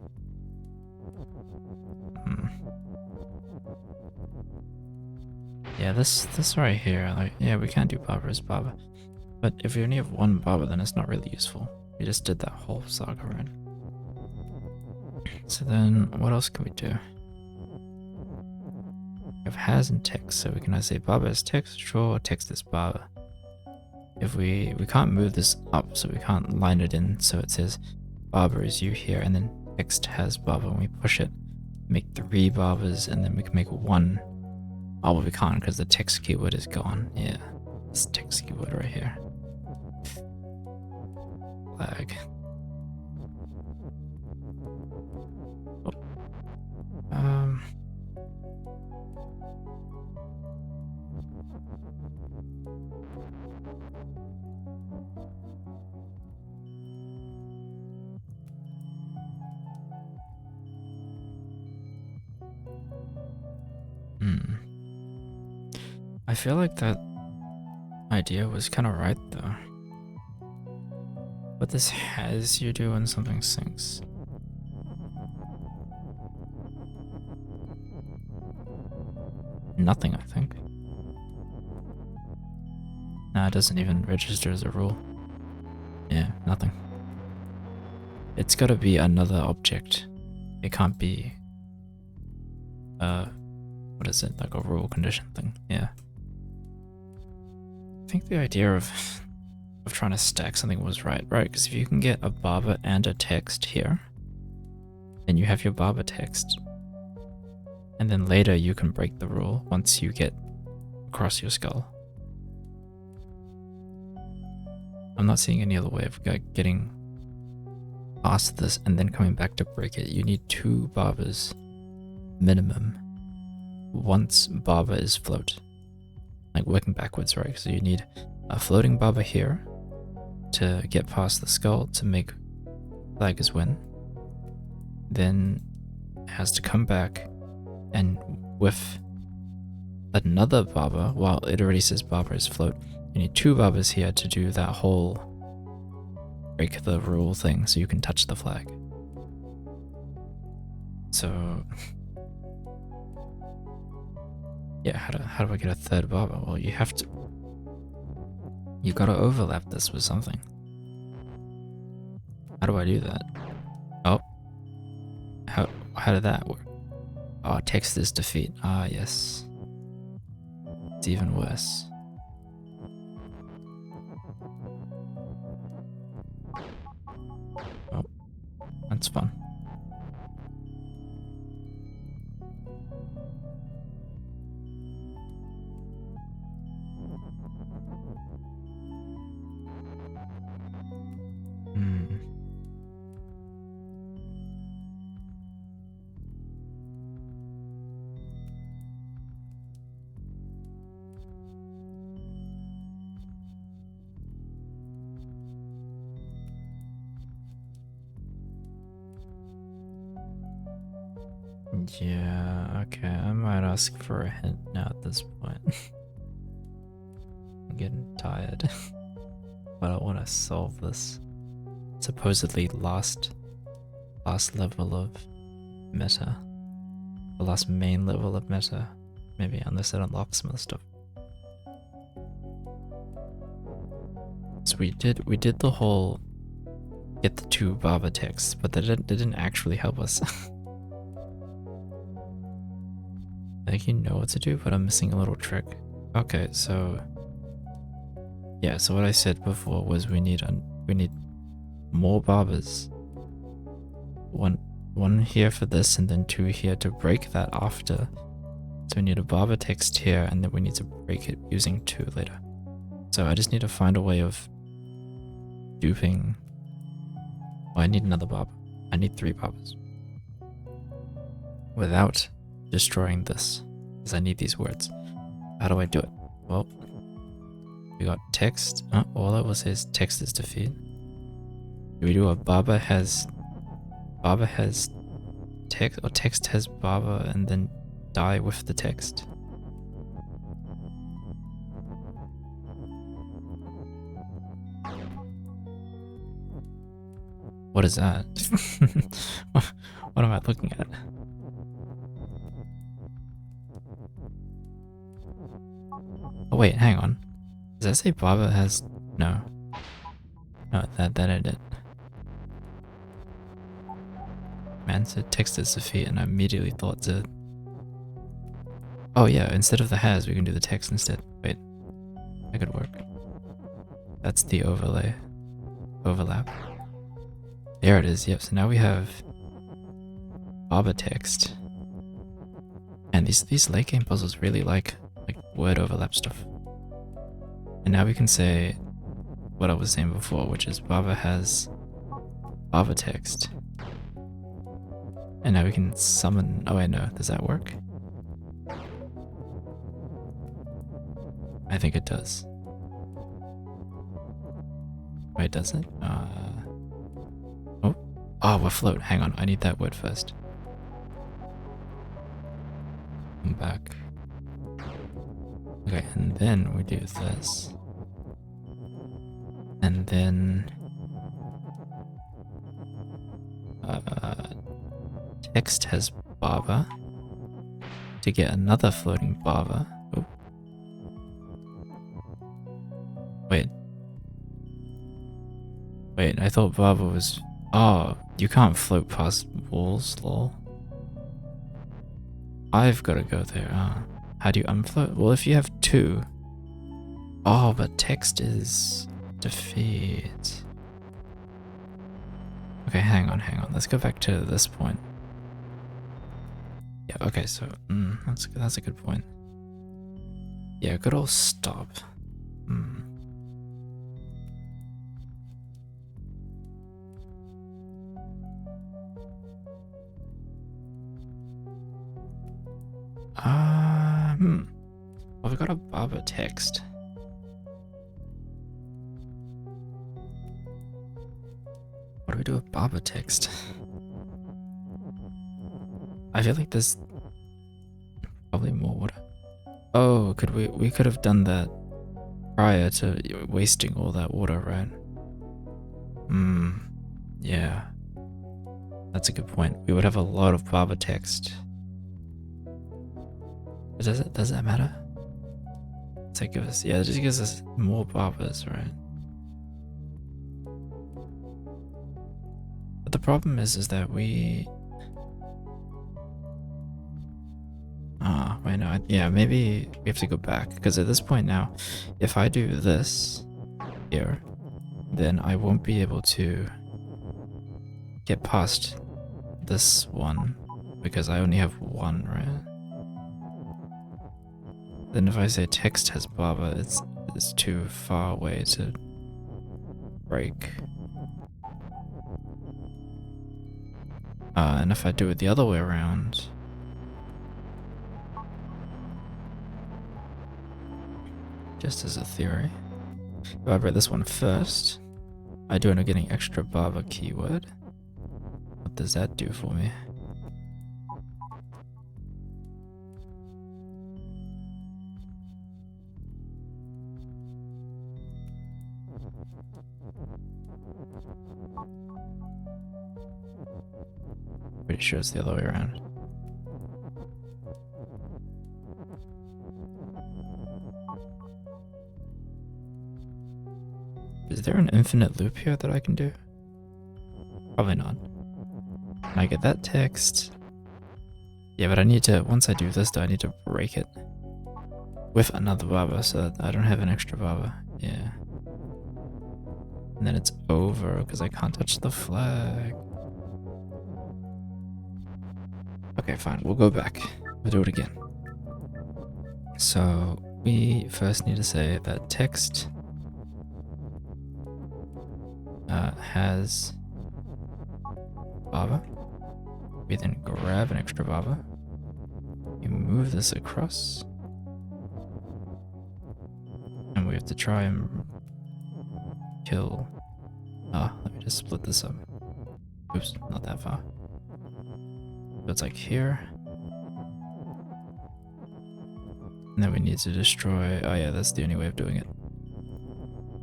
Yeah, this right here, like, yeah, we can do Barber as Barber. But if you only have 1 Barber, then it's not really useful. We just did that whole saga run. So then, what else can we do? We have has and text, so we can either say Barber as text, sure, text as Barber. If we can't move this up, so we can't line it in, so it says Barber is you here, and then text has Barber. When we push it, make 3 Barbers, and then we can make 1. Oh, but we can't because the text keyword is gone. Yeah, this text keyword right here. Flag. Oh. I feel like that idea was kind of right though. What this has you do when something syncs. Nothing, I think. Nah, it doesn't even register as a rule. Yeah, nothing. It's gotta be another object. It can't be what is it, like a rule condition thing? Yeah. I think the idea of trying to stack something was right? Because if you can get a Barber and a text here, then you have your Barber text. And then later you can break the rule once you get across your skull. I'm not seeing any other way of getting past this and then coming back to break it. You need 2 Barbers minimum once Barber is float. Like working backwards, right? So you need a floating Barber here to get past the skull to make flag as win. Then it has to come back and with another Barber, while it already says Barber is float, you need 2 Barbers here to do that whole break the rule thing so you can touch the flag. So yeah, how do I get a 3rd Barber? Well, you gotta overlap this with something. How do I do that? Oh, how did that work? Oh, text is defeat. Ah, yes. It's even worse. Oh, that's fun. Yeah, okay, I might ask for a hint now at this point. I'm getting tired. But I want to solve this supposedly last level of meta. The last main level of meta. Maybe, unless it unlocks some other stuff. is we did the whole get the 2 Baba texts, but that didn't actually help us. I think you know what to do, but I'm missing a little trick. Okay, so yeah, so what I said before was we need more Babas. One here for this, and then 2 here to break that after. So we need a Baba text here, and then we need to break it using 2 later. So I just need to find a way of duping. Oh, I need another Baba. I need 3 Babas. Without destroying this, because I need these words. How do I do it? Well, we got text. All I will say is text is defeat. Do we do a Baba has text, or text has Baba and then die with the text? What is that? What am I looking at? Oh wait, hang on. Does that say Baba has... No. No, that I did. Man said text is defeat, and I immediately thought to... Oh yeah, instead of the has, we can do the text instead. Wait. That could work. That's the overlap. There it is, yep. So now we have Baba text. And these late game puzzles really like word overlap stuff. And now we can say what I was saying before, which is Baba has Baba text. And now we can summon... Oh wait, no. Does that work? I think it does. Wait, does it? Oh, we're float. Hang on. I need that word first. Come back. Okay, and then we do this. And then... text has Baba. To get another floating Baba. Oh. Wait, I thought Baba was... Oh, you can't float past walls, lol. I've got to go there. How do you unfloat? Well, if you have 2... Oh, but text is... defeat. Okay, hang on. Let's go back to this point. Yeah, okay, so... that's a good point. Yeah, good old stop. Well, we got a Baba text. What do we do with Baba text? I feel like there's probably more water. Oh, we could have done that prior to wasting all that water, right? Yeah. That's a good point. We would have a lot of Baba text. Does that matter? It just gives us more Babas, right? But the problem is that we... wait, no, yeah, maybe we have to go back, because at this point now, if I do this here, then I won't be able to get past this one, because I only have 1, right? Then if I say text has Baba, it's too far away to break. And if I do it the other way around... Just as a theory. If I break this one first, I do end up getting extra Baba keyword. What does that do for me? Pretty sure it's the other way around. there an infinite loop here that I can do? Probably not. Can I get that text? Yeah, but I need to, once I do this though, I need to break it with another baba so that I don't have an extra baba. Yeah. And then it's over because I can't touch the flag. Okay, fine. We'll go back. We'll do it again. So we first need to say that text has baba. We then grab an extra baba. You move this across. And we have to try and kill. Let me just split this up. Oops, not that far. So it's like here. And then we need to destroy. Oh yeah, that's the only way of doing it.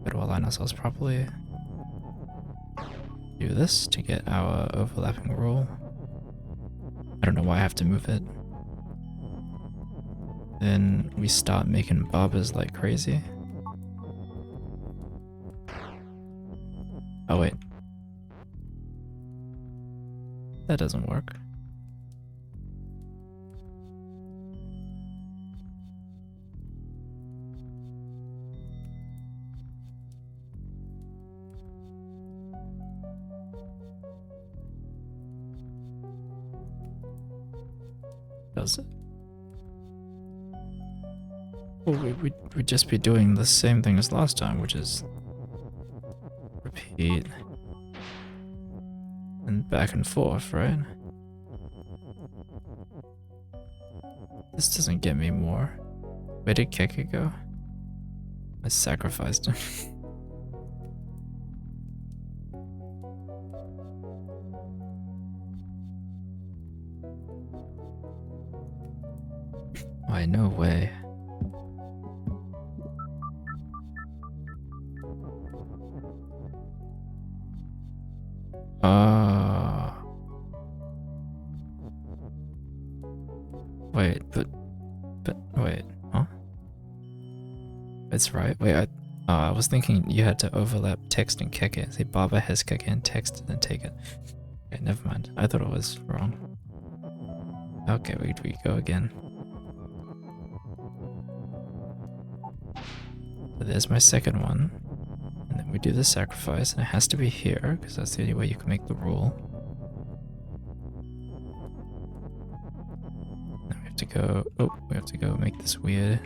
But we'll align ourselves properly. Do this to get our overlapping rule. I don't know why I have to move it. Then we start making babas like crazy. Oh wait. That doesn't work. Does it? Well, we'd just be doing the same thing as last time, which is repeat and back and forth, right? This doesn't get me more. Where did Keke go? I sacrificed him. Why, no way. Wait, but wait, huh? It's right. Wait, I was thinking you had to overlap text and Keke. Say Baba has Keke and text and then take it. Okay, never mind. I thought it was wrong. Okay, we go again. So there's my second one. And then we do the sacrifice, and it has to be here, because that's the only way you can make the rule. Now we have to go, we have to go make this weird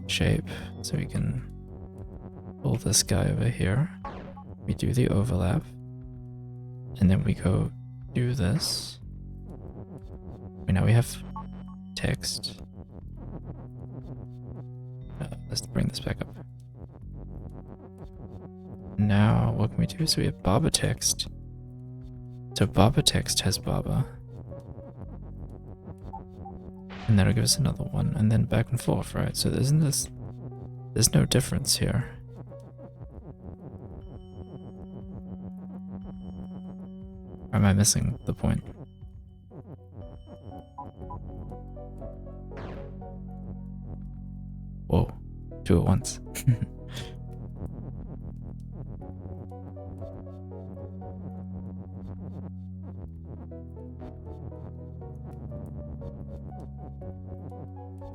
shape, so we can pull this guy over here. We do the overlap, and then we go do this. Okay, now we have text. Let's bring this back up. Now, what can we do? So we have Baba text. So Baba text has Baba. And that'll give us another one, and then back and forth, right? So there's no difference here. Or am I missing the point? Whoa, two at once.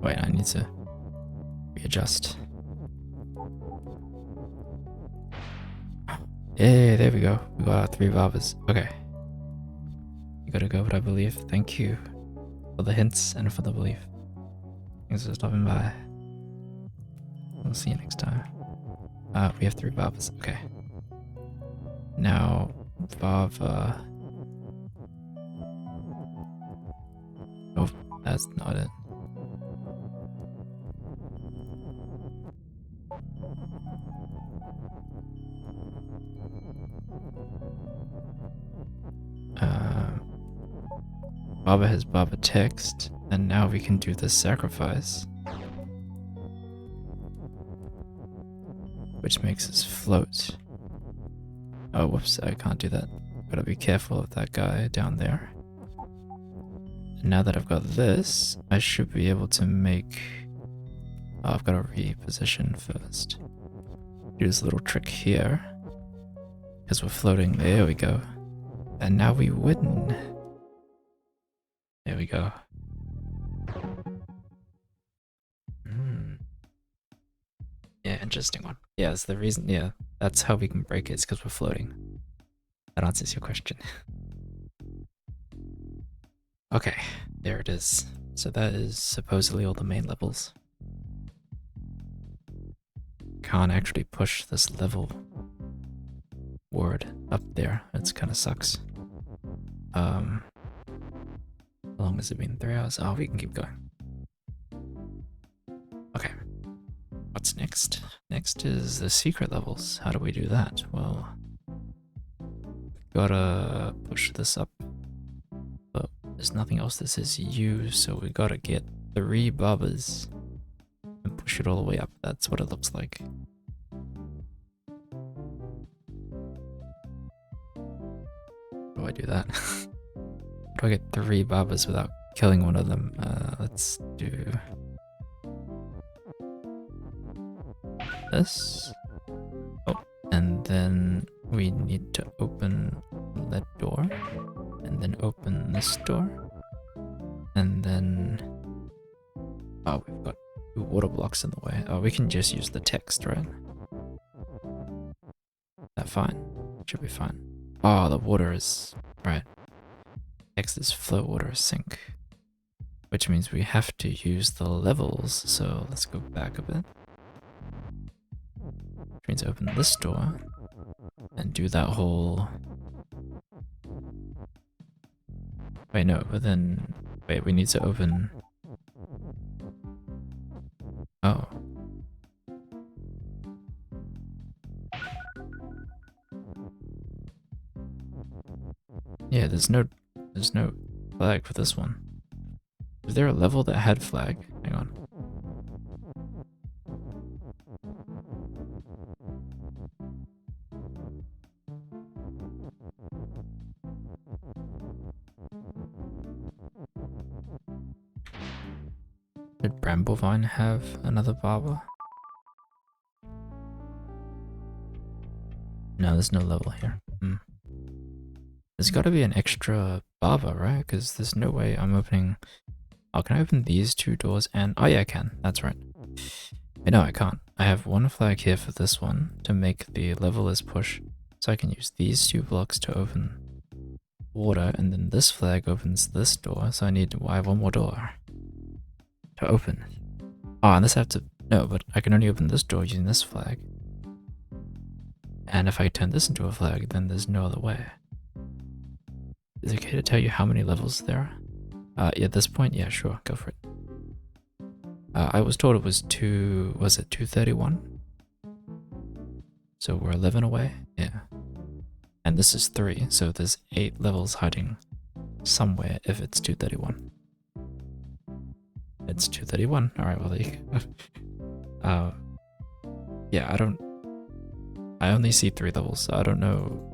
Wait, I need to readjust. Yeah, there we go. We got our 3 Babas. Okay. You gotta go, but I believe. Thank you for the hints and for the belief. Thanks for stopping by. We'll see you next time. We have 3 Babas. Okay. Now, Baba. Oh, that's not it. Baba has Baba text, and now we can do the sacrifice, which makes us float. Oh, whoops, I can't do that. Gotta be careful of that guy down there. And now that I've got this, I should be able to make... Oh, I've got to reposition first. do this little trick here. Because we're floating. There we go. And now we win. There we go. Yeah, interesting one. Yeah, that's the reason. Yeah, that's how we can break it, is because we're floating. That answers your question. Okay, there it is. So that is supposedly all the main levels. Can't actually push this level word up there. It's kind of sucks. How long has it been? 3 hours? Oh, we can keep going. Okay. What's next? Next is the secret levels. How do we do that? Well, gotta push this up. But there's nothing else that says U, so we gotta get 3 barbers and push it all the way up. That's what it looks like. How do I do that? How do I get 3 barbers without killing one of them? Let's do this. Oh, and then we need to open that door, and then open this door, and then oh, we've got 2 water blocks in the way. Oh, we can just use the text, right? That fine? Should be fine. Oh, the water is right. Text is flow, water is sink, which means we have to use the levels. So let's go back a bit. Which means open this door and do that whole. Wait, no, but then wait, we need to open. Oh. Yeah, there's no flag for this one. Is there a level that had flag? Hang on. Did Bramblevine have another barber? No, there's no level here. There's got to be an extra barber, right? Because there's no way I'm opening. Oh, can I open these 2 doors? And oh yeah, I can. That's right. Wait, no, I can't. I have 1 flag here for this one to make the level as push, so I can use these 2 blocks to open water, and then this flag opens this door. So I have 1 more door to open. Oh, and this I have to no, but I can only open this door using this flag. And if I turn this into a flag, then there's no other way. Is it okay to tell you how many levels there are? Yeah, at this point, yeah, sure, go for it. I was told it was 231? So we're 11 away? Yeah. And this is 3, so there's 8 levels hiding somewhere if it's 231. It's 231. Alright, well, there you go. Yeah, I only see 3 levels, so I don't know.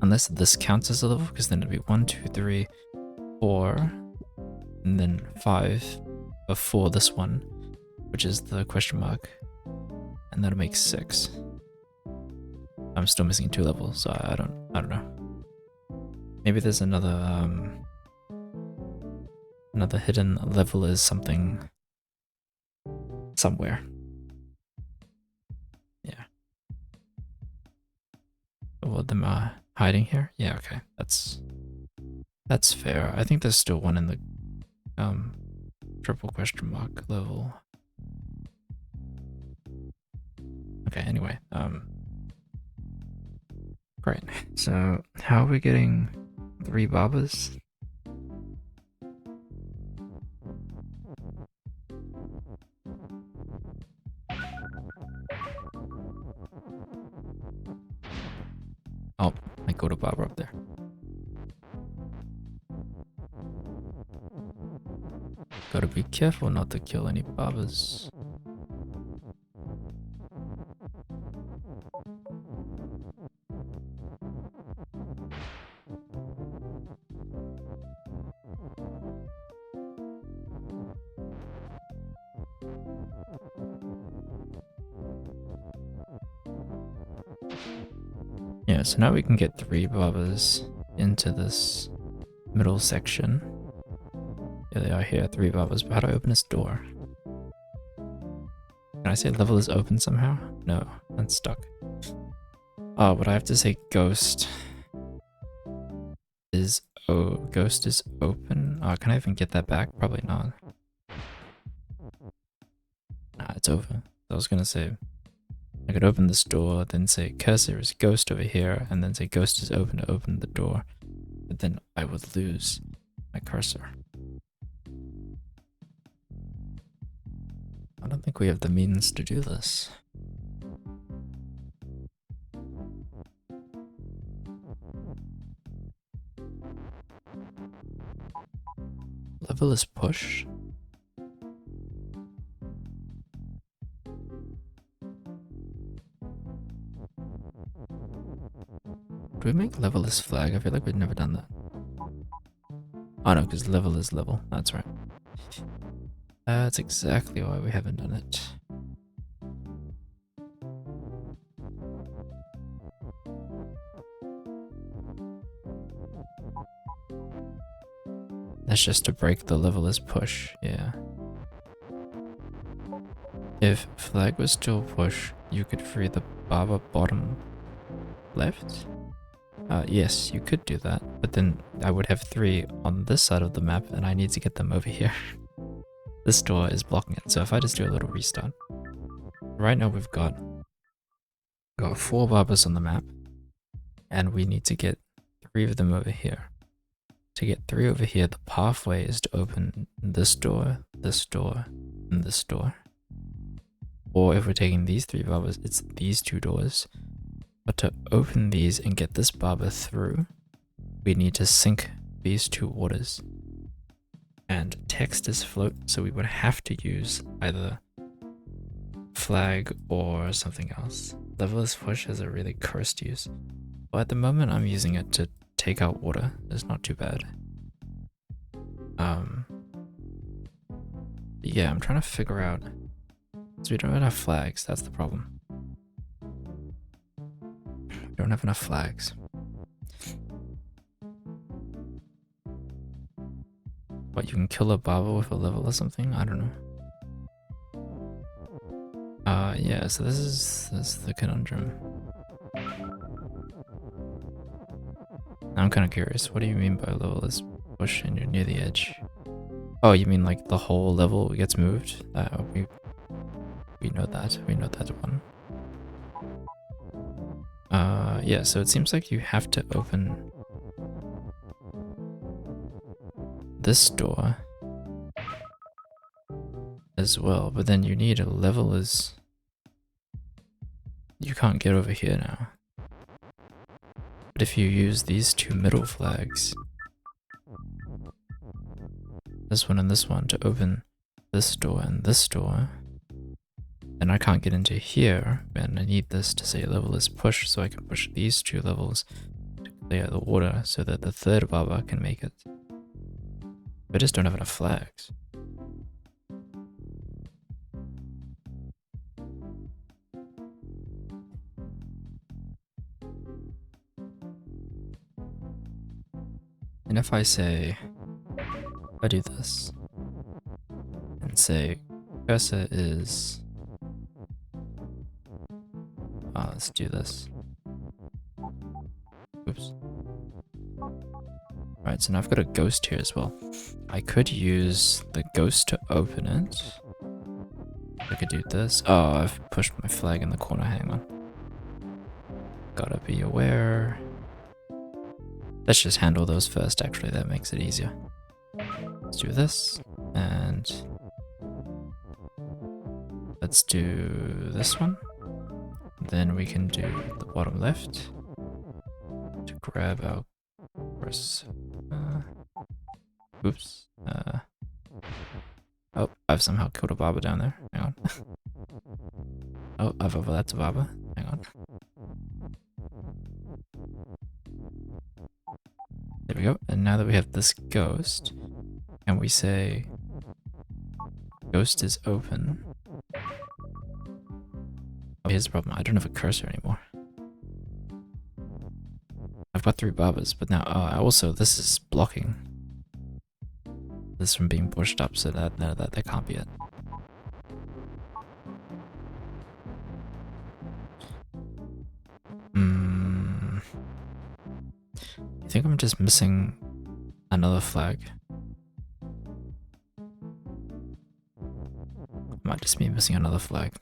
Unless this counts as a level, because then it'd be 1, 2, 3, 4, and then 5 before this one, which is the question mark, and that'll make 6. I'm still missing 2 levels, so I don't know. Maybe there's another hidden level is something somewhere. Yeah. Well, them hiding here? Yeah, okay. That's fair. I think there's still one in the triple question mark level. Okay, anyway, great. So how are we getting 3 barbers? Oh, I got a barber up there. Gotta be careful not to kill any barbers. Yeah, so now we can get 3 barbers into this middle section. Here they are here, 3 barbers, but how do I open this door? Can I say level is open somehow? No, that's stuck. Oh, but I have to say ghost is ghost is open. Oh, can I even get that back? Probably not. Nah, it's over. I was gonna say I could open this door, then say cursor is ghost over here, and then say ghost is open to open the door. But then I would lose my cursor. I don't think we have the means to do this. Level is push. Do we make level is flag? I feel like we've never done that. Oh no, because level is level. That's right. That's exactly why we haven't done it. That's just to break the level is push, yeah. If flag was still push, you could free the barber bottom left? Yes, you could do that, but then I would have 3 on this side of the map and I need to get them over here. This door is blocking it, so if I just do a little restart. Right now we've got 4 barbers on the map, and we need to get 3 of them over here. To get 3 over here, the pathway is to open this door, and this door. Or if we're taking these 3 barbers, it's these 2 doors. But to open these and get this barber through, we need to sink these 2 waters. And text is float, so we would have to use either flag or something else. Level is push has a really cursed use. But at the moment I'm using it to take out water. It's not too bad. Yeah, I'm trying to figure out. So we don't have enough flags, that's the problem. We don't have enough flags. What, you can kill a barber with a level or something? I don't know. Yeah, so this is the conundrum. Now I'm kind of curious, what do you mean by level is push and you're near the edge? Oh, you mean like the whole level gets moved? We know that. We know that one. Yeah, so it seems like you have to open this door as well, but then you need a level is... You can't get over here now. But if you use these 2 middle flags, this one and this one, to open this door and this door, then I can't get into here, and I need this to say level is push, so I can push these 2 levels to clear the water so that the 3rd barber can make it. I just don't have enough flags. And if I say, I do this, and say cursor is, let's do this. Oops. Alright, so now I've got a ghost here as well. I could use the ghost to open it. I could do this. Oh, I've pushed my flag in the corner, hang on. Gotta be aware. Let's just handle those first, actually, that makes it easier. Let's do this, and let's do this one. Then we can do the bottom left to grab our first. Oops. Oh, I've somehow killed a barber down there. Hang on. Oh, I've overlapped a barber. Hang on. There we go. And now that we have this ghost, and we say ghost is open. Oh, here's the problem. I don't have a cursor anymore. I've got 3 barbers, but now also this is blocking this from being pushed up, so that can't be it. I think I'm just missing another flag. Might just be missing another flag.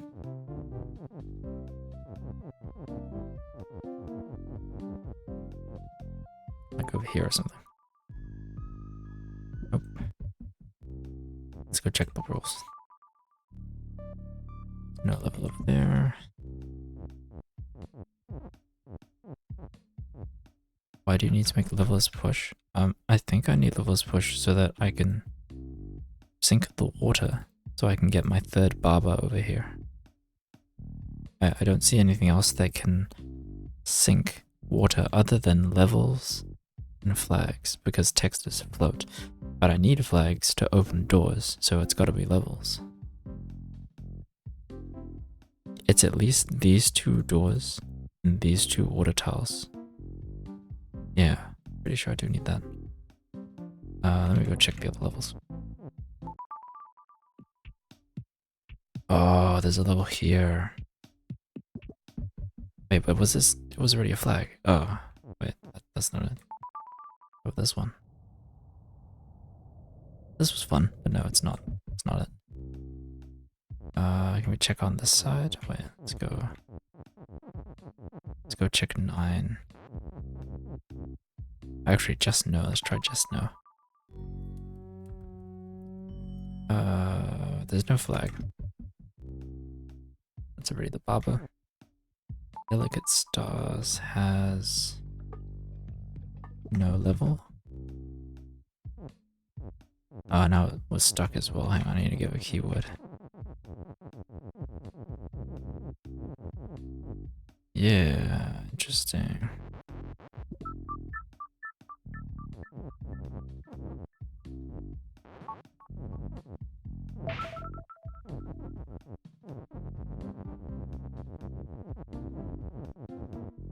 Like over here or something. Nope. Let's go check the rules. No level up there. Why do you need to make the levelers push? I think I need levelers push so that I can sink the water, so I can get my 3rd barber over here. I don't see anything else that can sink water other than levels and flags, because text is float. But I need flags to open doors, so it's gotta be levels. It's at least these 2 doors and these 2 water tiles. Yeah, pretty sure I do need that. Let me go check the other levels. Oh, there's a level here. Wait, but was this? It was already a flag. Oh, wait, that's not it. Oh, this one. This was fun, but no, it's not. It's not it. Can we check on this side? Wait, let's go. Let's go check 9. Actually, just no. Let's try just no. There's no flag. That's already the barber. Delicate Stars has no level. Oh, now it was stuck as well. Hang on, I need to give a keyword. Yeah, interesting.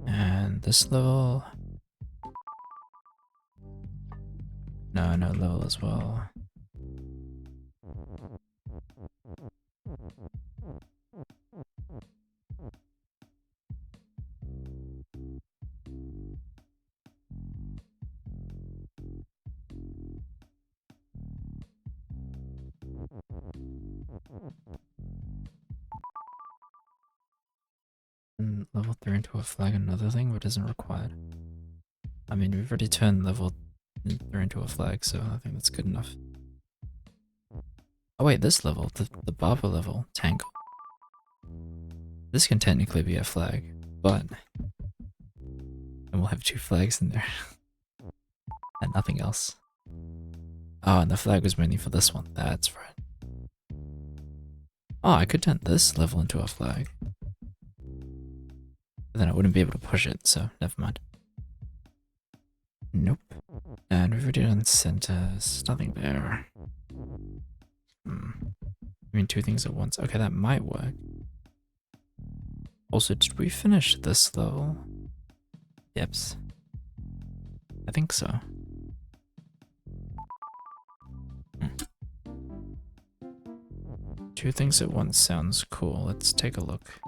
And this level. No level as well. And level 3 into a flag, another thing, but isn't required. I mean, we've already turned level 3 into a flag, so I think that's good enough. Oh wait, this level, the barber level, tangle. This can technically be a flag, but and we'll have 2 flags in there. And nothing else. Oh, and the flag was mainly for this one. That's right. Oh, I could turn this level into a flag. But then I wouldn't be able to push it, so never mind. Nope. And we've already done centers. Nothing there. I mean, 2 things at once. Okay, that might work. Also, did we finish this level? Yeps. I think so. 2 things at once sounds cool. Let's take a look.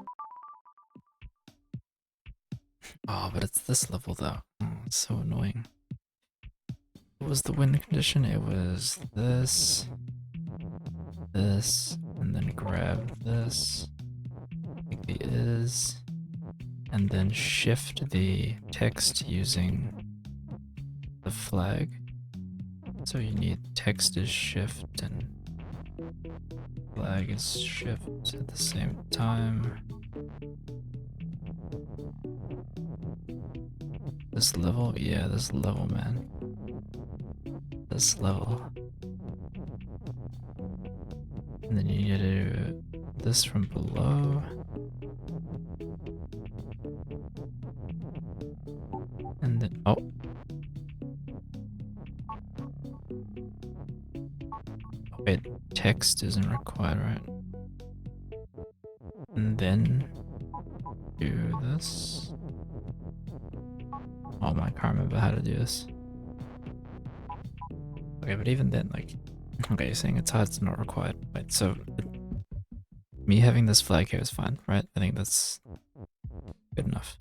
Oh, but it's this level though. Oh, it's so annoying. What was the win condition? It was this, and then grab this, make the is, and then shift the text using the flag. So you need text is shift and flag is shift at the same time. This level? Yeah, this level, man. This level. And then you need to do this from below. And then, oh. Wait, text isn't required, right? And then do this. Oh my, I can't remember how to do this. Okay, but even then, like, okay, you're saying it's hard, it's not required. Wait, so me having this flag here is fine, right? I think that's good enough.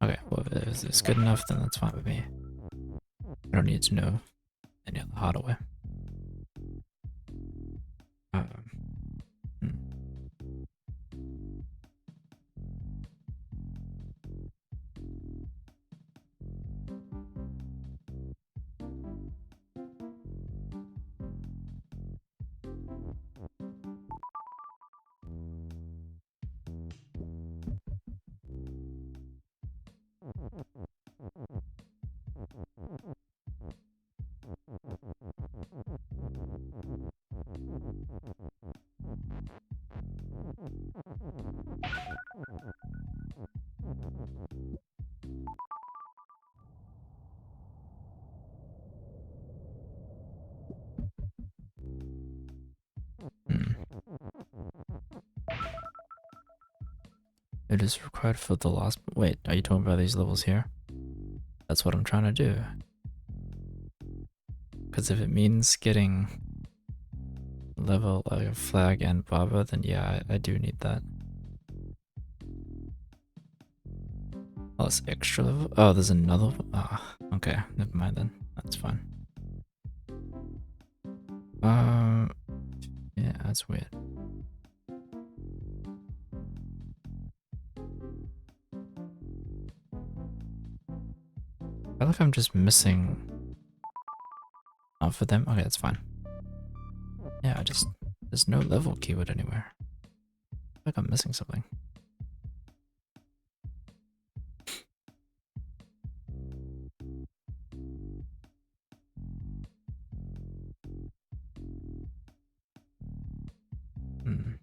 Okay, well, if it's good enough, then that's fine with me. I don't need to know any other hardware. Hmm. Hmm. It is required for the last. Wait, are you talking about these levels here? That's what I'm trying to do. Because if it means getting level like a flag and barber, then yeah, I do need that. Oh, it's extra level. Oh, there's another one. Ah, okay, never mind then. That's fine. Yeah, that's weird. I feel like I'm just missing. Oh, for them? Okay, that's fine. Yeah, there's no level keyword anywhere. I feel like I'm missing something. Hmm.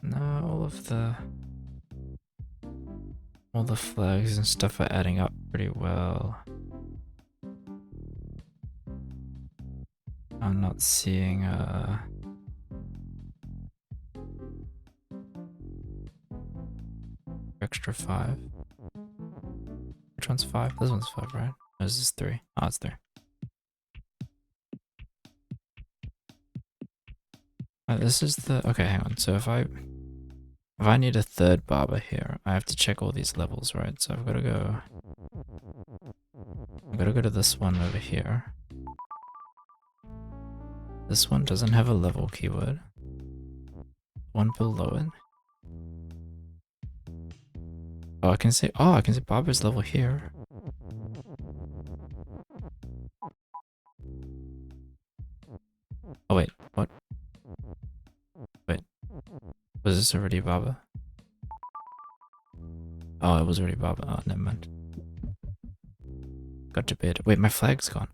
No, all the flags and stuff are adding up pretty well. I'm not seeing extra 5. Which one's 5? This one's 5, right? Or is this 3? Oh, it's 3. Oh, this is the okay, hang on. So if I need a third barber here, I have to check all these levels, right? So I've got to go to this one over here. This one doesn't have a level keyword. One below it. Oh, I can see barber's level here. Oh wait, what? Wait, was this already barber? Oh, it was already barber. Oh, never mind. Got to bed. Wait, my flag's gone.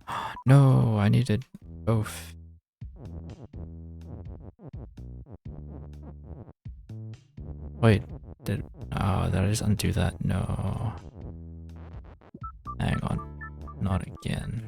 No, I needed both. Wait, did I just undo that? No. Hang on. Not again.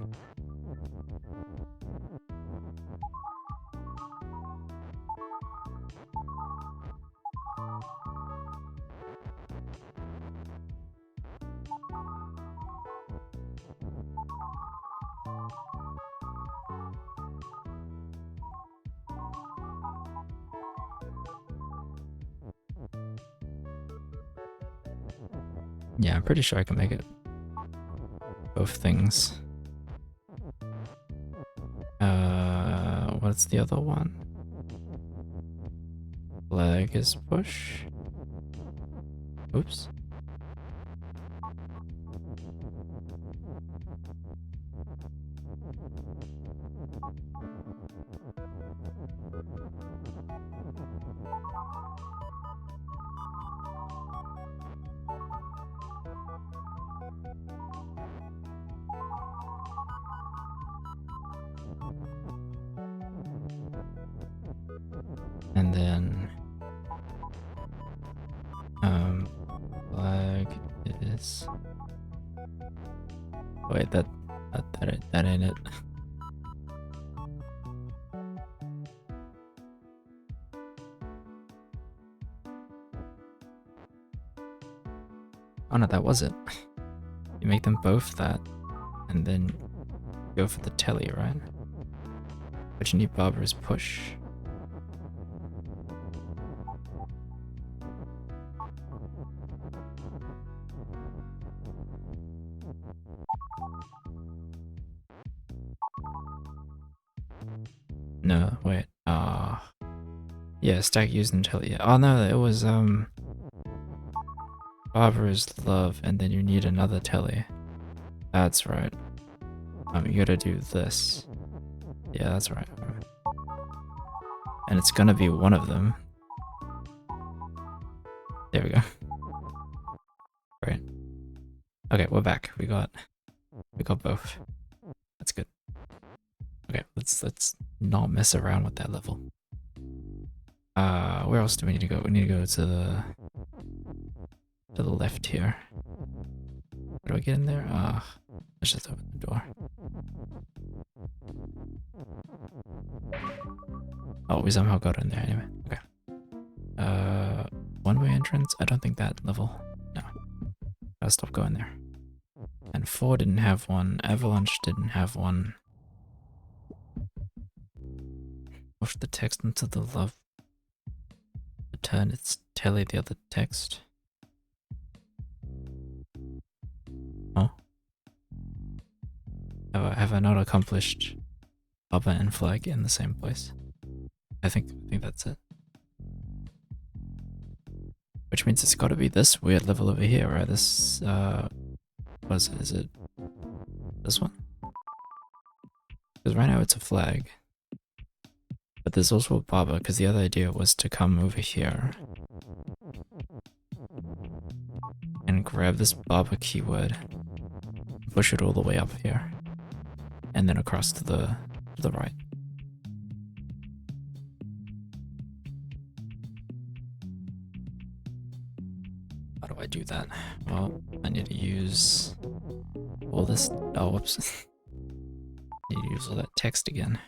Yeah, I'm pretty sure I can make it. Both things. What's the other one? Flag is push. Oops. And then flag is wait, that ain't it. Oh no, that was it. You make them both that, and then go for the telly, right? But you need Barbara's push. No, wait. Yeah, stack using telly. Yeah. Oh no, it was Barbara's love, and then you need another telly. That's right. You gotta do this. Yeah, that's right. And it's gonna be one of them. There we go. Great. Okay, we're back. We got both. That's good. Okay, let's not mess around with that level. Where else do we need to go? We need to go to the left here. How do I get in there? Let's just open the door. Oh, we somehow got in there anyway. Okay. One-way entrance? I don't think that level. No. Gotta stop going there. And 4 didn't have one. Avalanche didn't have one. Push the text into the love. Turn its telly the other text. Oh. Have I not accomplished Baba and Flag in the same place? I think that's it. Which means it's gotta be this weird level over here, right? This, is it this one? Because right now it's a flag. But there's also a Baba, because the other idea was to come over here and grab this Baba keyword, push it all the way up here, and then across to the right. How do I do that? Well, I need to use all this. Oh, whoops. I need to use all that text again.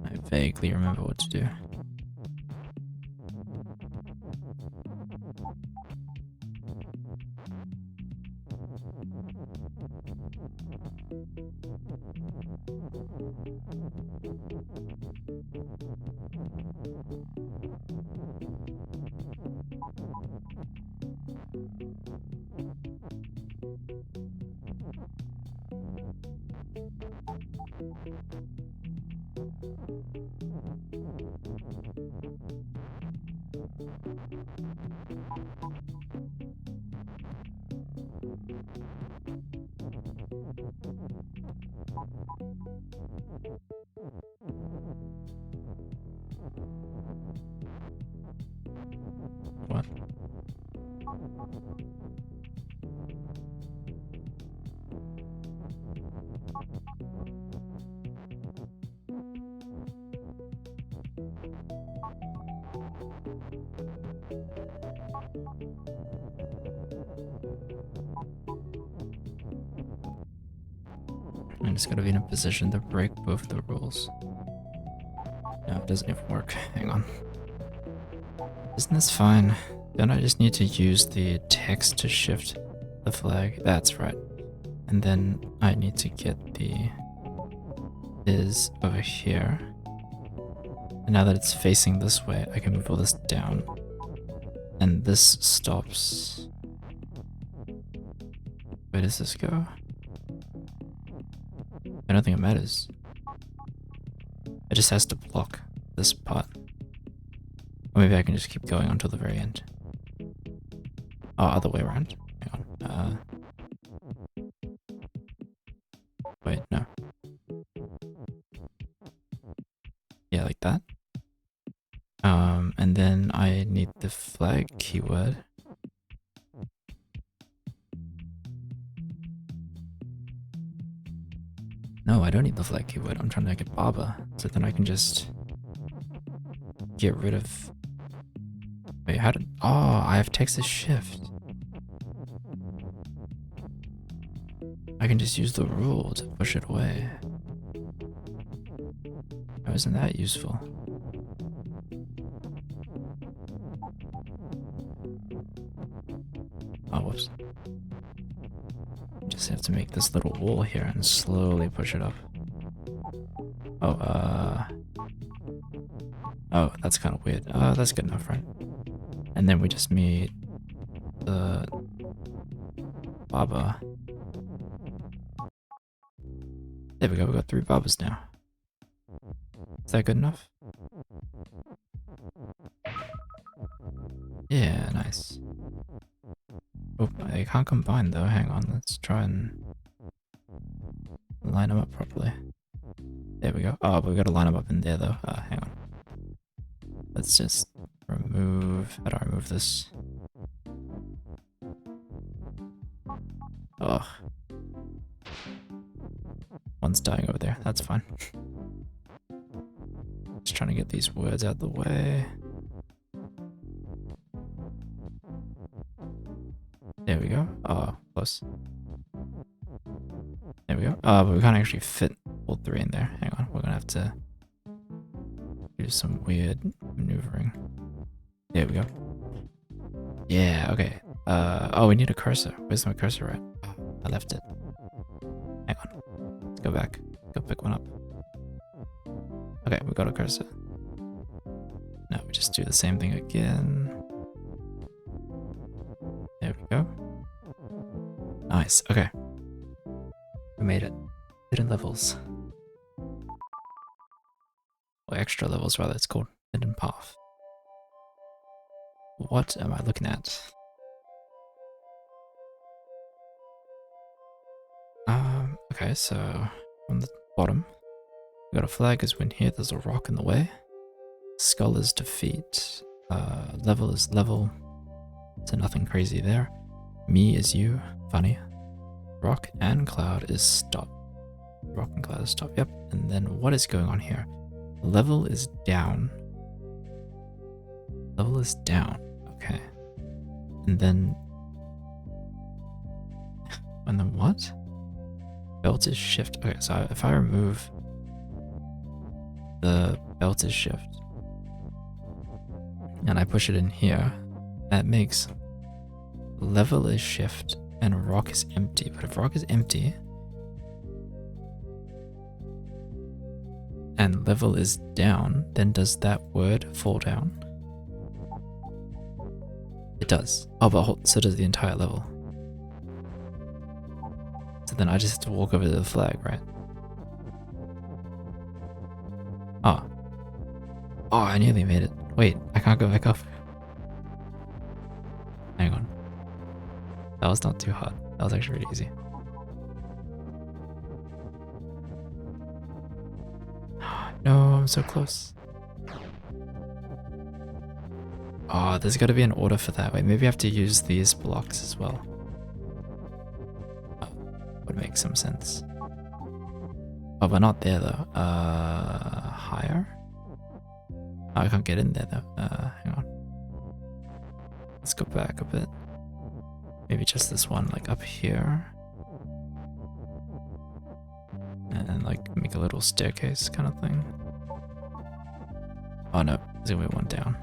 I vaguely remember what to do. What? I'm just gonna be in a position to break both the rules. No, it doesn't even work. Hang on. Isn't this fine? Don't I just need to use the text to shift the flag? That's right. And then I need to get the is over here. And now that it's facing this way, I can move all this down. And this stops. Where does this go? I don't think it matters. It just has to block this part. Or maybe I can just keep going until the very end. Oh, other way around. Hang on. Wait, no. Yeah, like that. And then I need the flag keyword. No, I don't need the flag keyword. I'm trying to get Baba, so then I can just get rid of. Wait, how did? Oh, I have text as shift. I can just use the rule to push it away. How isn't that useful? Oh, whoops. Just have to make this little wall here and slowly push it up. Oh, oh, that's kind of weird. That's good enough, right? And then we just meet the Baba. There we go, we got 3 Babas now. Is that good enough? Yeah, nice. Oh, I can't combine though. Hang on, let's try and line them up properly. There we go. Oh, but we gotta line them up in there though. Hang on. Let's just remove. How do I remove this? Oh. One's dying over there. That's fine. Just trying to get these words out of the way. There we go. Oh, close. There we go. But we can't actually fit all 3 in there. Hang on. We're gonna have to do some weird maneuvering. There we go. Yeah, okay. Oh, we need a cursor. Where's my cursor at? Oh, I left it. Hang on. Let's go back. Go pick one up. Okay, we got a cursor. Now we just do the same thing again. There we go. Nice. Okay. We made it. Hidden levels. Or extra levels, rather. It's called hidden path. What am I looking at? Okay, so on the bottom, we got a flag is win here. There's a rock in the way. Skull is defeat. Level is level. So nothing crazy there. Me is you. Funny. Rock and cloud is stop. Rock and cloud is stop. Yep. And then what is going on here? Level is down. Level is down. Okay. And then what? Belt is shift. Okay, so if I remove the belt is shift and I push it in here, that makes level is shift and rock is empty. But if rock is empty and level is down, then does that word fall down? It does. Oh, but so does the entire level. So then I just have to walk over to the flag, right? Oh. Oh, I nearly made it. Wait, I can't go back up. Hang on. That was not too hard. That was actually really easy. No, I'm so close. Oh, there's got to be an order for that. Wait, maybe I have to use these blocks as well. Oh, would make some sense. Oh, we're not there though. Higher? Oh, I can't get in there though. Hang on. Let's go back a bit. Maybe just this one, like up here. And like make a little staircase kind of thing. Oh no, there's gonna be one down.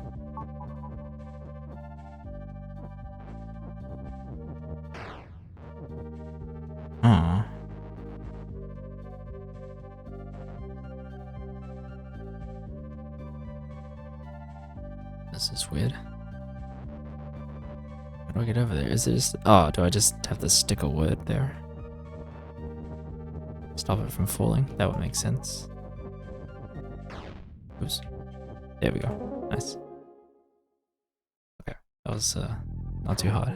Aww. This is weird. How do I get over there? Is it just... Oh, do I just have to stick a word there? Stop it from falling? That would make sense. Oops. There we go. Nice. Okay. That was not too hard.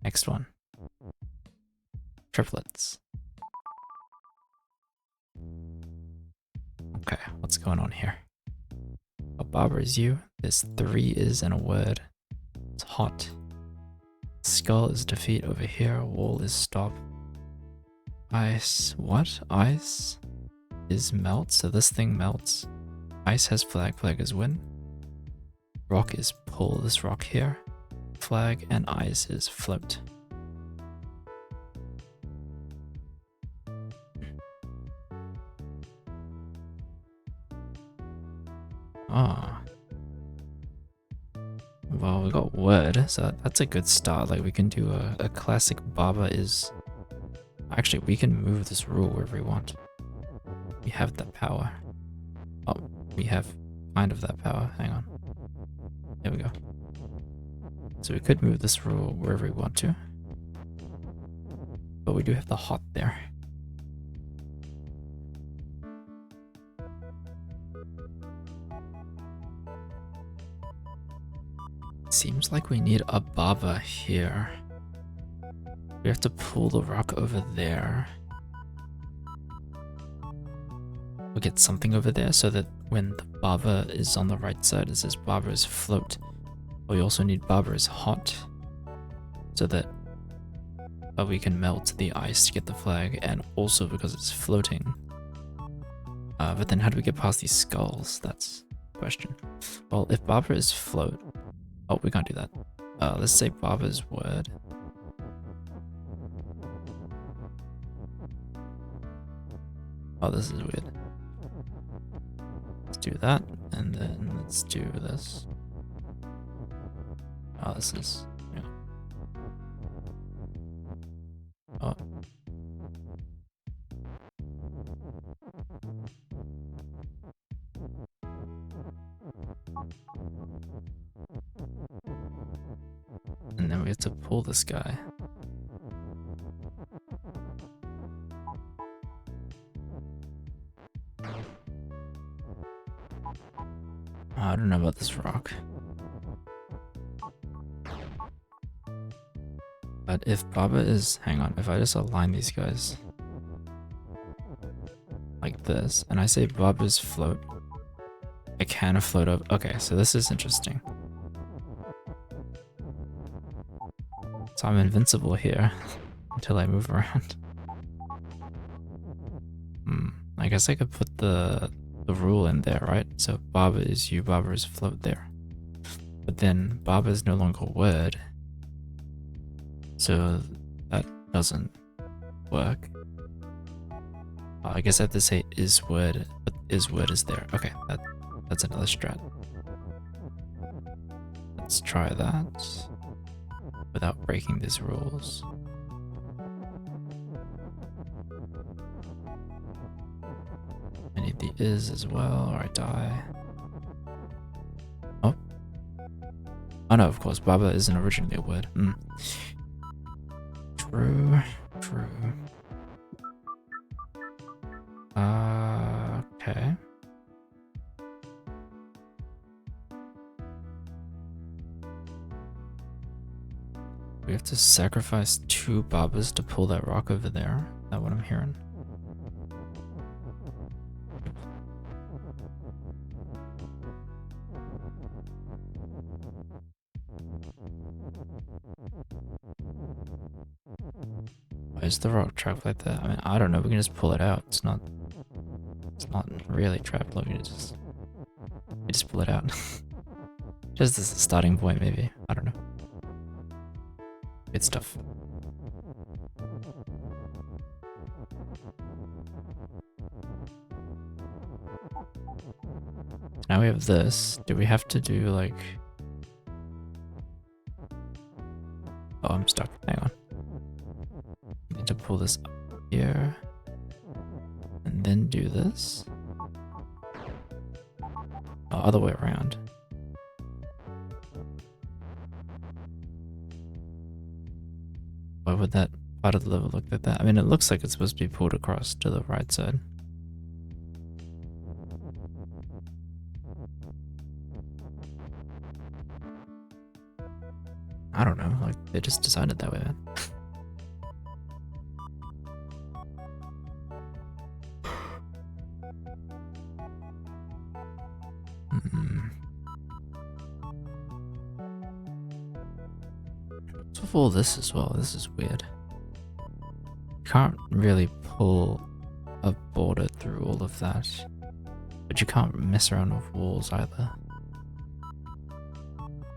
Next one. Triplets. Okay, what's going on here? A Barbara is you. There's 3 is in a word. It's hot. Skull is defeat over here. Wall is stop. Ice. What? Ice is melt. So this thing melts. Ice has flag. Flag is win. Rock is pull. This rock here. Flag and ice is float. Ah. Well, we got wood, so that's a good start. Like, we can do a classic Baba is... Actually, we can move this rule wherever we want. We have that power. Oh, we have kind of that power. Hang on. There we go. So we could move this rule wherever we want to. But we do have the hot there. Seems like we need a Baba here. We have to pull the rock over there. We'll get something over there so that when the Baba is on the right side, it says Baba is float. But we also need Baba is hot so that we can melt the ice to get the flag, and also because it's floating. But then how do we get past these skulls? That's the question. Well, if Baba is float... Oh, we can't do that. Let's say Baba's word. Oh, this is weird. Let's do that, and then let's do this. Oh, this is... yeah. Oh. And then we have to pull this guy. I don't know about this rock. But if Baba is... hang on, if I just align these guys like this, and I say Baba's float, I can float up. Okay, so this is interesting. So I'm invincible here until I move around. I guess I could put the rule in there, right? So Baba is you, Baba is float there. But then Baba is no longer word. So that doesn't work. I guess I have to say is word, but is word is there. Okay, that's another strat. Let's try that without breaking these rules. I need the is as well, or I die. Oh. Oh no, of course, Baba isn't originally a word. True, true. Okay. We have to sacrifice 2 Babas to pull that rock over there. Is that what I'm hearing? Why is the rock trapped like that? I mean, I don't know. We can just pull it out. It's not really trapped. Look, we just pull it out. Just as a starting point, maybe. I don't know. Good stuff. Now we have this. Do we have to do like... oh, I'm stuck. Hang on. I need to pull this up here. And then do this. Oh, other way around. Why would that part of the level look like that? I mean, it looks like it's supposed to be pulled across to the right side. I don't know, like, they just decided that way, man. What's with all this as well? This is weird. You can't really pull a border through all of that. But you can't mess around with walls either.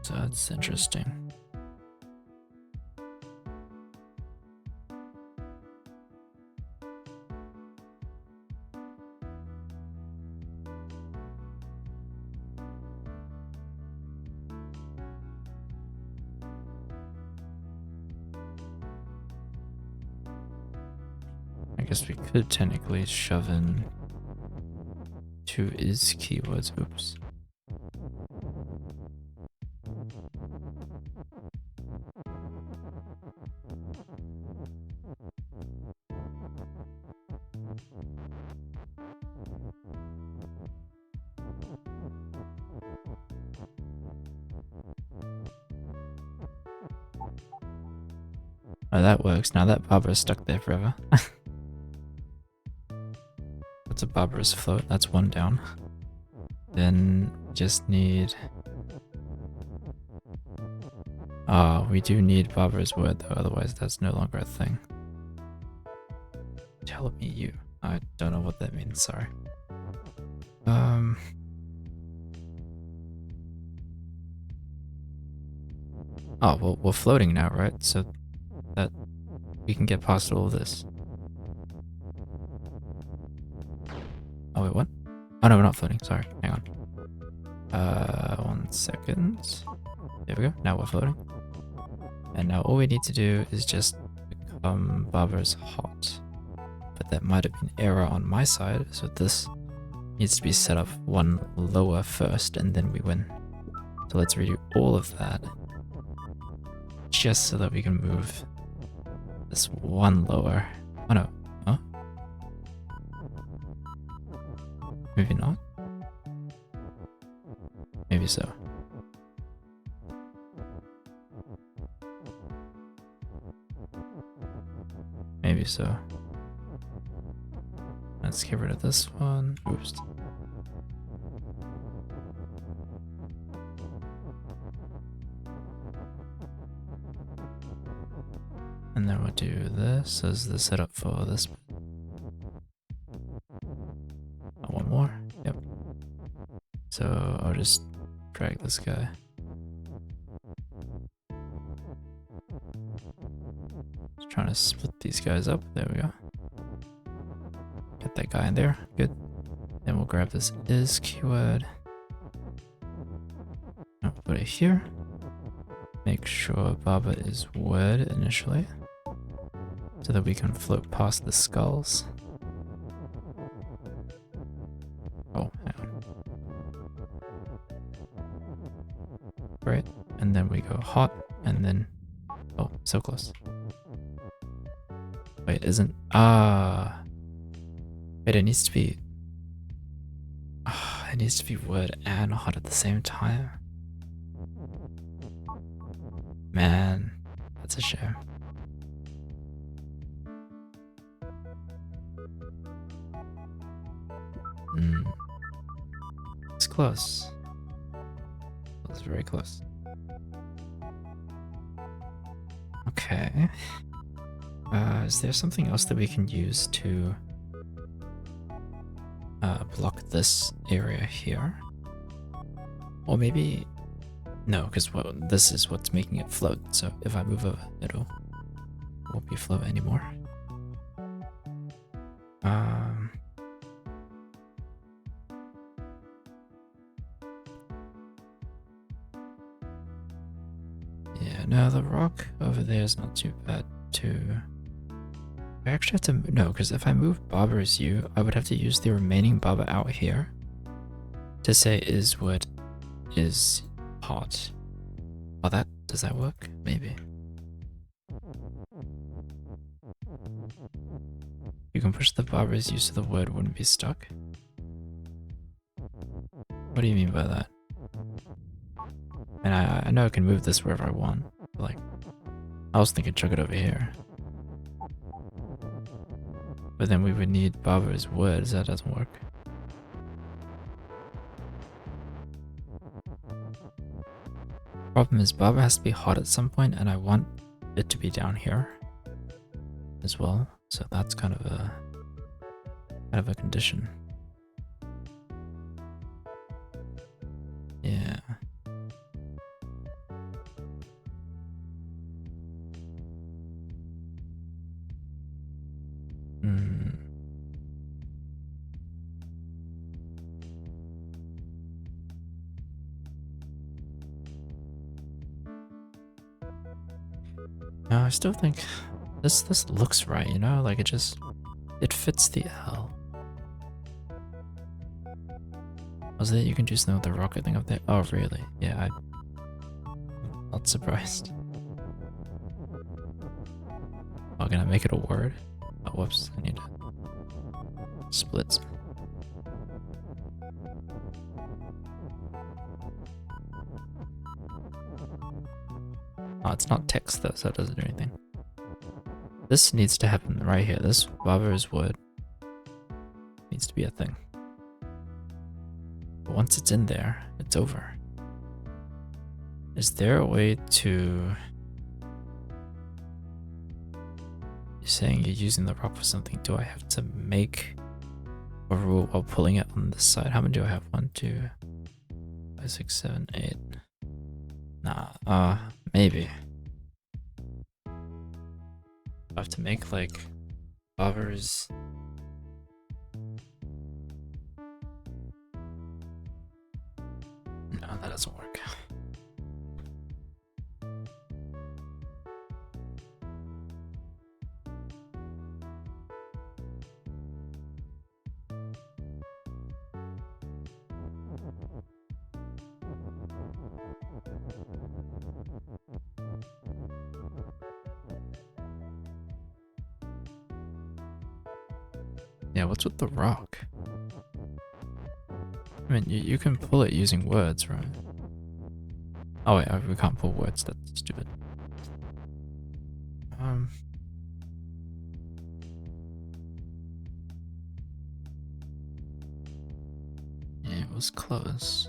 So that's interesting. guess we could technically shove in 2 is keywords. Oops. Oh, that works. Now that Barbara's stuck there forever. That's a Barbara's float. That's 1 down. Then we just need... we do need Barbara's word though, otherwise that's no longer a thing. Tell me you. I don't know what that means, sorry. Oh, well, we're floating now, right? So that we can get past all of this. Oh, wait, what? Oh, no, we're not floating. Sorry. Hang on. 1 second. There we go. Now we're floating. And now all we need to do is just become Barbara's hot. But that might have been error on my side, so this needs to be set up 1 lower first, and then we win. So let's redo all of that. Just so that we can move this 1 lower. Oh no. Huh? Maybe not? Maybe so. Maybe so. Let's get rid of this one. Oops. And then we'll do this as the setup for this. Oh, 1 more. Yep. So I'll just drag this guy. Just trying to split these guys up. There we go. Get that guy in there. Good. Then we'll grab this is keyword. I'll put it here. Make sure Baba is word initially, so that we can float past the skulls. Oh, hang on. Great. And then we go hot, and then... Oh, so close. Wait, isn't... Wait, it needs to be... it needs to be word and hot at the same time. Man, that's a shame. It's close. It's very close. Okay. Is there something else that we can use to block this area here? Or maybe... No, because this is what's making it float, so if I move over, it won't be float anymore. Yeah, no, the rock over there is not too bad too. I actually have to... No, because if I move Baba as you, I would have to use the remaining Baba out here to say is what is hot. Oh, does that work? Maybe. You can push the Barbara's use so the word wouldn't be stuck. What do you mean by that? And I know I can move this wherever I want. But like, I was thinking chuck it over here. But then we would need Barbara's words. That doesn't work. Problem is, Barbara has to be hot at some point, and I want it to be down here as well. So that's kind of a condition. Yeah. No, I still think this looks right, you know? Like it just It fits the L. Was it you can do something with the rocket thing up there? Oh, really? Yeah, I'm not surprised. Oh, can I make it a word? Oh, whoops, I need to split. Oh, it's not text though, so it doesn't do anything. This needs to happen right here. This barber's word needs to be a thing. But once it's in there, it's over. Is there a way to... You're saying you're using the rock for something. Do I have to make a rule while pulling it on this side? How many do I have? 1, 2, 5, 6, 7, 8. Nah, maybe. I have to make like barbers. No, that doesn't work. Yeah, what's with the rock? I mean, you can pull it using words, right? Oh wait, we can't pull words, that's stupid. Yeah, it was close.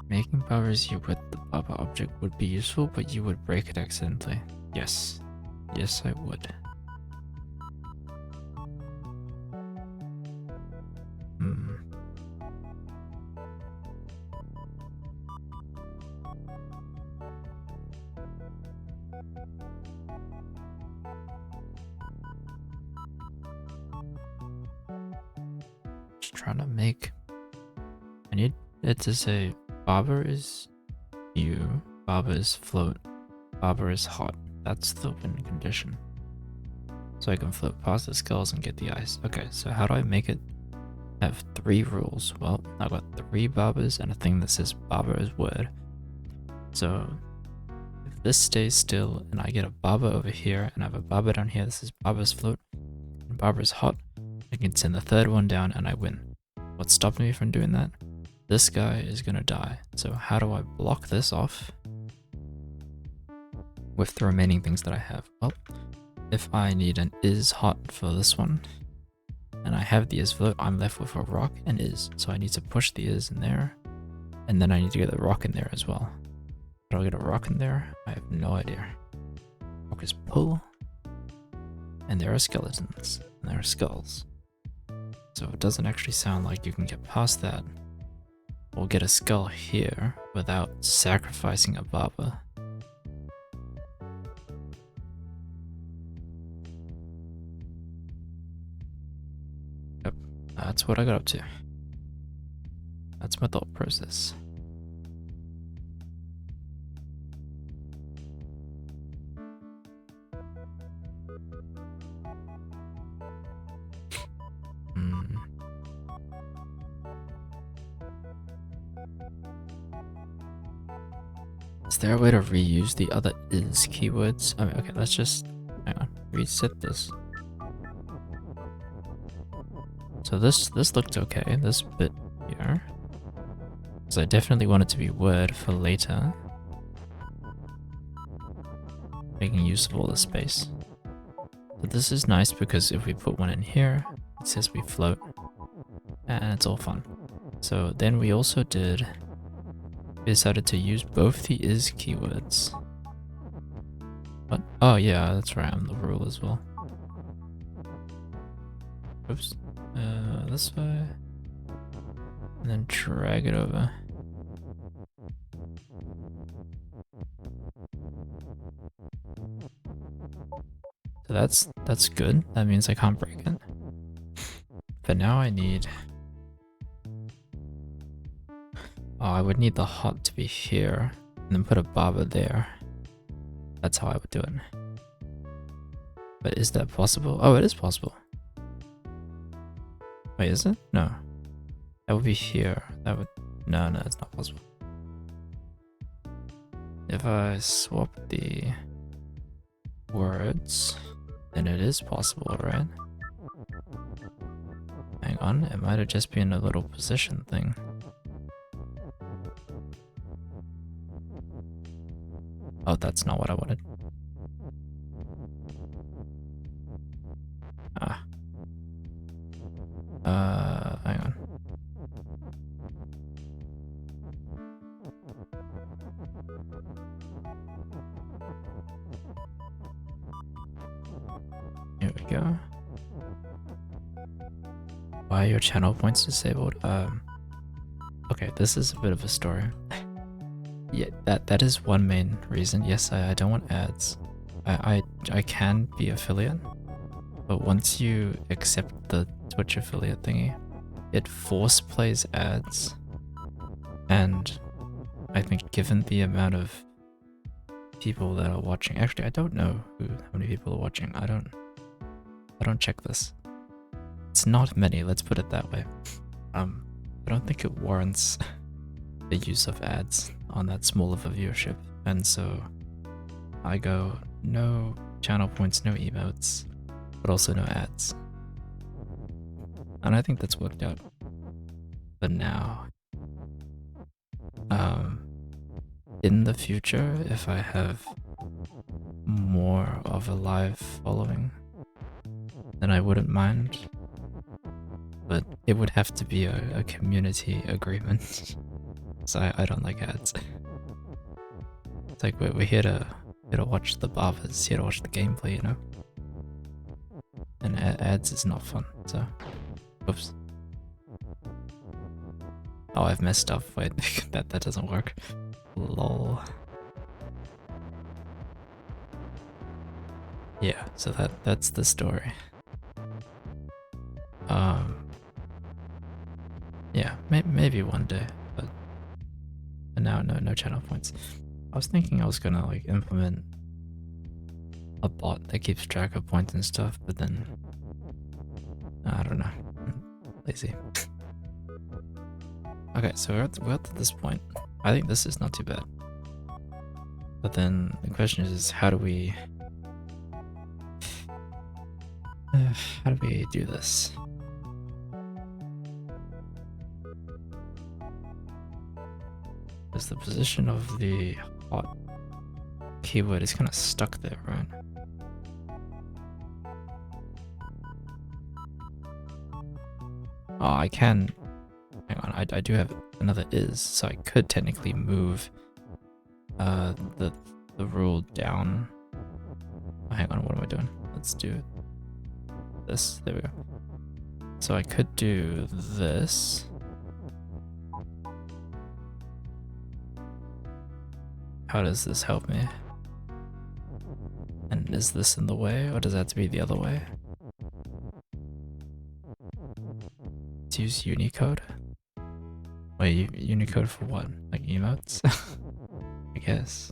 Making barbers here with the barber object would be useful, but you would break it accidentally. Yes. Yes, I would. Just trying to make... I need it to say barber is you, barber is float, barber is hot. That's the win condition. So I can float past the skulls and get the ice. Okay, so how do I make it have 3 rules? Well, I've got 3 barbers and a thing that says barber is word. So if this stays still and I get a barber over here and I have a barber down here that says barber's float and barber's hot, I can send the 3rd one down and I win. What's stopping me from doing that? This guy is gonna die. So how do I block this off with the remaining things that I have? Well, if I need an is hot for this one, and I have the is float, I'm left with a rock and is. So I need to push the is in there, and then I need to get the rock in there as well. How do I get a rock in there? I have no idea. Rock is pull, and there are skeletons, and there are skulls. So it doesn't actually sound like you can get past that, or get a skull here without sacrificing a barber. Yep, that's what I got up to. That's my thought process. Is there a way to reuse the other is keywords? I mean, okay, let's just, hang on, reset this. So this looked okay, this bit here. Because I definitely want it to be word for later. Making use of all the space. But this is nice because if we put one in here, it says we float. And it's all fun. So then we also did... We decided to use both the is keywords. What? Oh yeah, that's right, I'm the rule as well. Oops. This way. And then drag it over. So that's good. That means I can't break it. But now I need... Oh, I would need the hot to be here, and then put a barber there. That's how I would do it. But is that possible? Oh, it is possible. Wait, is it? No. That would be here. That would... No, it's not possible. If I swap the words, then it is possible, right? Hang on, it might have just been a little position thing. Oh, that's not what I wanted. Hang on. Here we go. Why are your channel points disabled? Okay, this is a bit of a story. Yeah, that is one main reason. Yes, I don't want ads. I can be affiliate, but once you accept the Twitch affiliate thingy, it force plays ads, and I think given the amount of people that are watching, actually I don't know how many people are watching. I don't check this. It's not many, let's put it that way. I don't think it warrants the use of ads on that small of a viewership, and so I go no channel points, no emotes, but also no ads. And I think that's worked out for now. In the future, if I have more of a live following, then I wouldn't mind. But it would have to be a community agreement. So I don't like ads. It's like we're here to watch the barbers, here to watch the gameplay, you know? And ads is not fun, so... Oops. Oh, I've messed up. Wait, that doesn't work. Lol. Yeah, so that's the story. Yeah, maybe one day, but now no channel points. I was thinking I was gonna like implement a bot that keeps track of points and stuff, but then I don't know. Lazy. Okay, so we're at this point. I think this is not too bad. But then the question is how do we do this? Because the position of the hot keyword is kind of stuck there, right? Oh, I can... Hang on, I do have another is, so I could technically move the rule down. Oh, hang on, what am I doing? Let's do this. There we go. So I could do this. How does this help me? And is this in the way, or does that have to be the other way? Let's use Unicode. Wait, Unicode for what? Like emotes? I guess.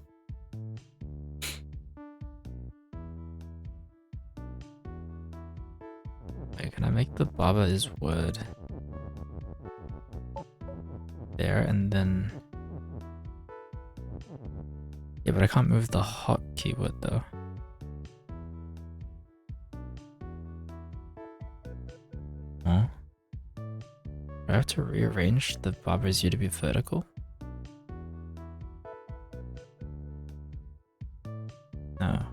Wait, can I make the Baba is word there and then... Yeah, but I can't move the hot keyword though. Huh? Do I have to rearrange the Barbara's U to be vertical? No.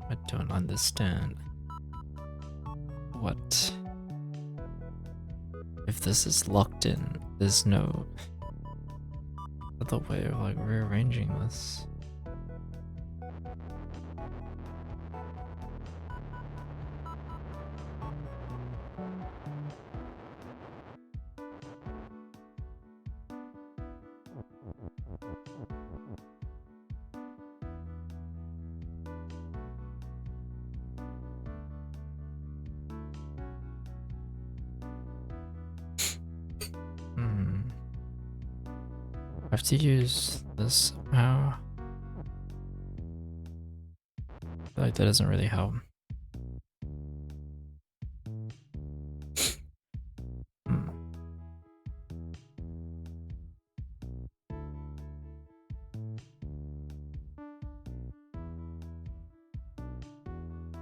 I don't understand. What? If this is locked in, there's no other way of like rearranging this. have to use this somehow. I feel like that doesn't really help.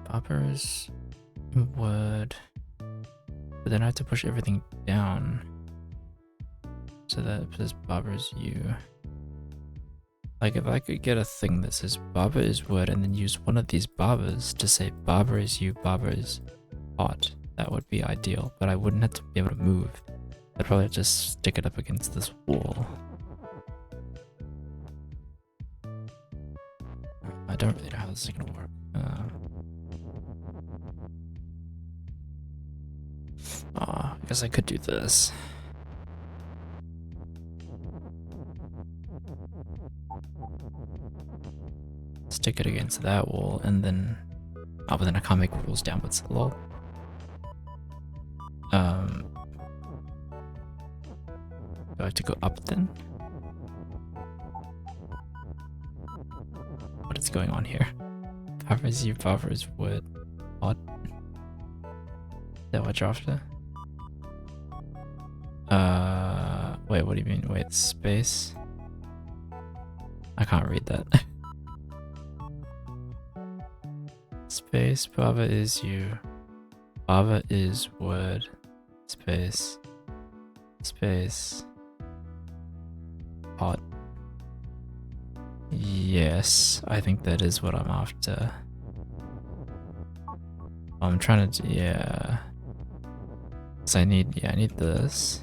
Boppers would, but then I have to push everything down so that it says bobbers U. Like if I could get a thing that says bobber is wood and then use one of these bobbers to say bobber is U, bobber is hot, that would be ideal, but I wouldn't have to be able to move. I'd probably just stick it up against this wall. I don't really know how this is gonna work. I guess I could do this. Stick it against that wall and then... Oh, but then I can't make walls downwards. Lol. Do I have to go up then? What is going on here? Power is you, power is wood. Odd. Is that what you're after? Wait, what do you mean? Wait, space? I can't read that. Space, Baba is you. Baba is wood. Space. Space. Hot. Yes, I think that is what I'm after. I'm trying to, yeah. So I need this.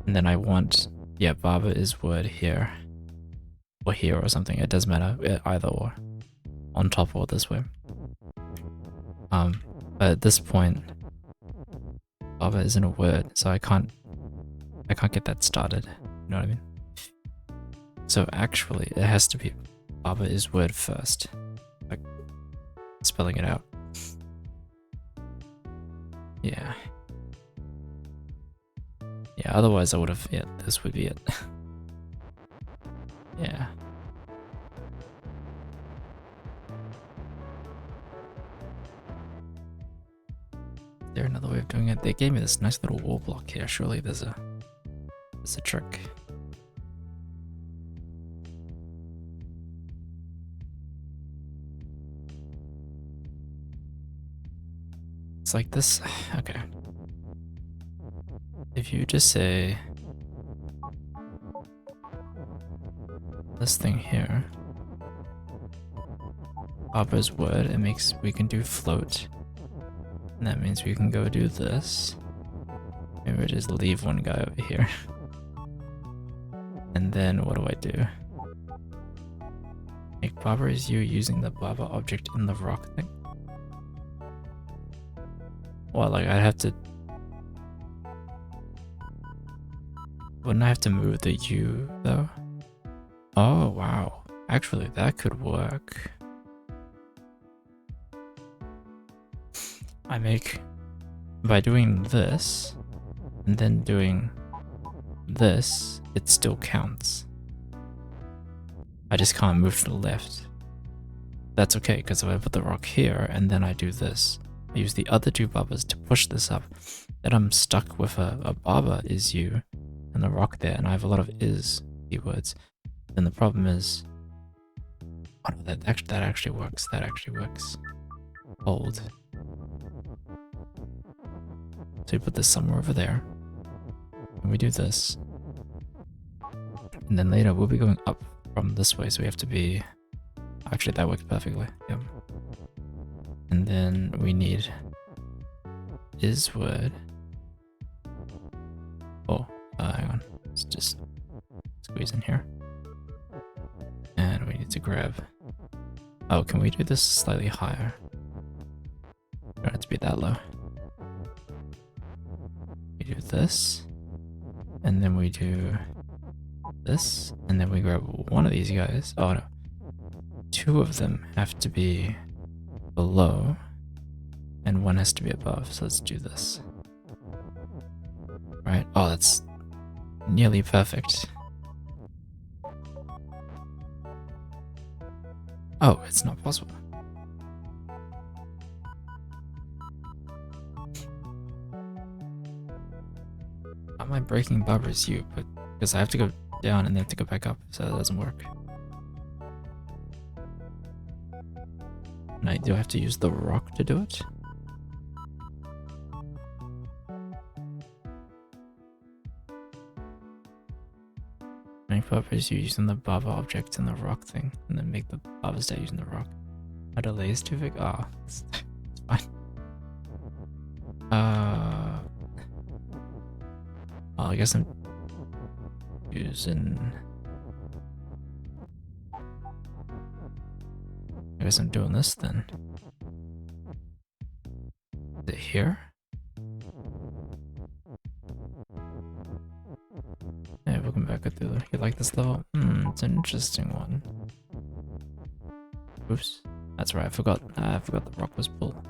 And then I want, yeah, Baba is wood here. Or here or something, it doesn't matter, either or. On top or this way. But at this point, Baba isn't a word, so I can't get that started. You know what I mean? So actually, it has to be Baba is word first. Like, spelling it out. Yeah. Yeah, otherwise I would have, yeah, this would be it. Yeah. Is there another way of doing it? They gave me this nice little wall block here. Surely there's a trick. It's like this. Okay. If you just say this thing here, Opera's word, it makes, we can do float. And that means we can go do this. Maybe we just leave one guy over here. And then what do I do? Make Baba is you using the Baba object in the rock thing. Well, like I'd have to... Wouldn't I have to move the U though? Oh wow, actually that could work. I make, by doing this, and then doing this, it still counts. I just can't move to the left. That's okay, because if I put the rock here, and then I do this, I use the other two Babas to push this up, then I'm stuck with a Baba is you, and the rock there, and I have a lot of is keywords. Then the problem is, oh no, that actually works, that actually works. Hold. So we put this somewhere over there, and we do this. And then later we'll be going up from this way, so we have to be... Actually, that works perfectly, yep. And then we need is word. Oh, hang on, let's just squeeze in here. And we need to grab... Oh, can we do this slightly higher? Don't have to be that low. We do this, and then we do this, and then we grab one of these guys. Oh no. Two of them have to be below, and one has to be above, so let's do this. Right? Oh, that's nearly perfect. Oh, it's not possible. How am I breaking Barbara's U? But because I have to go down and then have to go back up, so that doesn't work. And do I have to use the rock to do it? Make Barbara's U using the Baba object and the rock thing, and then make the Baba stat using the rock. My delay is too big? Oh, it's fine. Well, I guess I'm using... I guess I'm doing this then. Is it here? Hey, welcome back, Cthulhu. You like this level? It's an interesting one. Oops. That's right, I forgot the rock was pulled.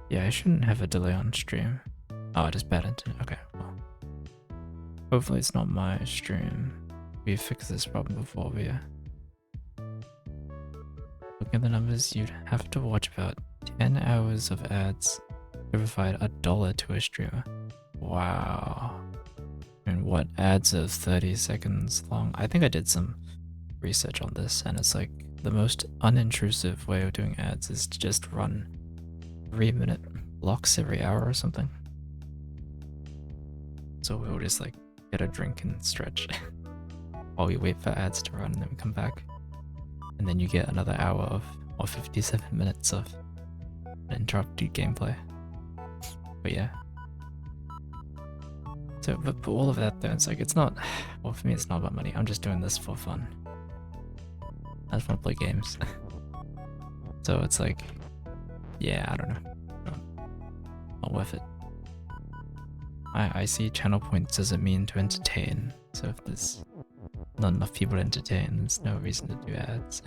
Yeah, I shouldn't have a delay on stream. Oh, I just bad internet. Okay, well. Hopefully it's not my stream. We fixed this problem before, but yeah. Looking at the numbers, you'd have to watch about 10 hours of ads to provide $1 to a streamer. Wow. And what, ads are 30 seconds long? I think I did some research on this, and it's like the most unintrusive way of doing ads is to just run 3-minute blocks every hour or something. So we'll just like get a drink and stretch while we wait for ads to run, and then we come back. And then you get another hour of, or 57 minutes of uninterrupted gameplay. But yeah. So, but all of that though, it's like, it's not, well for me it's not about money, I'm just doing this for fun. I just want to play games. So it's like, yeah, I don't know. Not worth it. I see channel points as a mean to entertain, so if there's not enough people to entertain, there's no reason to do ads.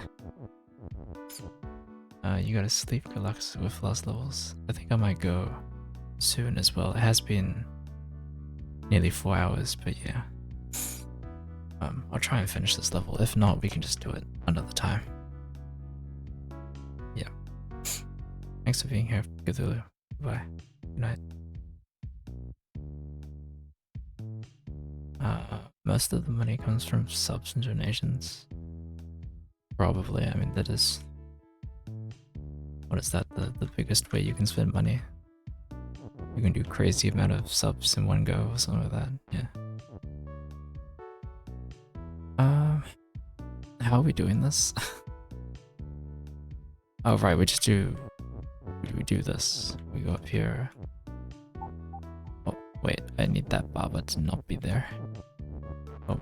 You gotta sleep, relax with last levels. I think I might go soon as well. It has been nearly 4 hours, but yeah. I'll try and finish this level. If not, we can just do it another time. Yeah. Thanks for being here, Cthulhu. Bye. Good night. Most of the money comes from subs and donations. Probably, I mean that is... What is that? The biggest way you can spend money? You can do crazy amount of subs in one go or something like that, yeah. How are we doing this? Oh right, we just do... We do this. We go up here. Oh, wait, I need that Baba to not be there. Oh.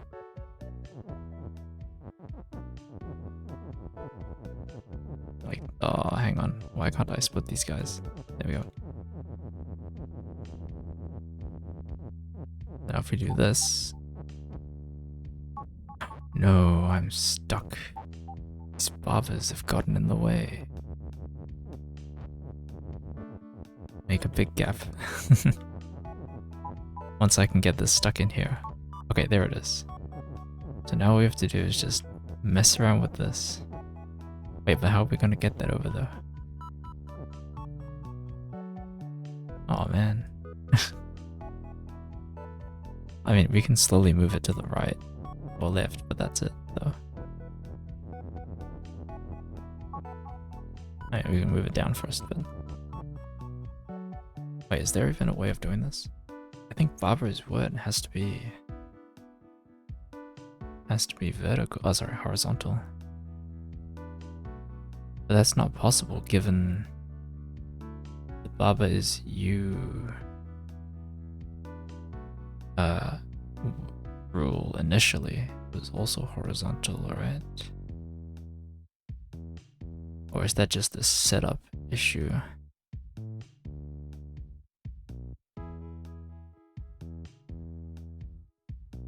Like, oh, hang on. Why can't I split these guys? There we go. Now if we do this... No, I'm stuck. These Babas have gotten in the way. Make a big gap. Once I can get this stuck in here. Okay, there it is. So now all we have to do is just mess around with this. Wait, but how are we gonna get that over there? Oh man. I mean, we can slowly move it to the right or left, but that's it though. Alright, we can move it down first, but... Wait, is there even a way of doing this? I think Barbara's wood has to be vertical. Oh, sorry, horizontal. But that's not possible given the Baba is rule initially was also horizontal, right? Or is that just a setup issue?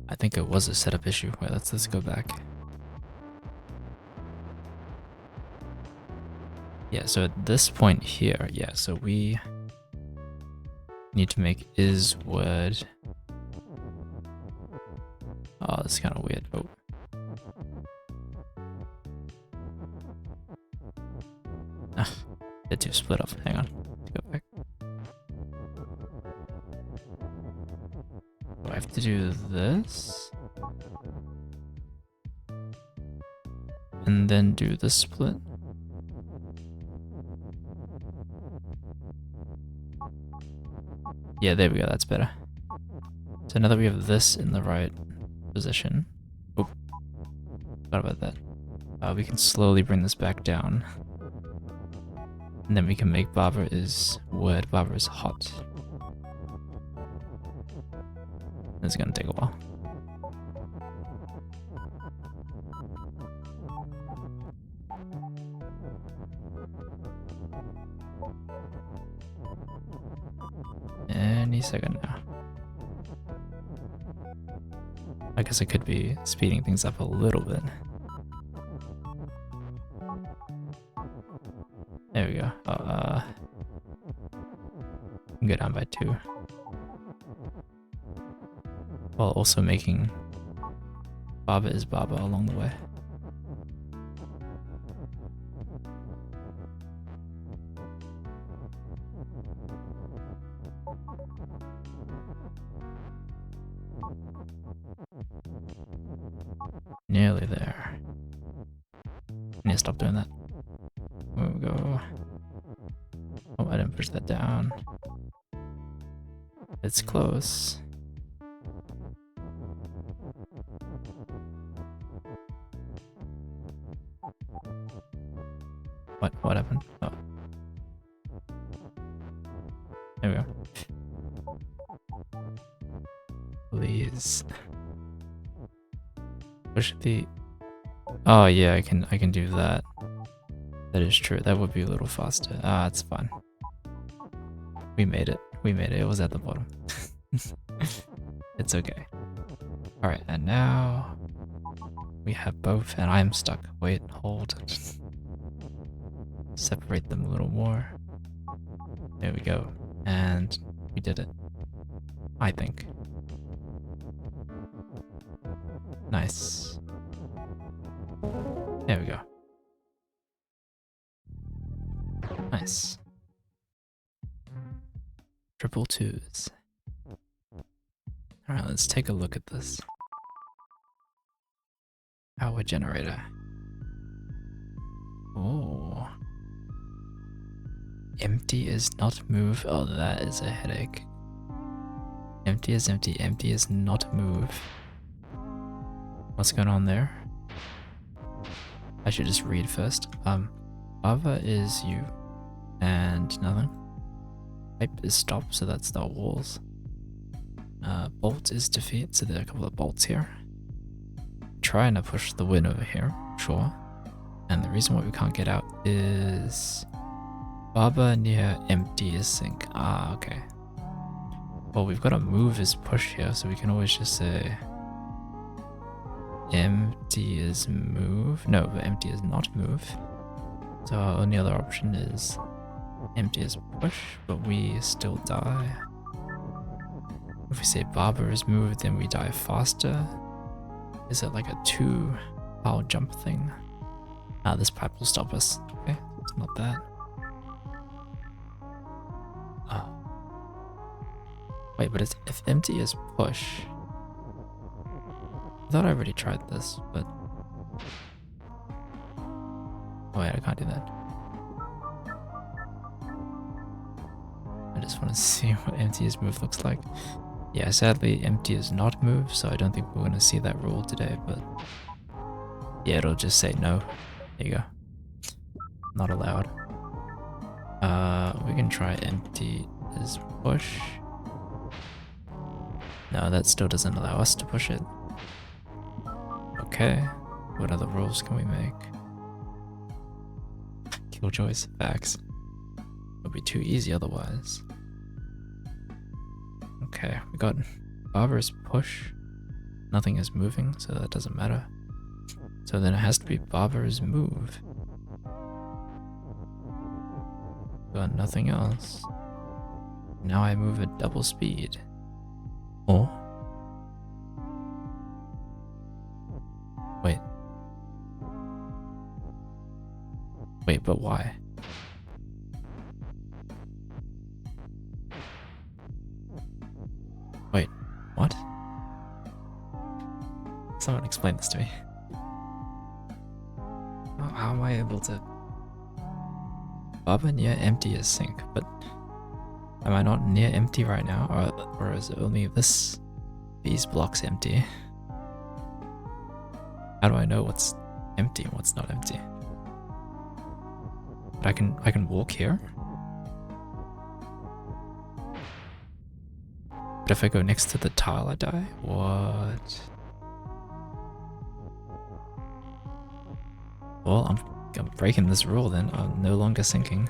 I think it was a setup issue. Wait, let's go back. Yeah, so at this point here, yeah, so we need to make is word Oh, that's kind of weird. Oh. Ah, the two split up. Hang on. Go back. Do I have to do this? And then do the split? Yeah, there we go. That's better. So now that we have this in the right position. Oh, forgot about that. We can slowly bring this back down. And then we can make Barbara is word, Barbara is hot. This is gonna take a while. Any second now. I guess I could be speeding things up a little bit. There we go. Can go down by 2. While also making Baba is Baba along the way. Nearly there. I need to stop doing that. There we go. Oh, I didn't push that down. It's close. What happened? Oh. There we go. Please. Push the... Oh yeah, I can do that. That is true. That would be a little faster. Ah, it's fine. We made it. We made it. It was at the bottom. It's okay. Alright, and now we have both, and I'm stuck. Wait, hold. Separate them a little more. There we go. And we did it. I think. Nice. There we go. Nice. Triple 2s. Alright, let's take a look at this. Power generator. Oh. Empty is not move. Oh, that is a headache. Empty is empty. Empty is not move. What's going on there? I should just read first. Lava is you. And nothing. Pipe is stop, so that's the walls. Bolt is defeat, so there are a couple of bolts here. Trying to push the win over here, sure. And the reason why we can't get out is Baba near empty is sink. Ah, okay. Well, we've got to move is push here, so we can always just say empty is move. No, but empty is not move. So our only other option is empty is push, but we still die. If we say Baba is move, then we die faster. Is it like a 2-power jump thing? Ah, this pipe will stop us. Okay, it's not that. Oh. Wait, but it's, if empty is push. I thought I already tried this, but... Oh wait, I can't do that. I just want to see what empty is move looks like. Yeah, sadly, empty is not move, so I don't think we're going to see that rule today, but... Yeah, it'll just say no. There you go. Not allowed. We can try empty is push. No, that still doesn't allow us to push it. Okay, what other rules can we make? Killjoy's facts. It'll be too easy otherwise. Okay, we got Barbara's push. Nothing is moving, so that doesn't matter. So then it has to be Barbara's move. Got nothing else. Now I move at double speed. Or Wait, but why? Wait, what? Someone explain this to me. How am I able to... Oven, yeah, empty is sink, but am I not near empty right now? Or is it only these blocks empty? How do I know what's empty and what's not empty? But I can walk here? But if I go next to the tile, I die? What? Well, I'm breaking this rule then. I'm no longer sinking.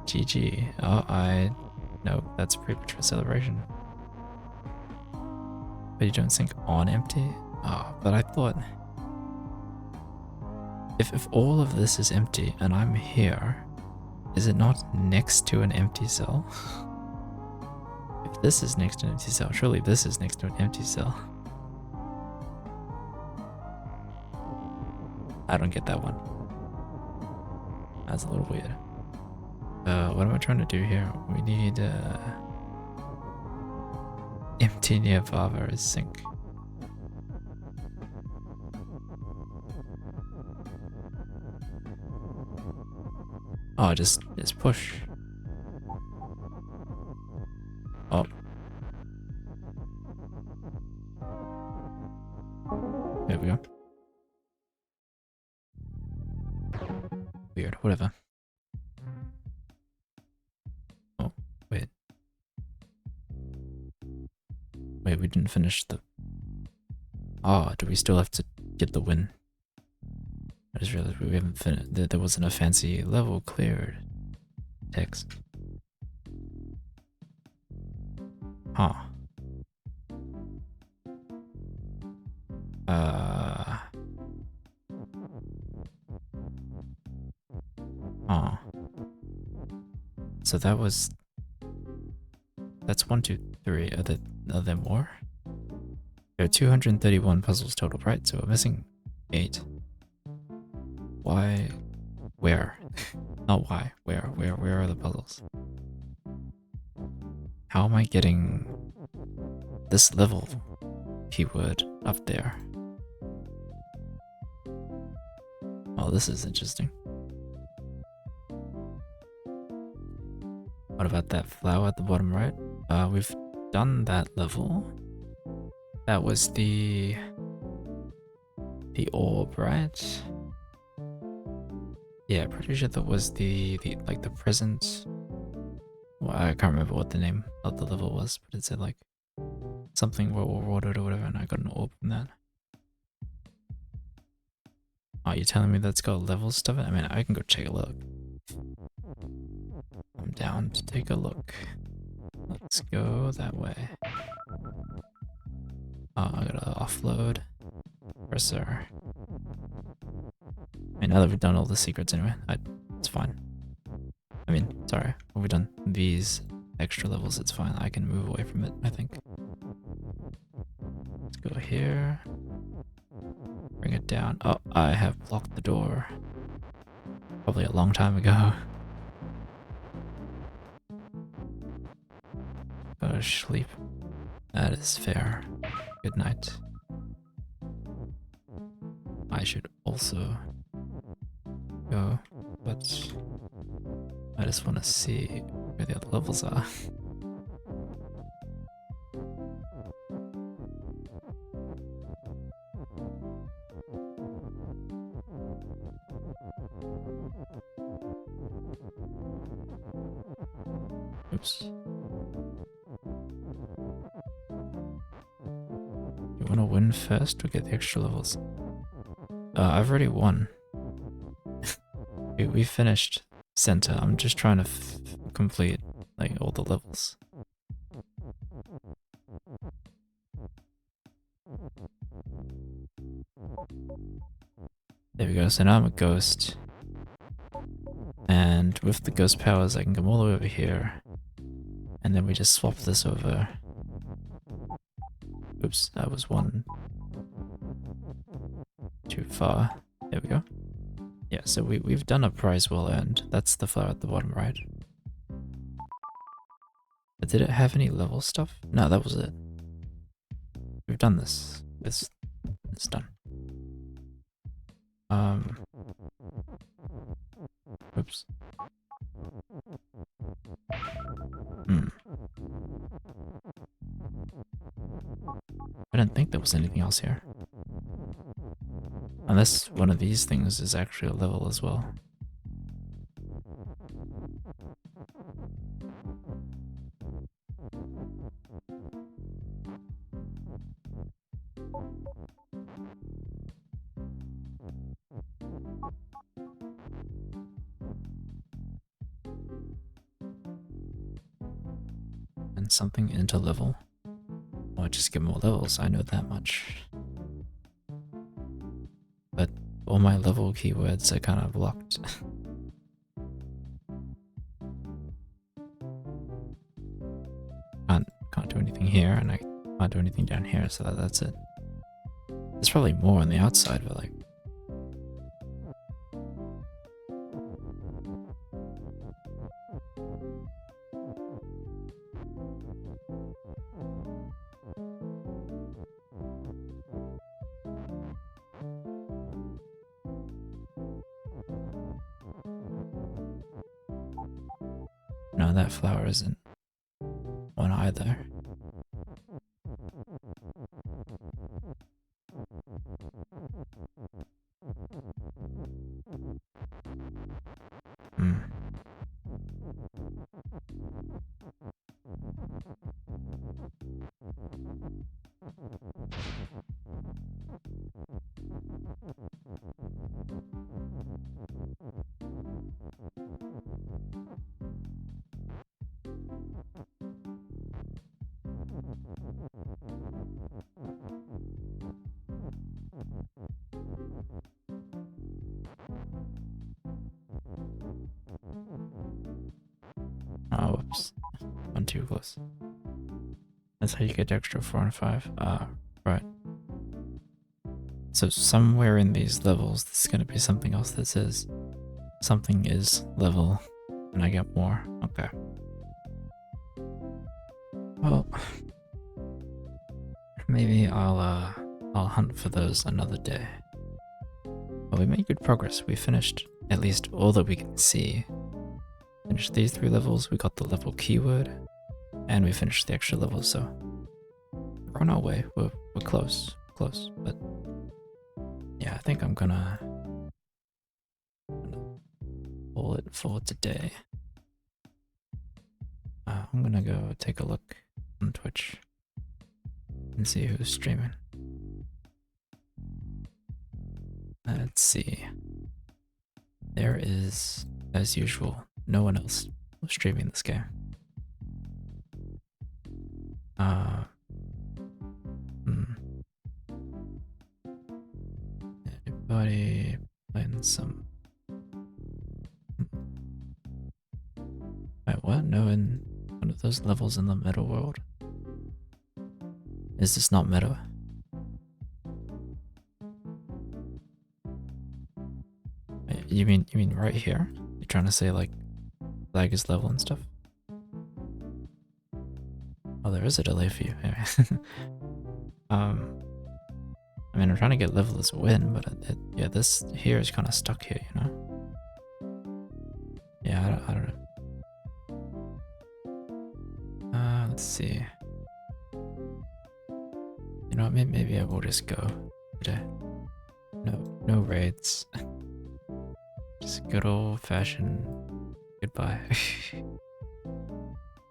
GG. Oh, no, that's premature celebration. But you don't sink on empty? Oh, but I thought... If all of this is empty and I'm here, is it not next to an empty cell? If this is next to an empty cell, surely this is next to an empty cell. I don't get that one. That's a little weird. What am I trying to do here? We need empty near Vava is sink. Oh, just push. Oh. There we go. Weird, whatever. Oh, wait. Wait, we didn't finish the... Oh, do we still have to get the win? I just realized we haven't finished. There wasn't a fancy level cleared text. Huh. Huh. So that's 1, 2, 3. Are there more? There are 231 puzzles total, right? So we're missing 8. Why? Where? Not why. Where are the puzzles? How am I getting this level keyword up there? Oh, this is interesting. What about that flower at the bottom right? We've done that level. That was the orb, right? Yeah, pretty sure that was the like the present. Well, I can't remember what the name of the level was, but it said like something well rewarded or whatever, and I got an orb from that. Oh, you're telling me that's got level stuff? I mean, I can go take a look. I'm down to take a look. Let's go that way. Oh, I gotta offload. Cursor. I mean, now that we've done all the secrets anyway, it's fine. I mean, sorry, when we've done these extra levels, it's fine. I can move away from it, I think. Let's go here. Bring it down. Oh, I have blocked the door. Probably a long time ago. Go to sleep. That is fair. Good night. I should also go, but I just want to see where the other levels are. Oops. You want to win first or get the extra levels? I've already won. we finished center. I'm just trying to complete like all the levels. There we go. So now I'm a ghost. And with the ghost powers, I can come all the way over here. And then we just swap this over. Oops, that was one too far. There we go. Yeah, so we've done a prize well earned. That's the flower at the bottom right. But did it have any level stuff? No, that was it. We've done this. It's done. Oops. I didn't think there was anything else here. Unless one of these things is actually a level as well. And something into level. Well, I just get more levels, I know that much. But all my level keywords are kind of locked. Can't do anything here, and I can't do anything down here, so that's it. There's probably more on the outside, but like... No, that flower isn't one either. Oh, whoops. One too close. That's how you get extra 4 and 5. Right. So somewhere in these levels, there's going to be something else that says something is level, and I get more. Okay. Well, maybe I'll hunt for those another day. But we made good progress. We finished at least all that we can see. Finished these 3 levels, we got the level keyword, and we finished the extra levels, so we're on our way. We're close, but yeah, I think I'm gonna call it for today. I'm gonna go take a look on Twitch and see who's streaming. Let's see. There is, as usual, no one else streaming this game. Anybody playing some... Wait, what? No, in one of those levels in the meta world? Is this not meta? You mean right here? You're trying to say like flag is level and stuff? Oh, there is a delay for you. I mean, I'm trying to get level as a win, but yeah, this here is kind of stuck here, you know? Yeah, I don't know. Let's see. You know what, maybe I will just go today. No raids. Just good old fashioned goodbye.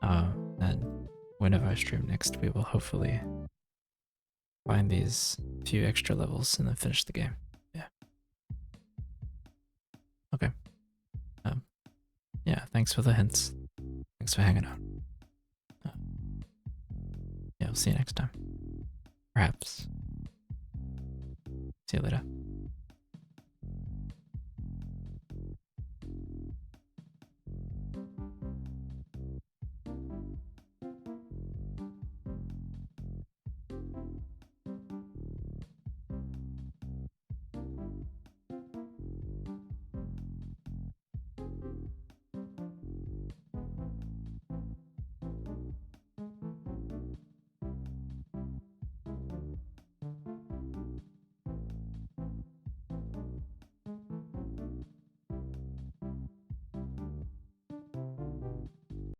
And whenever I stream next, we will hopefully find these few extra levels and then finish the game. Yeah. Okay. Yeah, thanks for the hints. Thanks for hanging out. Yeah, I'll see you next time. Perhaps. See you later.